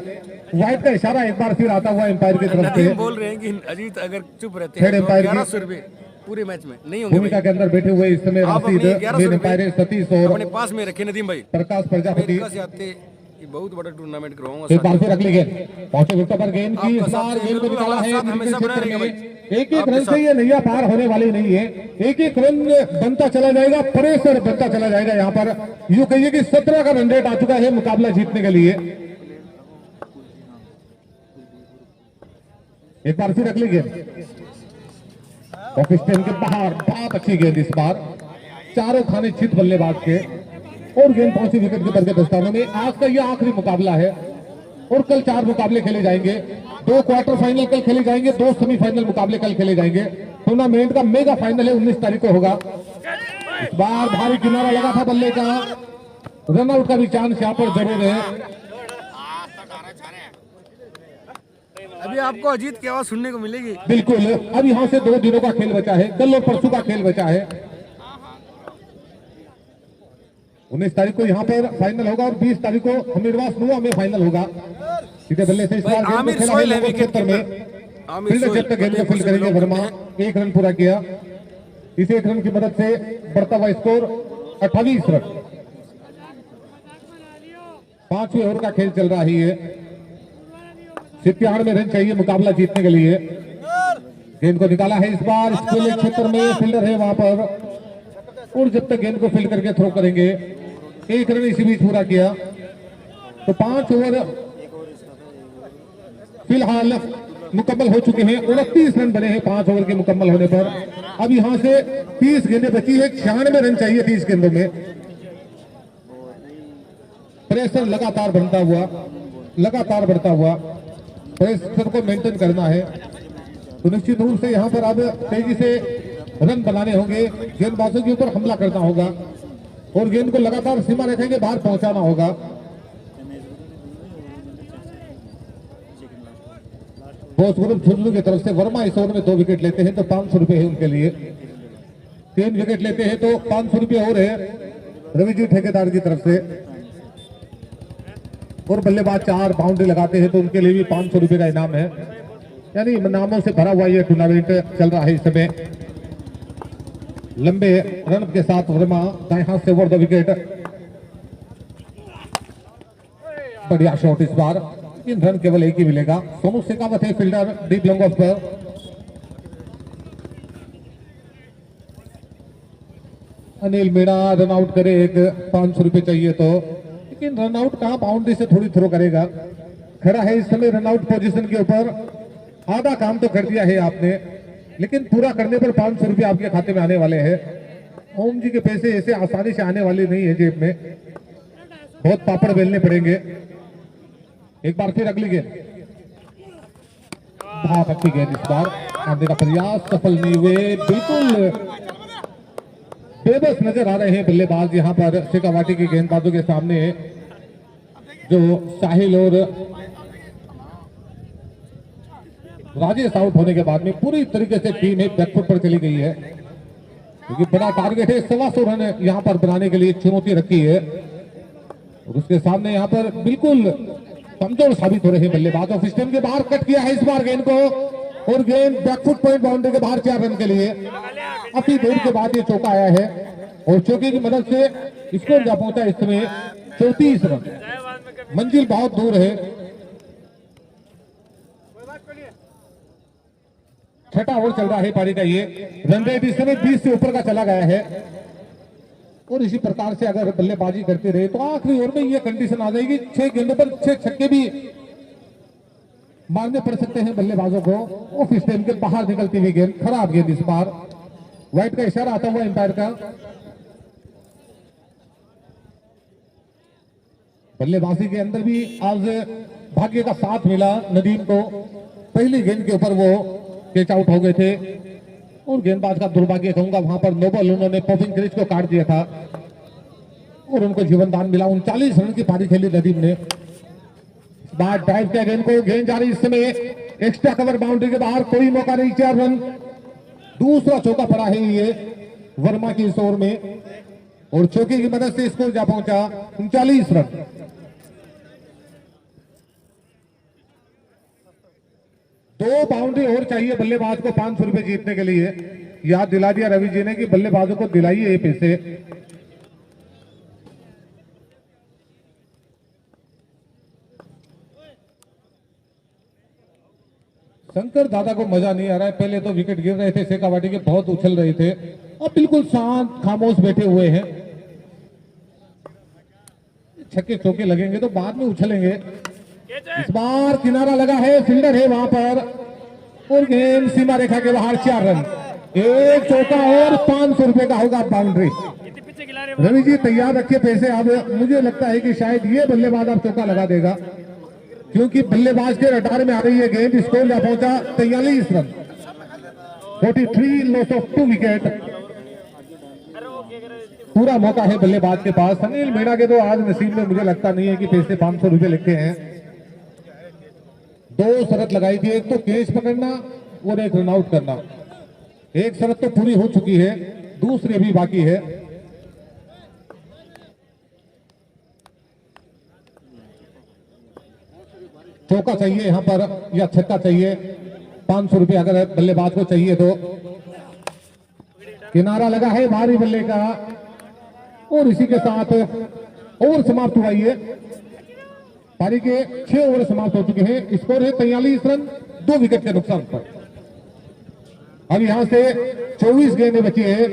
व्हाइट का इशारा एक बार फिर आता हुआ एम्पायर की तरफ से। नदीम बोल रहे हैं कि अजीत अगर चुप रहते हेड हैं तो एम्पायर की 1100 रुपए पूरे मैच में नहीं होंगे भूमिका भाई। के अंदर बैठे हुए इस समय आप अपने राशिद, 1100 मेन एम्पायर है सतीश और अपने पास में रखे नदीम भाई। प्रकाश प्रजापति। अमेरिका से आते ये बहुत बड़ा टूर्नामेंट करवाऊंगा एक बार साथ। फिर अगली गेंद पहुंचे विकेट पर गेंद की, इस आपका बार साथ गेंद को बिल्कुल निकाला है साथ विकेट हमेशा बना क्षेत्र रहेगा में। भाई। एक-एक आपके रन से साथ। ये नैया पार होने वाली नहीं है, एक-एक रन बनता चला जाएगा, प्रेशर बनता चला जाएगा। यहाँ पर यूं कहिए कि 17 का रन रेट आ चुका है मुकाबला जीतने के लिए। एक बार फिर अगली गेंद ऑफ स्टेन के बाहर, बहुत अच्छी गेंद इस बार, चारों खाने चित बल्लेबाज के और गेंद पहुंची विकेट कीपर के दस्तानों में। आज का यह आखिरी मुकाबला है और कल 4 मुकाबले खेले जाएंगे। 2 क्वार्टर फाइनल कल खेले जाएंगे, 2 सेमीफाइनल मुकाबले कल खेले जाएंगे। टूर्नामेंट का मेगा फाइनल है 19 तारीख को होगा। इस बार भारी किनारा लगा था बल्ले का, रन आउट का भी चांस यहाँ पर जरूर है। अभी आपको अजीत की आवाज सुनने को मिलेगी। बिल्कुल, अब यहाँ से 2 दिनों का खेल बचा है, कल और परसों का खेल बचा है। 19 तारीख को यहाँ पर फाइनल होगा और 20 तारीख को हमीरवास नुआ में फाइनल होगा। सीधे बल्ले से इस बार गेंद को खेला है लोगों क्षेत्र में, फील्डर क्षेत्र गेंद को फील्ड करेंगे वर्मा। 1 रन पूरा किया, इस 1 रन की मदद से बढ़ता हुआ स्कोर 28 रन। 5वें ओवर का खेल चल रहा है। 97 रन चाहिए मुकाबला जीतने के लिए। गेंद को निकाला है इस बार स्कूल क्षेत्र में, फील्डर है वहां पर, और जब तक गेंद को फील्ड करके थ्रो करेंगे। 1 रन इसी बीच पूरा किया। तो 5 ओवर फिलहाल मुकम्मल हो चुके हैं। 29 रन बने हैं 5 ओवर के मुकम्मल होने पर। अब यहां से 30 गेंदें बची है, 96 रन चाहिए 30 गेंदों में। प्रेशर लगातार बढ़ता हुआ प्रेशर को मेंटेन करना है। तो निश्चित रूप से यहां पर अब तेजी से रन बनाने होंगे, गेंदबाजों के ऊपर हमला करना होगा और गेंद को लगातार सीमा रेखा के बाहर पहुंचाना होगा। बोस ग्रुप झुंझुनू की तरफ से वर्मा इस ओवर में 2 विकेट लेते हैं तो 500 रुपए है उनके लिए। 3 विकेट लेते हैं तो 500 रुपए और है रवि जी ठेकेदार की तरफ से। और बल्लेबाज 4 बाउंड्री लगाते हैं तो उनके लिए भी 500 रुपए का इनाम है। यानी नामों से भरा हुआ ये टूर्नामेंट चल रहा है इस समय। लंबे रन के साथ वर्मा दाएं हाथ से ओवर द विकेट। बढ़िया शॉट इस बार, 3 रन केवल एक ही मिलेगा। सोनू शेखावत है फील्डर डीप लॉन्ग ऑफ पर। अनिल मीणा रन आउट करे, एक 500 रुपए चाहिए तो, लेकिन रन आउट कहां, बाउंड्री से थोड़ी थ्रो करेगा। खड़ा है इस समय रन आउट पोजीशन के ऊपर। आधा काम तो कर दिया है आपने, लेकिन पूरा करने पर 500 रुपए आपके खाते में आने वाले हैं। ओम जी के पैसे ऐसे आसानी से आने वाले नहीं है जेब में, बहुत पापड़ बेलने पड़ेंगे। एक बार फिर अगली गेंद, बहुत अच्छी गेंद इस बार, आने का प्रयास सफल नहीं हुए। बिल्कुल बेबस नजर आ रहे हैं बल्लेबाज यहाँ पर शेखावाटी की गेंदबाजों के सामने, जो साहिल और राजेश आउट होने के बाद में पूरी तरीके से टीम एक बैकफुट पर चली गई है, क्योंकि बड़ा टारगेट है 125 रन यहाँ पर बनाने के लिए चुनौती रखी है। और उसके सामने यहाँ पर बिल्कुल कमजोर साबित हो रहे हैं बल्लेबाज। ऑफ स्टंप के बाहर कट किया है इस बार गेंद को, और गेंद बैकफुट पॉइंट बाउंड्री के बाहर 4 रन के लिए। काफी देर के बाद ये चौका आया है और चौके की मदद से स्कोर जा पहुंचा इस समय 34 रन। मंजिल बहुत दूर है। छठा ओवर चल रहा है पारी का। ये रन रेट इस समय 20 से ऊपर का चला गया है, और इसी प्रकार से अगर बल्लेबाजी करते रहे तो आखिरी ओवर में ये कंडीशन आ जाएगी 6 गेंदों पर 6 छक्के भी मारने पड़ सकते हैं बल्लेबाजों को। ऑफ स्टंप के बाहर निकलती हुई गेंद, खराब गेंद इस बार। व्हाइट का इशारा आता हुआ एम्पायर का। बल्लेबाजी के अंदर भी आज भाग्य का साथ मिला नदीम को। पहली गेंद के ऊपर वो कैच आउट हो गए थे, और गेंदबाज का दुर्भाग्य कहूंगा, वहां पर नोबल उन्होंने पॉपिंग क्रीज को काट दिया था और उनको जीवन दान मिला। 39 रन की पारी खेली नदीम ने। बार ड्राइव किया गेंद को, गेंद जा रही इस समय एक्स्ट्रा कवर बाउंड्री के बाहर, कोई मौका नहीं, 4 रन। दूसरा चौका पड़ा है ये वर्मा की इस ओवर में, और चौके की मदद से स्कोर जा पहुंचा 39 रन। दो बाउंड्री और चाहिए बल्लेबाज को 500 रुपए जीतने के लिए। याद दिला दिया रवि जी ने कि बल्लेबाजों को दिलाइए ये पैसे। शंकर दादा को मजा नहीं आ रहा है। पहले तो विकेट गिर रहे थे शेखावाटी के, बहुत उछल रहे थे, अब बिल्कुल शांत खामोश बैठे हुए हैं। छक्के चौके लगेंगे तो बाद में उछलेंगे। इस बार किनारा लगा है, फील्डर है वहां पर, और गेंद सीमा रेखा के बाहर 4 रन। एक चौका और 500 रुपए का होगा बाउंड्री। रवि जी तैयार रखिए पैसे। अब मुझे लगता है कि शायद ये बल्लेबाज अब चौका लगा देगा, क्योंकि बल्लेबाज के रडार में आ रही है गेंद। स्कोर जा पहुंचा 43 रन, 43 लॉस ऑफ 2 विकेट। पूरा मौका है बल्लेबाज के पास। अनिल मीणा के तो आज नसीब में मुझे लगता नहीं है कि पैसे 500 रुपए लिखे हैं। दो शरत लगाई थी, एक तो कैच पकड़ना और एक रन आउट करना। एक शरत तो पूरी हो चुकी है, दूसरी अभी बाकी है। चौका चाहिए यहां पर या छक्का चाहिए। 500 रुपए अगर बल्लेबाज को चाहिए तो। किनारा लगा है भारी बल्ले का और इसी के साथ ओवर समाप्त हुआ। ये पारी के 6 ओवर समाप्त हो चुके हैं। स्कोर है 43 रन 2 विकेट के नुकसान पर। अब यहां से 24 गेंदें बची है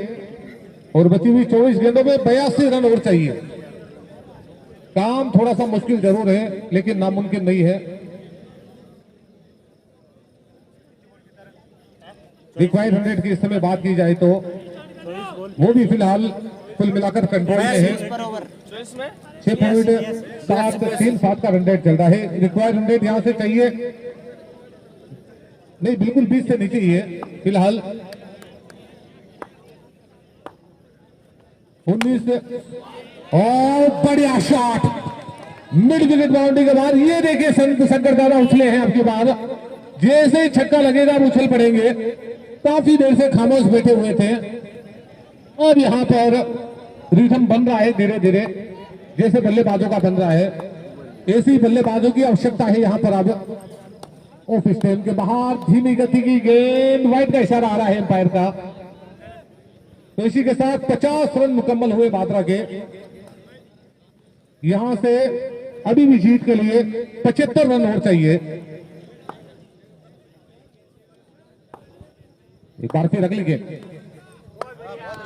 और बची हुई 24 गेंदों में 82 रन और चाहिए। काम थोड़ा सा मुश्किल जरूर है लेकिन नामुमकिन नहीं है। रिक्वायर्ड 100 की इस समय बात की जाए तो वो भी फिलहाल कुल मिलाकर कंट्रोल में है। 6.737 का रन रेट चल रहा है। रिक्वायर्ड 100 यहां से चाहिए नहीं, बिल्कुल 20 से नीचे ही है फिलहाल। 19 और बढ़िया शॉट मिड विकेट बाउंड्री के बाद। ये देखिए शंकर दादा उछले हैं आपके बाद। जैसे ही छक्का लगेगा उछल पड़ेंगे। काफी देर से खामोश बैठे हुए थे और यहां पर रिदम बन रहा है धीरे धीरे, जैसे बल्लेबाजों का बन रहा है। ऐसी बल्लेबाजों की आवश्यकता है यहां पर। अब ऑफ स्टेम के बाहर धीमी गति की गेंद, वाइड का इशारा आ रहा है एम्पायर का। तो इसी के साथ 50 रन मुकम्मल हुए बाद्रा के। यहां से अभी भी जीत के लिए 75 रन और चाहिए। एक बार फिर अगली गेंद,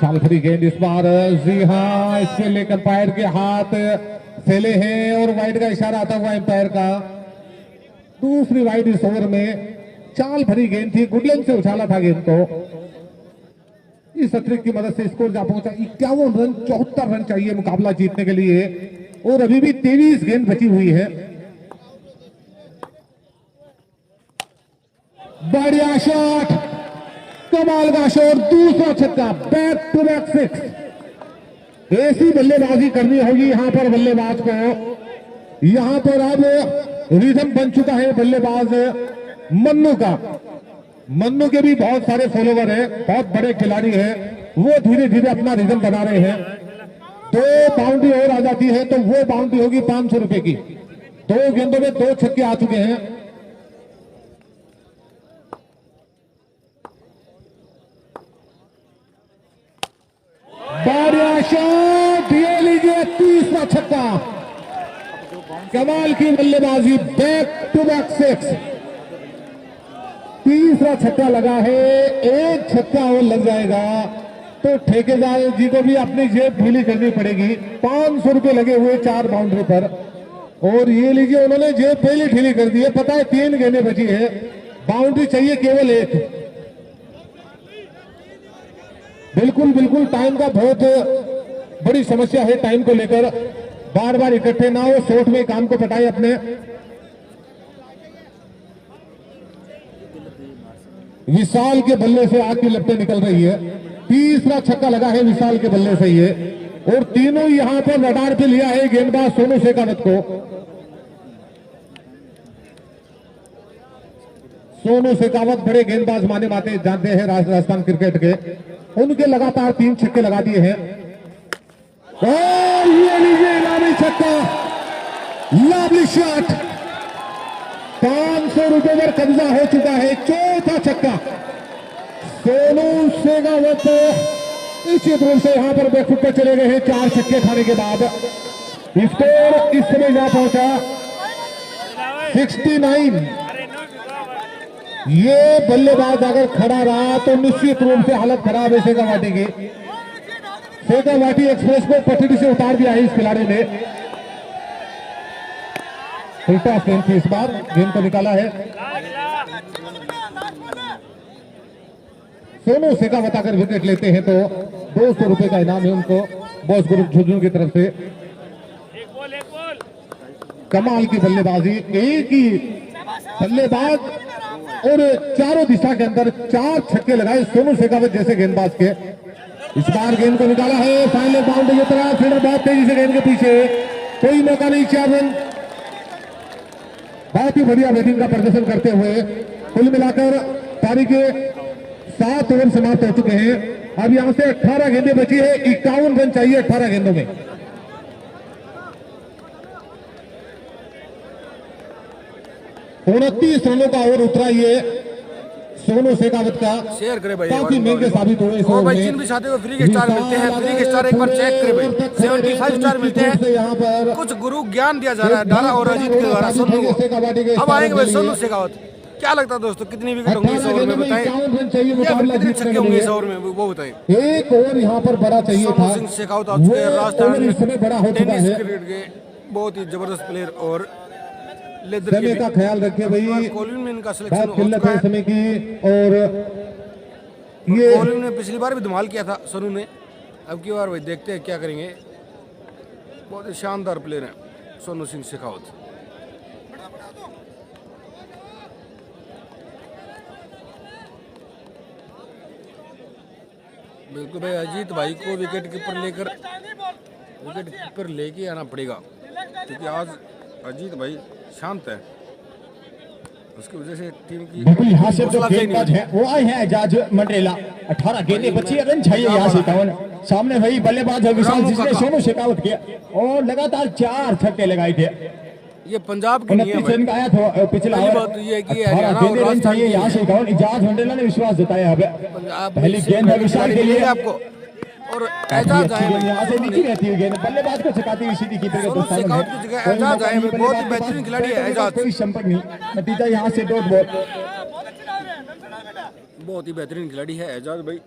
चाल खड़ी गेंद इस बार। जी हाँ, इसके लेकर एम्पायर के हाथ फैले हैं और वाइड का इशारा आता हुआ एम्पायर का। दूसरी वाइड इस ओवर में। चाल भरी गेंद थी, गुडलैंड से उछाला था गेंद को। इस अतिरिक्त की मदद से स्कोर जा पहुंचा 51 रन। 74 रन चाहिए मुकाबला जीतने के लिए और अभी भी 23 गेंद बची हुई है। बढ़िया शॉट, कमाल का शॉट, दूसरा छक्का, बैक टू बैक 6। ऐसी बल्लेबाजी करनी होगी यहां पर बल्लेबाज को। यहां पर अब रिदम बन चुका है बल्लेबाज मन्नू का। मन्नू के भी बहुत सारे फॉलोवर हैं, बहुत बड़े खिलाड़ी हैं। वो धीरे धीरे अपना रिदम बना रहे हैं। 2 बाउंड्री और आ जाती है तो वो बाउंड्री होगी 500 रुपए की। 2 गेंदों में 2 छक्के आ चुके हैं। बढ़िया शॉट, ये लीजिए तीसरा छक्का। कमाल की बल्लेबाजी, बैक टू बैक 6। तीसरा छक्का लगा है। एक छक्का और लग जाएगा तो ठेकेदार जी को भी अपनी जेब ढीली करनी पड़ेगी। 500 रुपए लगे हुए 4 बाउंड्री पर और ये लीजिए उन्होंने जेब पहले ढीली कर दी है। पता है 3 गेंदें बची है, बाउंड्री चाहिए केवल 1। बिल्कुल बिल्कुल टाइम का बहुत बड़ी समस्या है। टाइम को लेकर बार बार इकट्ठे ना हो, शॉर्ट में काम को पटाए अपने। विशाल के बल्ले से आग की लपटें निकल रही है। तीसरा छक्का लगा है विशाल के बल्ले से ये और तीनों यहां पर रडार पे लिया है गेंदबाज सोनू शेखावत को। सोनू शेखावत बड़े गेंदबाज माने जानते हैं राजस्थान क्रिकेट के। उनके लगातार 3 छक्के लगा दिए हैं और ये लीजिए लाभली छक्का, लाभली शॉट। 500 रुपए पर कब्जा हो चुका है। चौथा छक्का सोनू शेखावत निश्चित रूप से यहां पर बैकफुट पर चले गए हैं 4 छक्के खाने के बाद। स्कोर इस समय जा पहुंचा 69। ये बल्लेबाज अगर खड़ा रहा तो निश्चित रूप से हालत खराब है शेखावाटी की। शेखावाटी एक्सप्रेस को पटरी से उतार दिया है इस खिलाड़ी ने। उल्टा स्टैंड इस बार गेंद को निकाला है। सोनू शेखावत अगर विकेट लेते हैं तो 200 रुपए का इनाम है उनको बॉस ग्रुप झुंझुनू की तरफ से। कमाल की बल्लेबाजी, एक ही बल्लेबाज और चारों दिशा के अंदर 4 छक्के लगाए सोनू शेखावत जैसे गेंदबाज के। इस बार गेंद को निकाला है फाइनल बाउंड्री की तरफ। फील्डर बहुत तेजी से गेंद के पीछे, कोई मौका नहीं। 4 रन बहुत ही बढ़िया बैटिंग का प्रदर्शन करते हुए कुल मिलाकर पारी के 7 ओवर समाप्त हो चुके हैं। अब यहां से 18 गेंदें बची है, 51 रन चाहिए 18 गेंदों में। 29 रनों का ओवर उतरा ये सोनू शेखावत का। शेयर करे भाई, काफी महंगे साबित हुए इस और ओवर भाई में। जिन भी चाहते हो फ्री के स्टार मिलते हैं, फ्री के स्टार एक बार चेक करे भाई, 75 स्टार मिलते हैं। यहाँ पर कुछ गुरु ज्ञान दिया जा रहा है डारा और अजीत के द्वारा सोनू को। अब आएंगे भाई सोनू शेखावत। क्या लगता है दोस्तों कितनी विकेट होंगी इस ओवर में बताएं, कितने छक्के होंगे इस ओवर में वो बताएं। एक ओवर यहाँ पर बड़ा चाहिए था। सोनू सिंह शेखावत आ चुके हैं राजस्थान इस समय बड़ा हो चुका टेनिस है। क्रिकेट के बहुत ही जबरदस्त प्लेयर और लेदर समय का ख्याल रखिए भाई, कॉलिन में इनका बहुत सिलेक्शन हो किल्लत चुका है है। समय की। और ये कॉलिन ने पिछली बार भी धमाल किया था सोनू ने, अब की बार भाई देखते हैं क्या करेंगे। बहुत ही शानदार प्लेयर हैं सोनू सिंह शेखावत। बिल्कुल भाई अजीत भाई को विकेट कीपर लेके आना पड़ेगा क्योंकि आज अजीत भाई शांत है, उसकी वजह से टीम की बिल्कुल यहाँ से जो हौसला अफजाई नहीं गेंदबाज है वो आए हैं एजाज मंडरेला। 18 गेंदें बची है, रन चाहिए यहाँ से 51। सामने वही बल्लेबाज है विशाल जिसने सोनू शेखावत किया और लगातार 4 छक्के लगाए थे। ये पंजाब की नहीं है 29 भाई। रन का आया था पिछला पहली ओवर। बात तो ये है कि 18 हरियाणा और गेंदें रन राजस्थान चाहिए की यहाँ से 51। एजाज मंडरेला ने विश्वास जताया है। पंजाब पहली गेंद है विशाल के लिए आपको और काफी एजाज अच्छी आए गेंद यहाँ से नीचे रहती हुई गेंद बल्लेबाज को चकाती हुई सीधी कीपर के सोनू प्रोत्साहन शेखावत है। की जगह कोई एजाज मौका आए नहीं, हैं, बहुत ही बल्लेबाज के बेहतरीन पास खिलाड़ी है बैटिंग का एजाज। कोई संपर्क नहीं, नतीजा यहाँ से डॉट बॉल। बहुत ही बेहतरीन खिलाड़ी है एजाज भाई,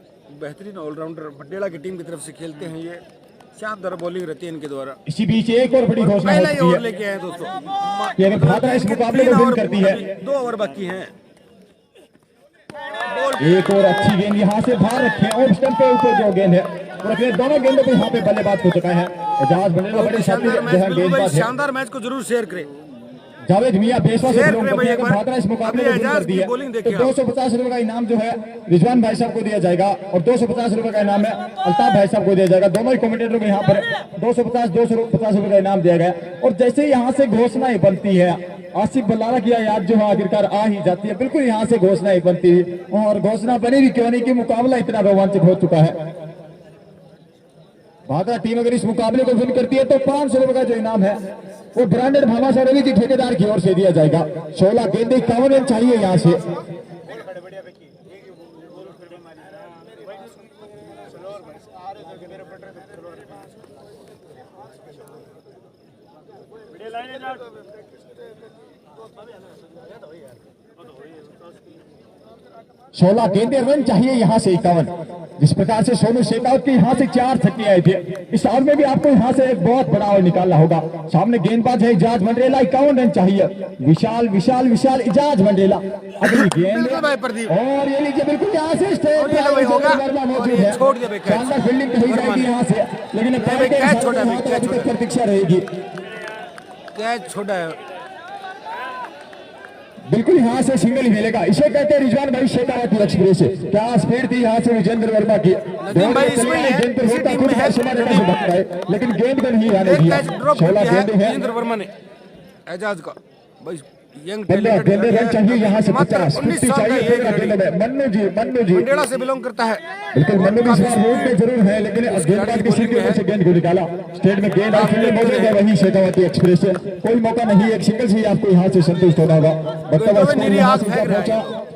बेहतरीन ऑलराउंडर। मंडेला की टीम की तरफ से खेलते हैं ये, शानदार बॉलिंग रहती है इनके द्वारा। इसी बीच एक और बड़ी घोषणा हो पहला ही चुकी ओवर है लेके आए दोस्तों, कि अगर भाद्रा इस मुकाबले को विन करती है 2 ओवर बाकी हैं। एक और अच्छी गेंद यहाँ से बाहर रखे ऑफ स्टंप पे ऊपर जो गेंद है और अपने दोनों गेंदों पे यहाँ पे बल्लेबाज को चुका है। एजाज बल्लेबाज बड़े शातिर गेंदबाज है। शानदार मैच को जरूर शेयर करें। जावेद मियां पेशवा से शेयर बिलोंग करें करते हैं। भाई, अगर भाद्रा इस मुकाबले को अभी विन एजाज करती की है बॉलिंग तो देखिए आप। 250 रुपए का इनाम जो है रिजवान भाई साहब को दिया जाएगा और 250 रुपए का इनाम है अल्ताफ भाई साहब को दिया जाएगा। दोनों ही कमेंटेटरों को यहाँ पर 250 रुपए का इनाम दिया गया। और जैसे यहाँ से घोषणाएं बनती है, आसिफ बल्लारा की याद जो है आखिरकार आ ही जाती है। बिल्कुल यहाँ से घोषणाएं बनती है और घोषणा बनी भी क्यों नहीं कि मुकाबला इतना रोमांचक हो चुका है। भाद्रा टीम अगर इस मुकाबले को विन करती है तो 500 रुपए का जो इनाम है वो ब्रांडेड भामाशाह रवि की ठेकेदार की ओर से दिया जाएगा। 16 गेंदें 51 रन चाहिए यहाँ से। सोलह गेंदे रन चाहिए यहाँ से 51। जिस प्रकार से सोनू शेखावत के यहाँ से 4 छक्के आए थे, इस ओवर में भी आपको यहाँ से एक बहुत बड़ा ओवर निकालना होगा। सामने गेंदबाज है इजाज मंडरेला, 51 रन चाहिए। विशाल विशाल विशाल इजाज मंडरेला अगली गेंद और ये लीजिए बिल्कुल यहाँ से स्ट्रेट वर्मा मौजूद है। शानदार फील्डिंग कही जाएगी यहाँ से, लेकिन प्रतीक्षा रहेगी। कैच छोटा है बिल्कुल यहाँ से सिंगल ही मिलेगा। इसे कहते हैं रिजवान भाई शेखावत एक्सप्रेस। क्या स्पीड थी यहाँ से विजेंद्र वर्मा की। लेकिन गेंद को नहीं आने दिया। 16 गेंदे हैं विजेंद्र वर्मा ने एजाज का भाई यंग 15 गेंदे रन चाहिए यहाँ से 50 चाहिए। मन्नू जी मंडेला से बिलोंग करता है। बिल्कुल मन्नू भी इस बार रोड पे जरूर है, लेकिन गेंदबाज की सीट के ऊपर से गेंद को निकाला। स्टेट में गेंद आई फील्ड मौजूद है वही शेखावती एक्सप्रेस। कोई मौका नहीं, एक सिंगल से ही आपको यहाँ से संतुष्ट होना होगा। बर्तमान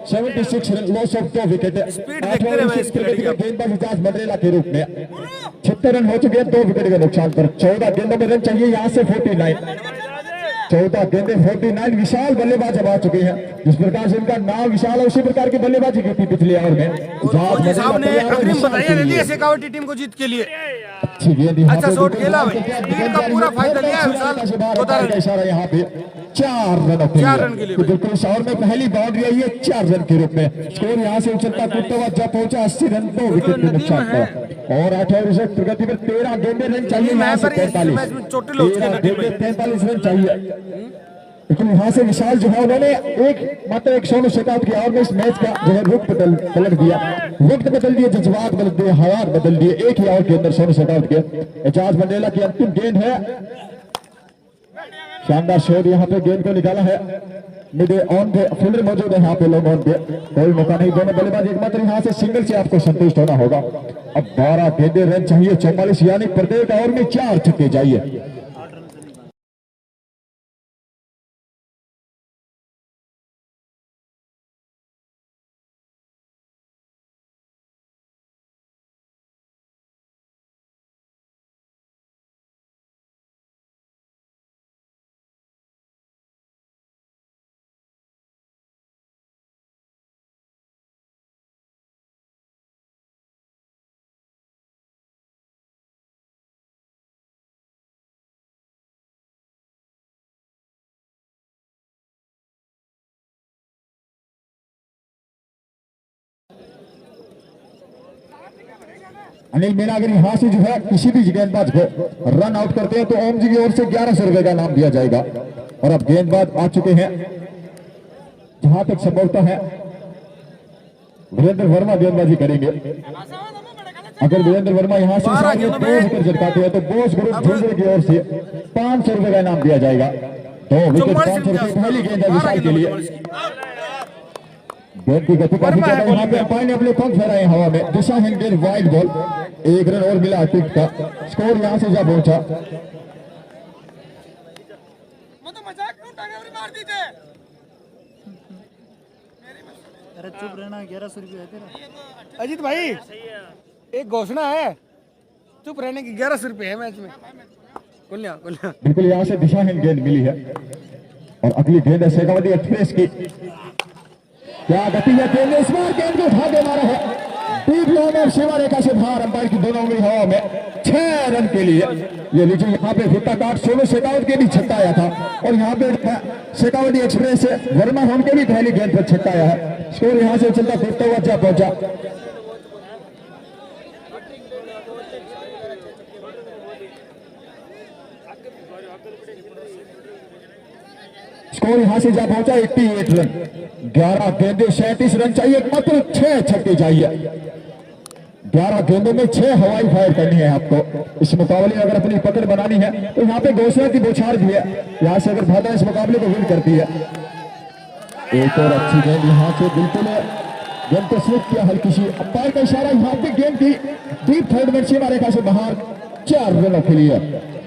76 रन लॉस ऑफ 2 विकेट। गेंदबाज इजाज मंडरेला के रूप में 76 रन हो चुके हैं 2 विकेट के नुकसान पर। 14 गेंदों में रन चाहिए यहाँ से 49। 14 गेंदे 49। विशाल बल्लेबाज अब आ चुके हैं। जिस प्रकार से इनका नाम विशाल है उसी प्रकार की बल्लेबाजी की थी पिछले ओवर में। सामने अग्रिम बधाइयां दे दी शेखावती टीम को जीत के लिए। अच्छी गेंद अच्छा शॉट खेला भाई, टीम का पूरा फायदा लिया है विशाल। इशारा यहाँ पे 4 रन के लिए बिल्कुल इस ओवर में पहली बाउंड्री आई है 4 रन के रूप में। स्कोर यहाँ से उछलता कूदता हुआ जब पहुंचा 80 रन 2 विकेट के नुकसान पर। और 18 प्रगति पर 13 गेंदे रन चाहिए यहाँ से 43 रन चाहिए। लेकिन यहाँ से विशाल जो है उन्होंने एक सोनू शेखावत के ओवर में इस मैच का जो है रुख पलट दिया, वक्त बदल दिए, जज्बात बदल दिए, हालात बदल दिए। एक ही ओवर के अंदर सोनू शेखावत के। एजाज मंडरेला की अंतिम गेंद है शानदार शॉट यहाँ पे गेंद को निकाला है। मिड ऑन पे फील्डर मौजूद है यहाँ पे, लोग ऑन पे, कोई मौका नहीं। दोनों बल्लेबाज एकमात्र यहाँ से सिंगल से आपको संतुष्ट होना होगा। अब 12 गेंदे रन चाहिए 44, यानी प्रत्येक ओवर में 4 छक्के चाहिए। अनिल मीना अगर यहाँ से जो है किसी भी गेंदबाज को रन आउट करते हैं तो ओम जी की ओर से 1100 रुपए का नाम दिया जाएगा। और अब गेंदबाज आ चुके हैं, जहां तक संभवता है वीरेंद्र वर्मा गेंदबाजी करेंगे। अगर वीरेंद्र वर्मा यहाँ से 2 विकेट झटकाते हैं तो बोस ग्रुप झुंझुनू की ओर से 500 रुपए का नाम दिया जाएगा। 2 विकेट 500 रुपए, पहली गेंद है विशाल के लिए। गेंद की गति काफी ज्यादा, यहाँ पे अंपायर ने अपने पंख फहराए हवा में। दिशाहीन गेंद, वाइड बॉल, 1 रन और मिला टिक का। स्कोर यहाँ से जा पहुंचा। अरे चुप रहना, 1100 रुपये है तेरा। अजीत भाई एक घोषणा है, चुप रहने की 1100 रुपये है मैच में। कुल्ला बिल्कुल यहाँ से दिशाहीन गेंद मिली है। और अगली गेंद है शेखावती एक्सप्रेस की। क्या गति है गेंद, इस बार गेंद को उठा के मारा है डीप लॉन और सीमा रेखा से बाहर। अंपायर की दोनों उंगली हवा में, 6 रन के लिए। ये लीजिए यहाँ पे फुट्टा काट सोनू शेखावत के भी छक्का आया था। और यहाँ पे शेखावती एक्सप्रेस से वर्मा होम के भी पहली गेंद पर छक्का आया है। स्कोर यहाँ से चलता फिरता हुआ जा पहुंचा। स्कोर यहां से जा पहुंचा 88 रन। 11 गेंदे 37 रन चाहिए, मात्र 6 छक्के चाहिए। 11 गेंदों में 6 हवाई फायर करनी है आपको। इस मुकाबले में अगर अपनी पकड़ बनानी है तो यहाँ पे घोषणा की बौछार भी है। यहाँ से अगर भारत इस मुकाबले को विन करती है। एक और अच्छी गेंद यहाँ से, बिल्कुल गेंद को स्लिप किया हल्की सी। अंपायर का इशारा, यहाँ पे गेंद की डीप थर्ड में सीमा रेखा से बाहर, 4 रनों के लिए।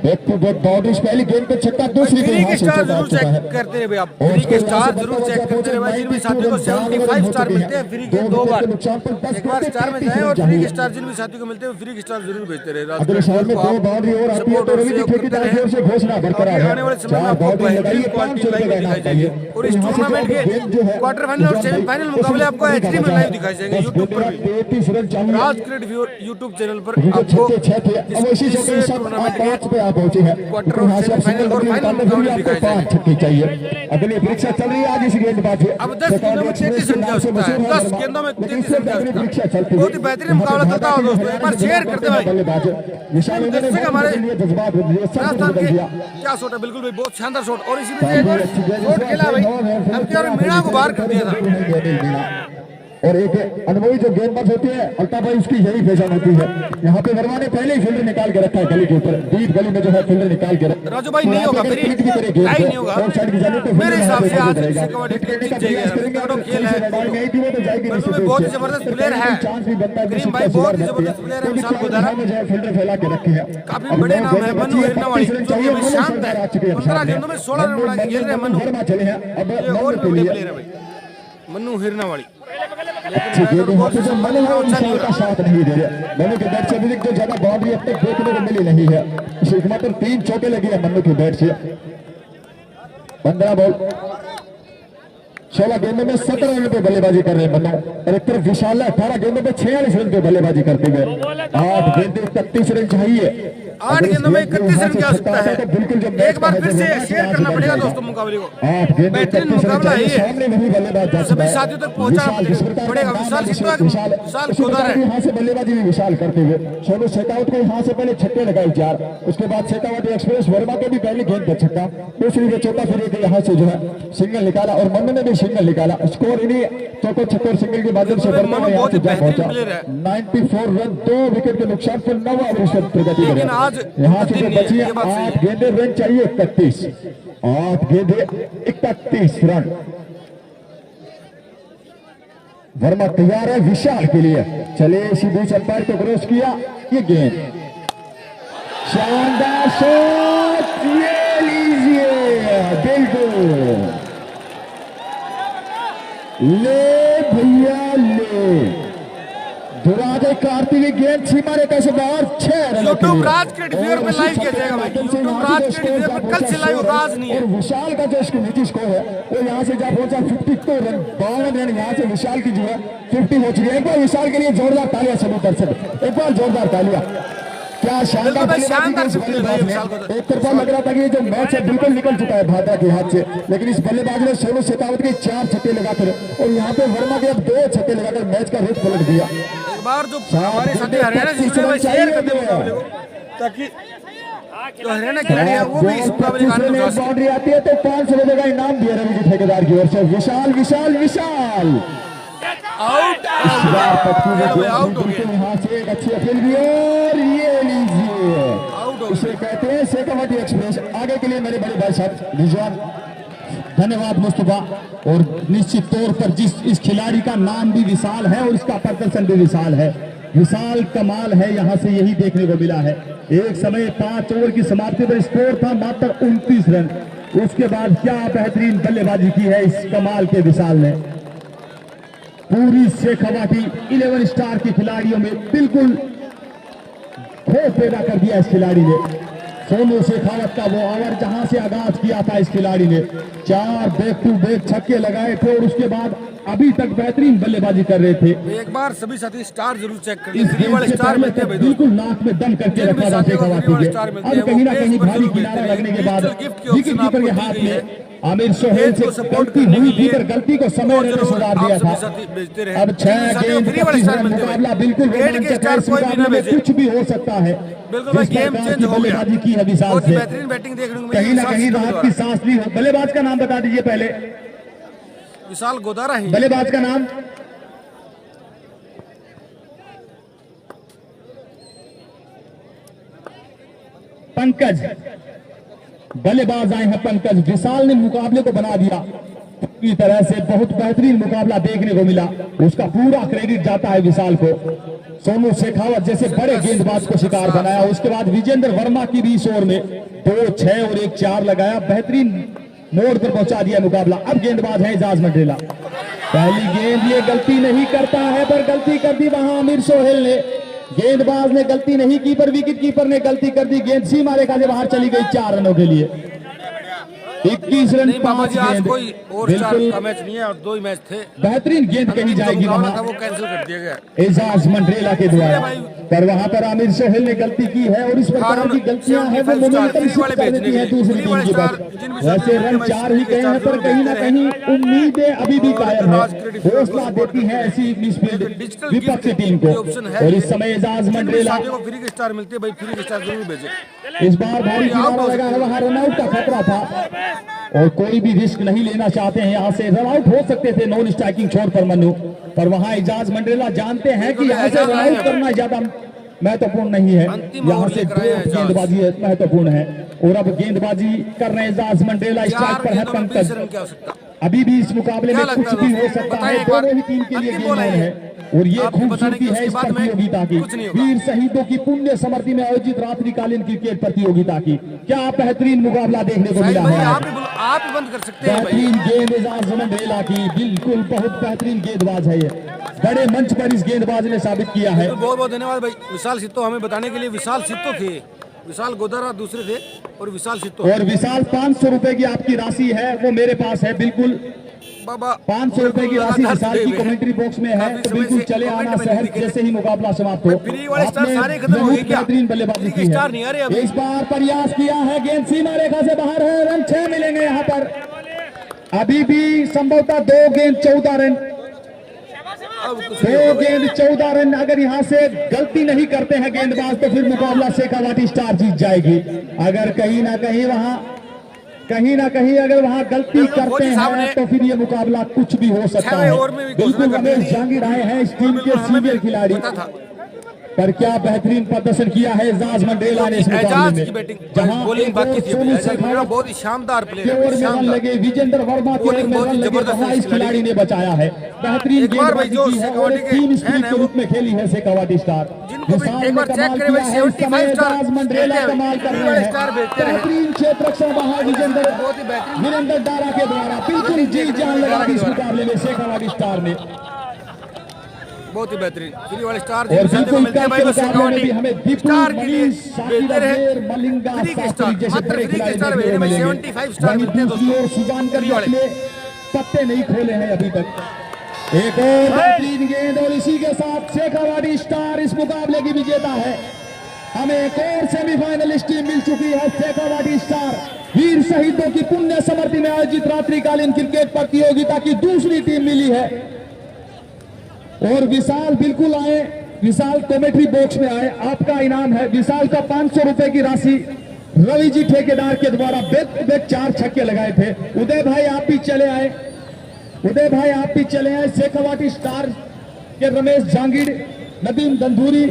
बैक टू बैक बाउंड्रीज, पहली गेंद पे छक्का, दूसरी गेंद यहाँ से चौका चेक करते हैं भाई आप। फ्री के स्टार जरूर चेक करते हैं भाई। जिनमें साथियों को 75 स्टार मिलते हैं फ्री के 2 बार, एक बार स्टार में जाए। और फ्री के स्टार जिनमें साथियों को मिलते हैं फ्री के स्टार जरूर भेजते रहे। अगले साल में 2 बाउंड्री और आती है तो रवि की ठेकेदार की ओर से घोषणा बरकरार है। आने वाले समय में आपको बेहतरीन क्वालिटी लाइव दिखाई जाएगी। और इस टूर्नामेंट के क्वार्टर फाइनल और सेमीफाइनल मुकाबले आपको एचडी में लाइव दिखाई जाएंगे यूट्यूब पर भी। राज क्रिकेट व्यूअर यूट्यूब चैनल पर आपको इस टूर्नामेंट के सेमीफाइनल और फाइनल मुकाबले दिखाए जाएंगे। चाहिए। अगली परीक्षा चल रही है आज इस गेंदबाजी। अब 10 गेंदों में 33 रन की आवश्यकता है। 10 गेंदों में 33 रन की आवश्यकता है। बहुत ही बेहतरीन मुकाबला चलता है दोस्तों। एक बार शेयर करते भाई। दर्शक हमारे राजस्थान के क्या शॉट है, बिल्कुल भाई बहुत शानदार शॉट। और इसी में एक और शॉट खेला भाई, एमके और मीणा को बाहर कर दिया था। और एक अनुभवी जो गेंदबाज होती है अल्ताफ भाई, उसकी यही पहचान होती है। यहाँ पे वर्मा ने पहले ही फील्डर निकाल के रखा है गली के ऊपर, डीप गली में जो है फील्डर निकाल के रखा है। राजू भाई नहीं होगा, फिर नहीं होगा मेरे हिसाब से। आज से कबड्डी टीम जीत जाएगी। तगड़ा खेल है, बहुत ही जबरदस्त प्लेयर है करीम भाई, बहुत ही जबरदस्त प्लेयर है। विशाल गोदारा फील्डर फैला के रखे हैं, काफी बड़े नाम है। मनु हिरनावाली जो कि अभी शांत है, 15 गेंदों में 16 रन बना के खेल रहे हैं मनु। ये और भी बड़े प्लेयर है भाई मनु हिरनावाली। साथ नहीं दे रहे मनु के बैट से अभी जो ज्यादा बाउंड्री अब तक देखने को मिली नहीं है। मात्र 3 चौके लगी है मनु के बैट से। 15 बॉल 16 गेंदों में 17 रन पे बल्लेबाजी कर रहे हैं मनु। और एक तरफ विशाल 18 गेंदों में 46 रन पे बल्लेबाजी करते हुए। 8 गेंदों 31 रन चाहिए। 8 गेंदों में 31 रन की आवश्यकता है। एक बार फिर से शेयर करना पड़ेगा दोस्तों मुकाबले को। बेहतरीन मुकाबला है ये, सभी साथियों तक पहुंचाना पड़ेगा। विशाल गोदारा है। यहाँ से बल्लेबाजी भी विशाल करते हुए सोनू शेखावत को यहाँ से पहले छक्के लगाए 4। उसके बाद शेखावत एक्सप्रेस वर्मा के भी पहली गेंद पर छक्का, दूसरी पे चौथा, फिर एक यहाँ से जो है सिंगल निकाला। और मनु ने भी सिंगल निकाला। स्कोर इन्हीं चौको छक्कों सिंगल के माध्यम से बढ़ता है, यहाँ तक पहुंचा 94 रन, 2 विकेट के नुकसान पर 9 ओवर पर प्रगति कर रहा है। यहाँ से जो बची है 8 गेंदे, रन चाहिए 31, 8 गेंदे 31 रन। वर्मा तैयार है विशाल के लिए, चले सीधे अंपायर को क्रॉस किया, ये गेंद शानदार शॉट, ये लीजिए बिल्कुल, ले भैया ले, दुराजे काटती हुई गेंद सीमा रेखा से बाहर, 6 रन। यूट्यूब राज क्रिकेट फेयर में लाइव किया जाएगा भाई, यूट्यूब राज क्रिकेट फेयर में कल से लाइव होगा, आज नहीं है। और विशाल का जो इसकी निजी स्कोर है वो यहाँ से जब पहुंचा 52 रन, 52 रन, यहाँ से विशाल की जो है 50 हो चुकी है। एक बार विशाल के लिए जोरदार तालियां सभी दर्शक, एक बार जोरदार तालियां। क्या शानदार बल्लेबाजी, एक तरफा लग रहा था कि ये जो मैच है बिल्कुल निकल चुका है भाटा के हाथ से, लेकिन इस बल्लेबाज ने सोनू शेखावत के 4 छक्के लगाकर और यहाँ पे वर्मा के अब 2 छक्के लगाकर मैच का रुख पलट दिया। एक बार जो हमारे साथी हरियाणा से जुड़े हुए शेयर कर दे मुकाबले को, ताकि जो हरियाणा खिलाड़ी है वो भी इस मुकाबले का आनंद उठा सके। बाउंड्री आती है तो 500 रुपए का इनाम दिया रवि जी ठेकेदार की ओर से। विशाल विशाल विशाल आउट, आउट हो गया, यहाँ से एक अच्छी अपील भी और ये लीजिए, आउट हो इसे कहते हैं शेखावटी एक्सप्रेस। आगे के लिए मेरे बड़े भाई साहब रिजवान, धन्यवाद मुस्तफा। और निश्चित तौर पर जिस इस खिलाड़ी का नाम भी विशाल है और इसका प्रदर्शन भी विशाल है, विशाल कमाल है, यहाँ से यही देखने को मिला है। एक समय 5 ओवर की समाप्ति पर स्कोर था मात्र 29 रन, उसके बाद क्या बेहतरीन बल्लेबाजी की है इस कमाल के विशाल ने। पूरी शेखावटी 11 स्टार के खिलाड़ियों में बिल्कुल खौफ पैदा कर दिया इस खिलाड़ी ने। सोनू शेखावत का वो ओवर जहां से आगाज किया था इस खिलाड़ी ने, 4 बैक टू बैक छक्के लगाए थे और उसके बाद अभी तक बेहतरीन बल्लेबाजी कर रहे थे। एक बार सभी साथी स्टार जरूर चेक कर इस गेंद से पहले तक बिल्कुल नाक में दम करके रखा था शेखावती के। अब कहीं ना कहीं भारी किनारा लगने के बाद विकेट कीपर के हाथ में आमिर सोहेल से गलती हुई थी, पर गलती को समय रहने सुधार दिया था। अब 6 गेंद 25 रन, मुकाबला बिल्कुल रोमांचक है, इस मुकाबले में कुछ भी हो सकता है। बिल्कुल गेम चेंज हो गया, बल्लेबाजी की है विशाल से, बेहतरीन बैटिंग देखने को मिली, कहीं ना कहीं राहत की सांस ली हो। बल्लेबाज का नाम बता दीजिए पहले, विशाल गोदारा ही बल्लेबाज का नाम पंकज, बल्लेबाज आए हैं पंकज। विशाल ने मुकाबले को बना दिया पूरी तरह से, बहुत बेहतरीन मुकाबला देखने को मिला, उसका पूरा क्रेडिट जाता है विशाल को। सोनू शेखावत जैसे बड़े गेंदबाज को शिकार बनाया, उसके बाद विजेंद्र वर्मा की भी इस ओवर में 2 6 और 1 4 लगाया, बेहतरीन मोड़ पर पहुंचा दिया मुकाबला। अब गेंदबाज है एजाज मंडेला, पहली गेंद ये गलती नहीं करता है, पर गलती कर दी वहां आमिर सोहेल ने। गेंदबाज ने गलती नहीं की पर विकेट कीपर ने गलती कर दी, गेंद सीमा रेखा से बाहर चली गई 4 रनों के लिए। 21 रन 5 गेंद, कोई और बिल्कुल का मैच नहीं है और 2 ही मैच थे, बेहतरीन गेंद कही जाएगी वहां वो कैंसिल कर दिया गया एजाज मंडेला के द्वारा, पर वहां पर आमिर सोहेल ने गलती की है और इस प्रकार की गलतियां हैं वो मोमेंटम शिफ्ट कर देती है दूसरी टीम की तरफ। वैसे रन 4 ही गए हैं, पर कहीं ना कहीं उम्मीदें अभी भी कायम है, हौसला देती है ऐसी मिसफील्ड विपक्षी टीम को। और इस समय एजाज मंडेला फ्री के स्टार मिलते हैं भाई, फ्री के स्टार जरूर भेजे। इस बार भारी किनारा लगा है, वहां रनआउट का खतरा था और कोई भी रिस्क नहीं लेना चाहते हैं, यहाँ से रनआउट हो सकते थे नॉन स्ट्राइकिंग छोड़ पर मनु, पर वहां एजाज मंडेला जानते हैं कि यहाँ से रनआउट करना ज्यादा महत्वपूर्ण नहीं है, यहाँ से 2 गेंदबाजी महत्वपूर्ण है। और अब गेंदबाजी कर रहे हैं एजाज मंडेला, स्ट्राइक पर है पंकज। अभी भी इस मुकाबले में कुछ भी हो सकता है, दोनों ही टीम के लिए गेम ऑन है। और ये खूबसूरती है इस प्रतियोगिता की, वीर शहीदों की पुण्य स्मृति में आयोजित रात्रिकालीन क्रिकेट प्रतियोगिता की। क्या बेहतरीन मुकाबला देखने को मिला है, आप ही बंद कर सकते हैं भाई। बेहतरीन गेंद एजाज मंडेला की, बिल्कुल बहुत बेहतरीन गेंदबाज है ये, बड़े मंच पर इस गेंदबाज ने साबित किया है। बहुत बहुत धन्यवाद भाई विशाल सित्तो, हमें बताने के लिए। विशाल सित्तो थे, विशाल गोदारा दूसरे थे और विशाल सित्तो। और विशाल 500 रुपए की आपकी राशि है वो मेरे पास है, बिल्कुल बाबा 500 रुपए की राशि विशाल की कमेंट्री बॉक्स में है, तो बिल्कुल चले आना शहर जैसे ही मुकाबला समाप्त हो। आपने बेहतरीन बल्लेबाजी की है, इस बार प्रयास किया है, गेंद सीमा रेखा से बाहर है, रन 6 मिलेंगे यहाँ पर। अभी भी संभवतः 2 गेंद 14 रन, 2 गेंद 14 रन। अगर यहाँ से गलती नहीं करते हैं गेंदबाज तो फिर मुकाबला शेखावटी स्टार जीत जाएगी। अगर कहीं ना कहीं वहां कहीं ना कहीं अगर वहां गलती करते हैं तो फिर ये मुकाबला कुछ भी हो सकता है। बिल्कुल रमेश जहांगीर आए हैं इस टीम के सीनियर खिलाड़ी, पर क्या बेहतरीन प्रदर्शन किया है एजाज मंडेला ने इस मुकाबले में, जहां बॉलिंग बाकी थी बहुत ही शानदार प्लेयर रन लगे, विजेंद्र वर्मा के ओवर में रन लगे, वहां इस खिलाड़ी ने बचाया है, बेहतरीन गेंदबाजी की है और टीम स्पिरिट के रूप में खेली है शेखावाटी स्टार। एक बार चेक करें भाई 75 स्टार एजाज मंडेला कमाल कर रहे हैं, बेहतरीन क्षेत्र रक्षण वहां वीरेंद्र डारा के द्वारा बिल्कुल जी जान लगा दी इस मुकाबले में शेखावाटी स्टार ने। बहुत ही बेहतरीन फ्री वाले स्टार और बिल्कुल मिलते हैं भाई, बस शेखावाटी हमें दीपू स्टार के लिए मनीष बेहतर है मलिंगा फ्री के स्टार, जैसे मात्र बड़े फ्री के खिलाड़ी स्टार देखने को में मिलेंगे। 75 स्टार मिलते हैं दूसरी ओर सुजानकर फ्री वाले। अपने पत्ते नहीं खोले हैं अभी तक। एक और बेहतरीन गेंद और इसी के साथ शेखावाटी स्टार इस मुकाबले की विजेता है। हमें एक और सेमीफाइनलिस्ट टीम मिल चुकी है, शेखावाटी स्टार वीर शहीदों की पुण्य स्मृति में आयोजित रात्रिकालीन क्रिकेट प्रतियोगिता की दूसरी टीम मिली है। और विशाल बिल्कुल आए, विशाल कमेटी बॉक्स में आए, आपका इनाम है विशाल का 500 रुपए की राशि रवि जी ठेकेदार के द्वारा बेक 4 छक्के लगाए थे। उदय भाई आप भी चले आए, उदय भाई आप भी चले आए। शेखावाटी स्टार के रमेश जहांगीर, नदीम दंदूरी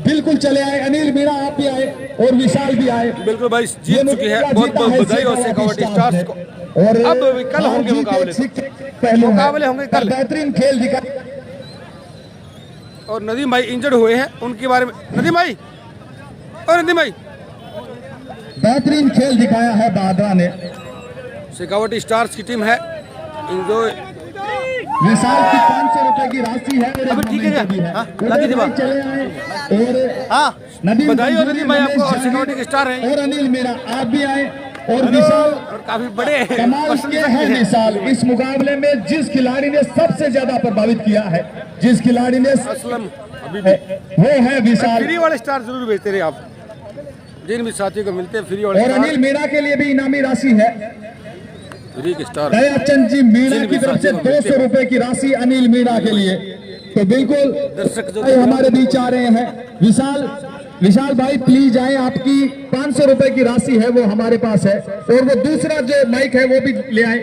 बिल्कुल चले आए, अनिल मीणा आप भी आए और विशाल भी आए। बिल्कुल भाई जीत चुकी है, बहुत बहुत बधाई और शेखावाटी स्टार्स को। और अब कल होंगे मुकाबले होंगे कल। बेहतरीन खेल दिखा। और नदीम भाई इंजर्ड हुए हैं, उनके बारे में नदीम भाई और नदीम भाई बेहतरीन खेल दिखाया है बादरा ने। शेखावाटी स्टार्स की टीम है, एंजॉय विशाल की 500 रुपए की राशि है और अभी ठीक है क्या? हाँ, लगी थी बात। चले आए और हाँ बधाई और नदीम भाई आपको, और शेखावाटी के स्टार हैं और अनिल मीणा आप भी आए और विशाल और काफी बड़े कमाल के हैं विशाल। इस मुकाबले में जिस खिलाड़ी ने सबसे ज्यादा प्रभावित किया है, जिस खिलाड़ी ने असलम अभी वो है विशाल। फ्री वाले स्टार जरूर भेजते रहे आप, जिन भी साथियों को मिलते हैं फ्री वाले और स्टार। अनिल मीणा के लिए भी इनामी राशि है, फ्री के स्टार दयाचंद जी मीणा की तरफ से 200 रुपए की राशि अनिल मीणा के लिए। तो बिल्कुल दर्शक जो हमारे बीच आ रहे हैं विशाल, विशाल भाई प्लीज आए, आपकी 500 रुपए की राशि है वो हमारे पास है। और वो दूसरा जो माइक है वो भी ले आए।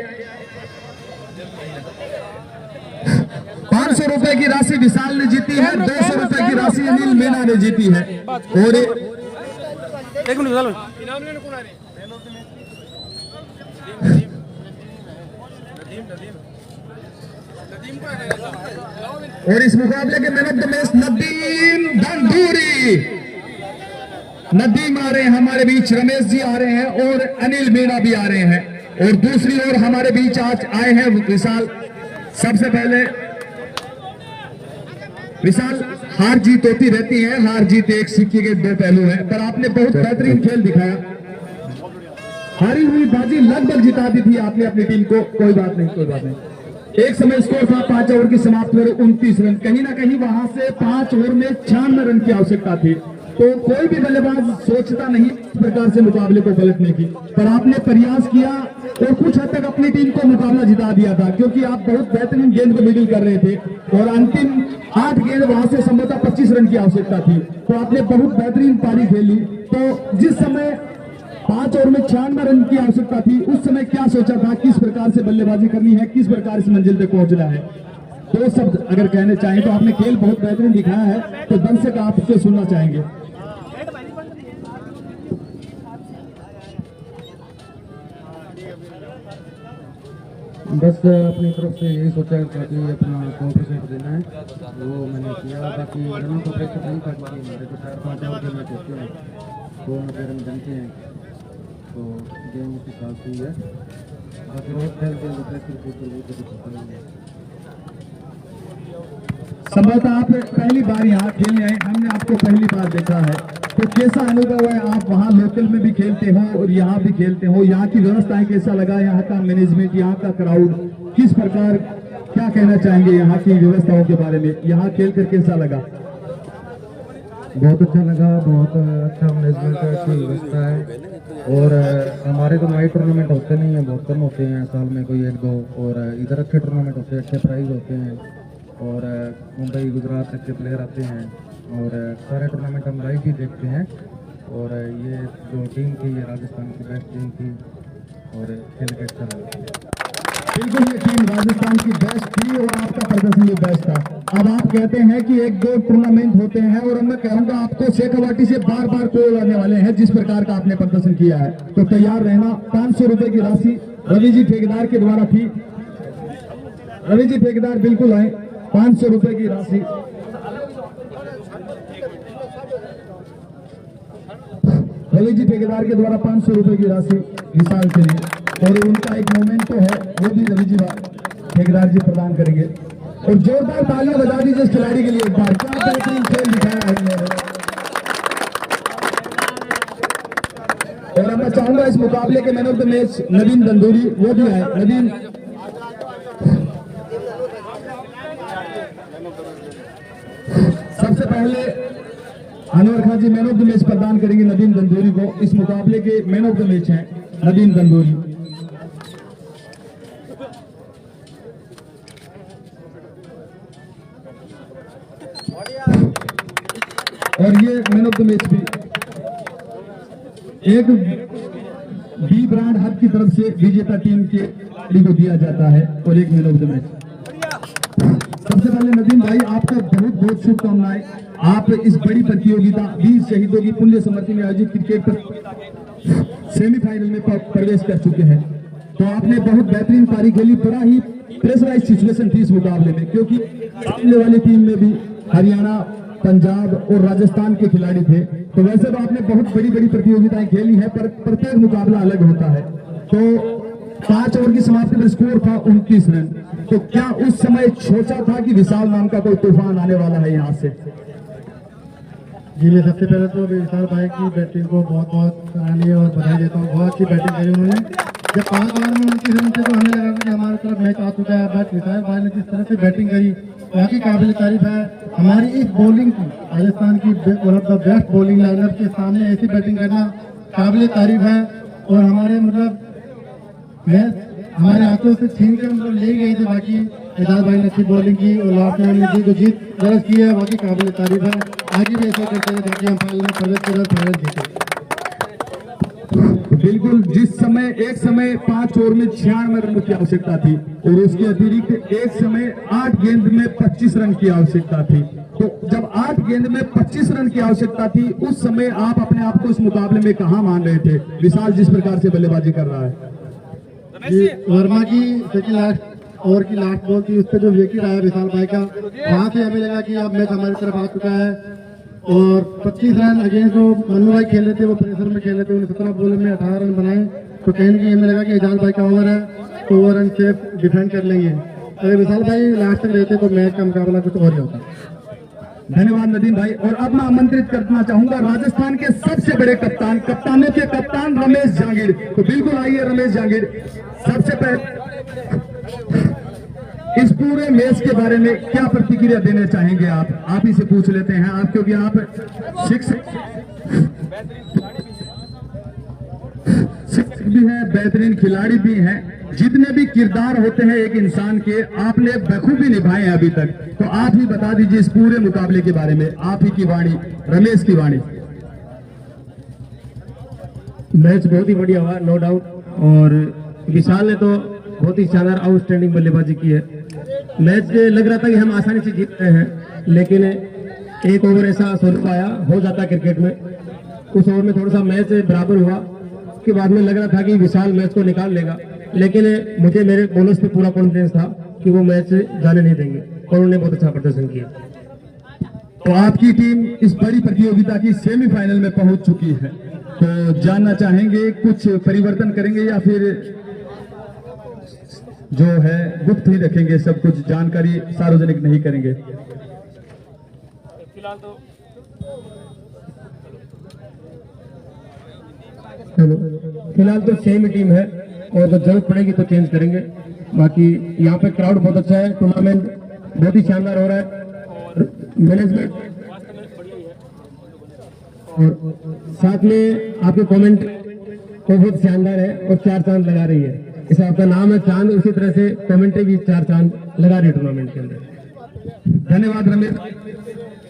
500 रुपए की राशि विशाल ने जीती है, 200 रुपए की राशि अनिल मीणा ने जीती है। और एक मिनट और इस मुकाबले के man of the match Nadeem Danduri, Nadeem आ रहे हैं हमारे बीच, रमेश जी आ रहे हैं और अनिल मीणा भी आ रहे हैं। और दूसरी ओर हमारे बीच आज आए हैं विशाल। सबसे पहले विशाल, हार जीत होती रहती है, हार जीत एक सिक्के के 2 पहलू हैं, पर आपने बहुत बेहतरीन खेल दिखाया। हारी हुई बाजी लगभग जिता दी थी आपने अपनी टीम को, कोई बात नहीं, कोई बात नहीं। एक समय स्कोर था 5 ओवर की समाप्ति में 29 रन, कहीं ना कहीं वहां से 5 ओवर में 96 रन की आवश्यकता थी। तो कोई भी बल्लेबाज सोचता नहीं इस प्रकार से मुकाबले को पलटने की, पर आपने प्रयास किया और कुछ हद तक अपनी टीम को मुकाबला जिता दिया था, क्योंकि आप बहुत बेहतरीन गेंद को मिडिल कर रहे थे और अंतिम 8 गेंद वहां से संभवतः 25 रन की आवश्यकता थी। तो आपने बहुत बेहतरीन पारी खेली। तो जिस समय 5 ओवर में 96 रन की आवश्यकता थी, उस समय क्या सोचा था, किस प्रकार से बल्लेबाजी करनी है, किस प्रकार इस मंजिल तक पहुंचना है? 2 शब्द अगर कहने चाहें तो आपने खेल बहुत बेहतरीन दिखाया है, तो दर्शक आपसे सुनना चाहेंगे। बस अपनी तरफ से यही सोचा था कि अपना 100% देना है, वो मैंने किया। बाकी रनों को प्रेशर नहीं था, क्योंकि हमारे को 4-5 ओवर के मैच होते हैं, 2 रन बनते हैं, तो गेम उस हिसाब से ही है। बाकी रोज खेलते हैं तो प्रेशर के ऊपर वो तो कुछ पता नहीं है। संभवतः आप पहली बार यहाँ खेलने आए, हमने आपको पहली बार देखा है, तो कैसा अनुभव है? आप वहाँ लोकल में भी खेलते हो और यहाँ भी खेलते हो, यहाँ की व्यवस्थाएं कैसा लगा, यहाँ का मैनेजमेंट, यहाँ का क्राउड किस प्रकार, क्या कहना चाहेंगे यहाँ की व्यवस्थाओं के बारे में? यहाँ खेल कर कैसा लगा? बहुत अच्छा लगा, बहुत अच्छा मैनेजमेंट है, अच्छी व्यवस्था है। और हमारे तो नाइट टूर्नामेंट होते नहीं हैं, बहुत कम होते हैं, साल में कोई 1-2, और इधर अच्छे टूर्नामेंट होते हैं, अच्छे प्राइज होते हैं, और मुंबई गुजरात तक के प्लेयर आते हैं, और सारे टूर्नामेंट हम लाइव भी देखते हैं। और ये जो टीम थी, ये राजस्थान की बेस्ट टीम थी, और खेल के अच्छा लगा। बिल्कुल ये टीम राजस्थान की बेस्ट थी और आपका प्रदर्शन भी बेस्ट था। अब आप कहते हैं कि एक दो टूर्नामेंट होते हैं और मैं कहूंगा आपको शेखावाटी से बार बार कोल आने वाले हैं जिस प्रकार का आपने प्रदर्शन किया है, तो तैयार रहना। 500 रुपए की राशि रवि जी ठेकेदार के द्वारा थी। रवि जी ठेकेदार बिल्कुल आए। 500 रुपए की राशि रवि जी ठेकेदार के द्वारा 500 रुपए की राशि विशाल के लिए, और उनका एक मोमेंट तो है वो भी रवि जी ठेकेदार जी प्रदान करेंगे। और जोरदार तालियां बजा दीजिए इस खिलाड़ी के लिए एक बार, क्या बेहतरीन खेल दिखाया है इन्होंने। और अब मैं चाहूंगा इस मुकाबले के मैन ऑफ द मैच नवीन दंदूरी वो भी आए। नवीन सबसे पहले अनवर खान जी मैन ऑफ द मैच प्रदान करेंगे नदीम दंदूरी को। इस मुकाबले के मैन ऑफ द मैच हैं नदीम दंदूरी। और ये मैन ऑफ द मैच भी एक बी ब्रांड हब की तरफ से विजेता टीम के को दिया जाता है और एक मैन ऑफ द मैच। सबसे पहले नदीम भाई आपको बहुत बहुत शुभकामनाएं। आप इस बड़ी प्रतियोगिता वीर शहीदों की पुण्य स्मृति में आयोजित क्रिकेट सेमीफाइनल में प्रवेश कर चुके हैं, तो आपने बहुत बेहतरीन पारी खेली। बड़ा ही प्रेशराइज सिचुएशन थी इस मुकाबले में, क्योंकि सामने वाली टीम में भी हरियाणा, पंजाब और राजस्थान के खिलाड़ी थे। तो वैसे तो आपने बहुत बड़ी बड़ी प्रतियोगिताएं खेली है, पर प्रत्येक मुकाबला अलग होता है। तो 5 ओवर की समाप्ति में स्कोर था 29 रन। तो क्या उस समय सोचा था कि विशाल नाम का कोई तूफान आने वाला है यहाँ से? जी मैं सबसे पहले तो विशाल भाई की बैटिंग को बहुत बहुत सराहनीय और बधाई देता हूँ। बहुत अच्छी बैटिंग करी उन्होंने। जब 5 ओवर में 29 रन थे तो हमें लगा कि हमारी तरफ मैच आ चुका है, बट विशाल भाई ने जिस तरह से बैटिंग करी वाकई काबिल तारीफ है। हमारी इस बॉलिंग की, राजस्थान की one of the best bowling liner के सामने ऐसी बैटिंग करना काबिल तारीफ है। और हमारे मैच हमारे हाथों से छीन के मतलब ले गई थी। बाकी एजाज भाई ने अच्छी बॉलिंग की और लास्ट में हमने जो जीत दर्ज की है वाकई काबिल तारीफ है। आगे भी ऐसा करते हैं ताकि हम फाइनल में प्रवेश करें, फाइनल जीतें। बिल्कुल, जिस समय एक समय 5 ओवर में 96 रन की आवश्यकता थी और उसके अतिरिक्त एक समय 8 गेंद में 25 रन की आवश्यकता थी। तो जब 8 गेंद में 25 रन की आवश्यकता थी उस समय आप अपने आप को इस मुकाबले में कहां मान रहे थे? विशाल जिस प्रकार से बल्लेबाजी कर रहा है, वर्मा की सेकंड लास्ट ओवर की लास्ट बॉल थी, उस पर जो विकेट आया विशाल भाई का, वहां से हमें लगा कि अब मैच हमारी तरफ आ चुका है। और 25 रन अगेंस्ट जो मन्नू भाई खेल रहे थे वो प्रेशर में खेल रहे थे, उन्हें 17 बॉल में 18 रन बनाए। तो कहीं ना कहीं हमें लगा कि एजाज भाई का ओवर है तो ओवर रन सेफ डिफेंड कर लेंगे। अगर विशाल भाई लास्ट तक रहते तो मैच का मुकाबला कुछ और ही होता। धन्यवाद नदीम भाई। और अब मैं आमंत्रित करना चाहूंगा राजस्थान के सबसे बड़े कप्तान, कप्तानों के कप्तान रमेश जहांगीर। तो बिल्कुल आइए रमेश जहांगीर। सबसे पहले इस पूरे मैच के बारे में क्या प्रतिक्रिया देना चाहेंगे आप ही से पूछ लेते हैं आप, क्योंकि आप शिक्षक भी हैं, बेहतरीन खिलाड़ी भी हैं। जितने भी किरदार होते हैं एक इंसान के आपने बखूबी निभाए हैं अभी तक। तो आप ही बता दीजिए इस पूरे मुकाबले के बारे में, आप ही की वाणी, रमेश की वाणी। मैच बहुत ही बढ़िया हुआ, नो डाउट। और विशाल ने तो बहुत ही शानदार आउटस्टैंडिंग बल्लेबाजी की है। मैच लग रहा था कि हम आसानी से जीत रहे हैं, लेकिन एक ओवर ऐसा सोलह आया, हो जाता क्रिकेट में। उस ओवर में थोड़ा सा मैच बराबर हुआ, उसके बाद में लग रहा था कि विशाल मैच को निकाल लेगा, लेकिन मुझे मेरे बॉलर्स पे पूरा कॉन्फिडेंस था कि वो मैच जाने नहीं देंगे और उन्होंने बहुत अच्छा प्रदर्शन किया। तो आपकी टीम इस बड़ी प्रतियोगिता की सेमीफाइनल में पहुंच चुकी है, तो जानना चाहेंगे कुछ परिवर्तन करेंगे या फिर जो है गुप्त ही रखेंगे, सब कुछ जानकारी सार्वजनिक नहीं करेंगे? फिलहाल तो सेम ही टीम है और तो जरूरत पड़ेगी तो चेंज करेंगे। बाकी यहाँ पे क्राउड बहुत अच्छा है, टूर्नामेंट बहुत ही शानदार हो रहा है, मैनेजमेंट और साथ में आपके कमेंट को बहुत शानदार है और 4 चांद लगा रही है। इस आपका नाम है चांद, उसी तरह से कमेंट्री भी 4 चांद लगा रही है टूर्नामेंट के अंदर। धन्यवाद रमेश।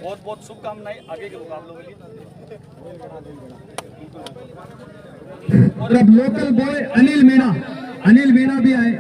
बहुत बहुत शुभकामनाएं आगे के मुकाबलों के लिए। और अब लोकल बॉय अनिल मीणा भी आए।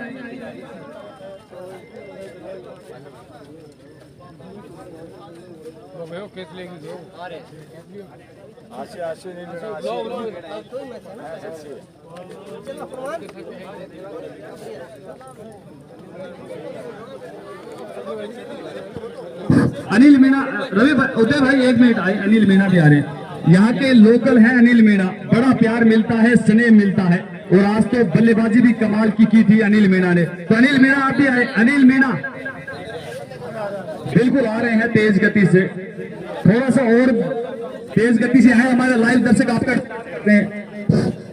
अनिल मीणा, रवि उदय भाई एक मिनट आए, अनिल मीणा भी आ रहे हैं। यहाँ के लोकल है अनिल मीणा, बड़ा प्यार मिलता है, स्नेह मिलता है, और आज तो बल्लेबाजी भी कमाल की थी अनिल मीणा ने। तो अनिल मीणा आप भी आए। अनिल मीणा बिल्कुल आ रहे हैं तेज गति से, थोड़ा सा और तेज गति से है। हमारे लाइव दर्शक आपका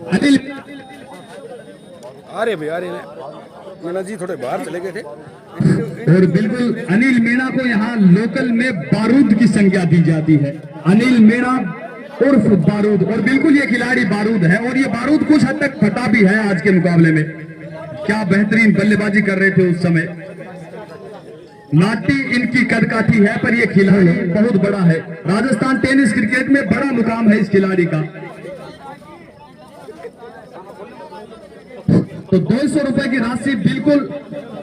अनिल आ रहे भाई, आ रहे मीणा जी थोड़े बाहर चले गए थे। और बिल्कुल अनिल मीणा को यहाँ लोकल में बारूद की संज्ञा दी जाती है। अनिल मीणा उर्फ बारूद, और बिल्कुल ये खिलाड़ी बारूद है, और ये बारूद कुछ हद तक फटा भी है आज के मुकाबले में। क्या बेहतरीन बल्लेबाजी कर रहे थे उस समय। नाटी इनकी कदकाठी है, पर ये खिलाड़ी बहुत बड़ा है। राजस्थान टेनिस क्रिकेट में बड़ा मुकाम है इस खिलाड़ी का। तो 200 रुपए की राशि बिल्कुल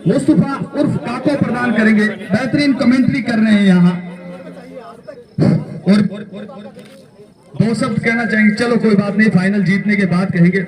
मुस्तफा उर्फ काको प्रदान करेंगे। बेहतरीन कमेंट्री कर रहे हैं यहाँ, और 2 शब्द कहना चाहेंगे। चलो कोई बात नहीं, फाइनल जीतने के बाद कहेंगे।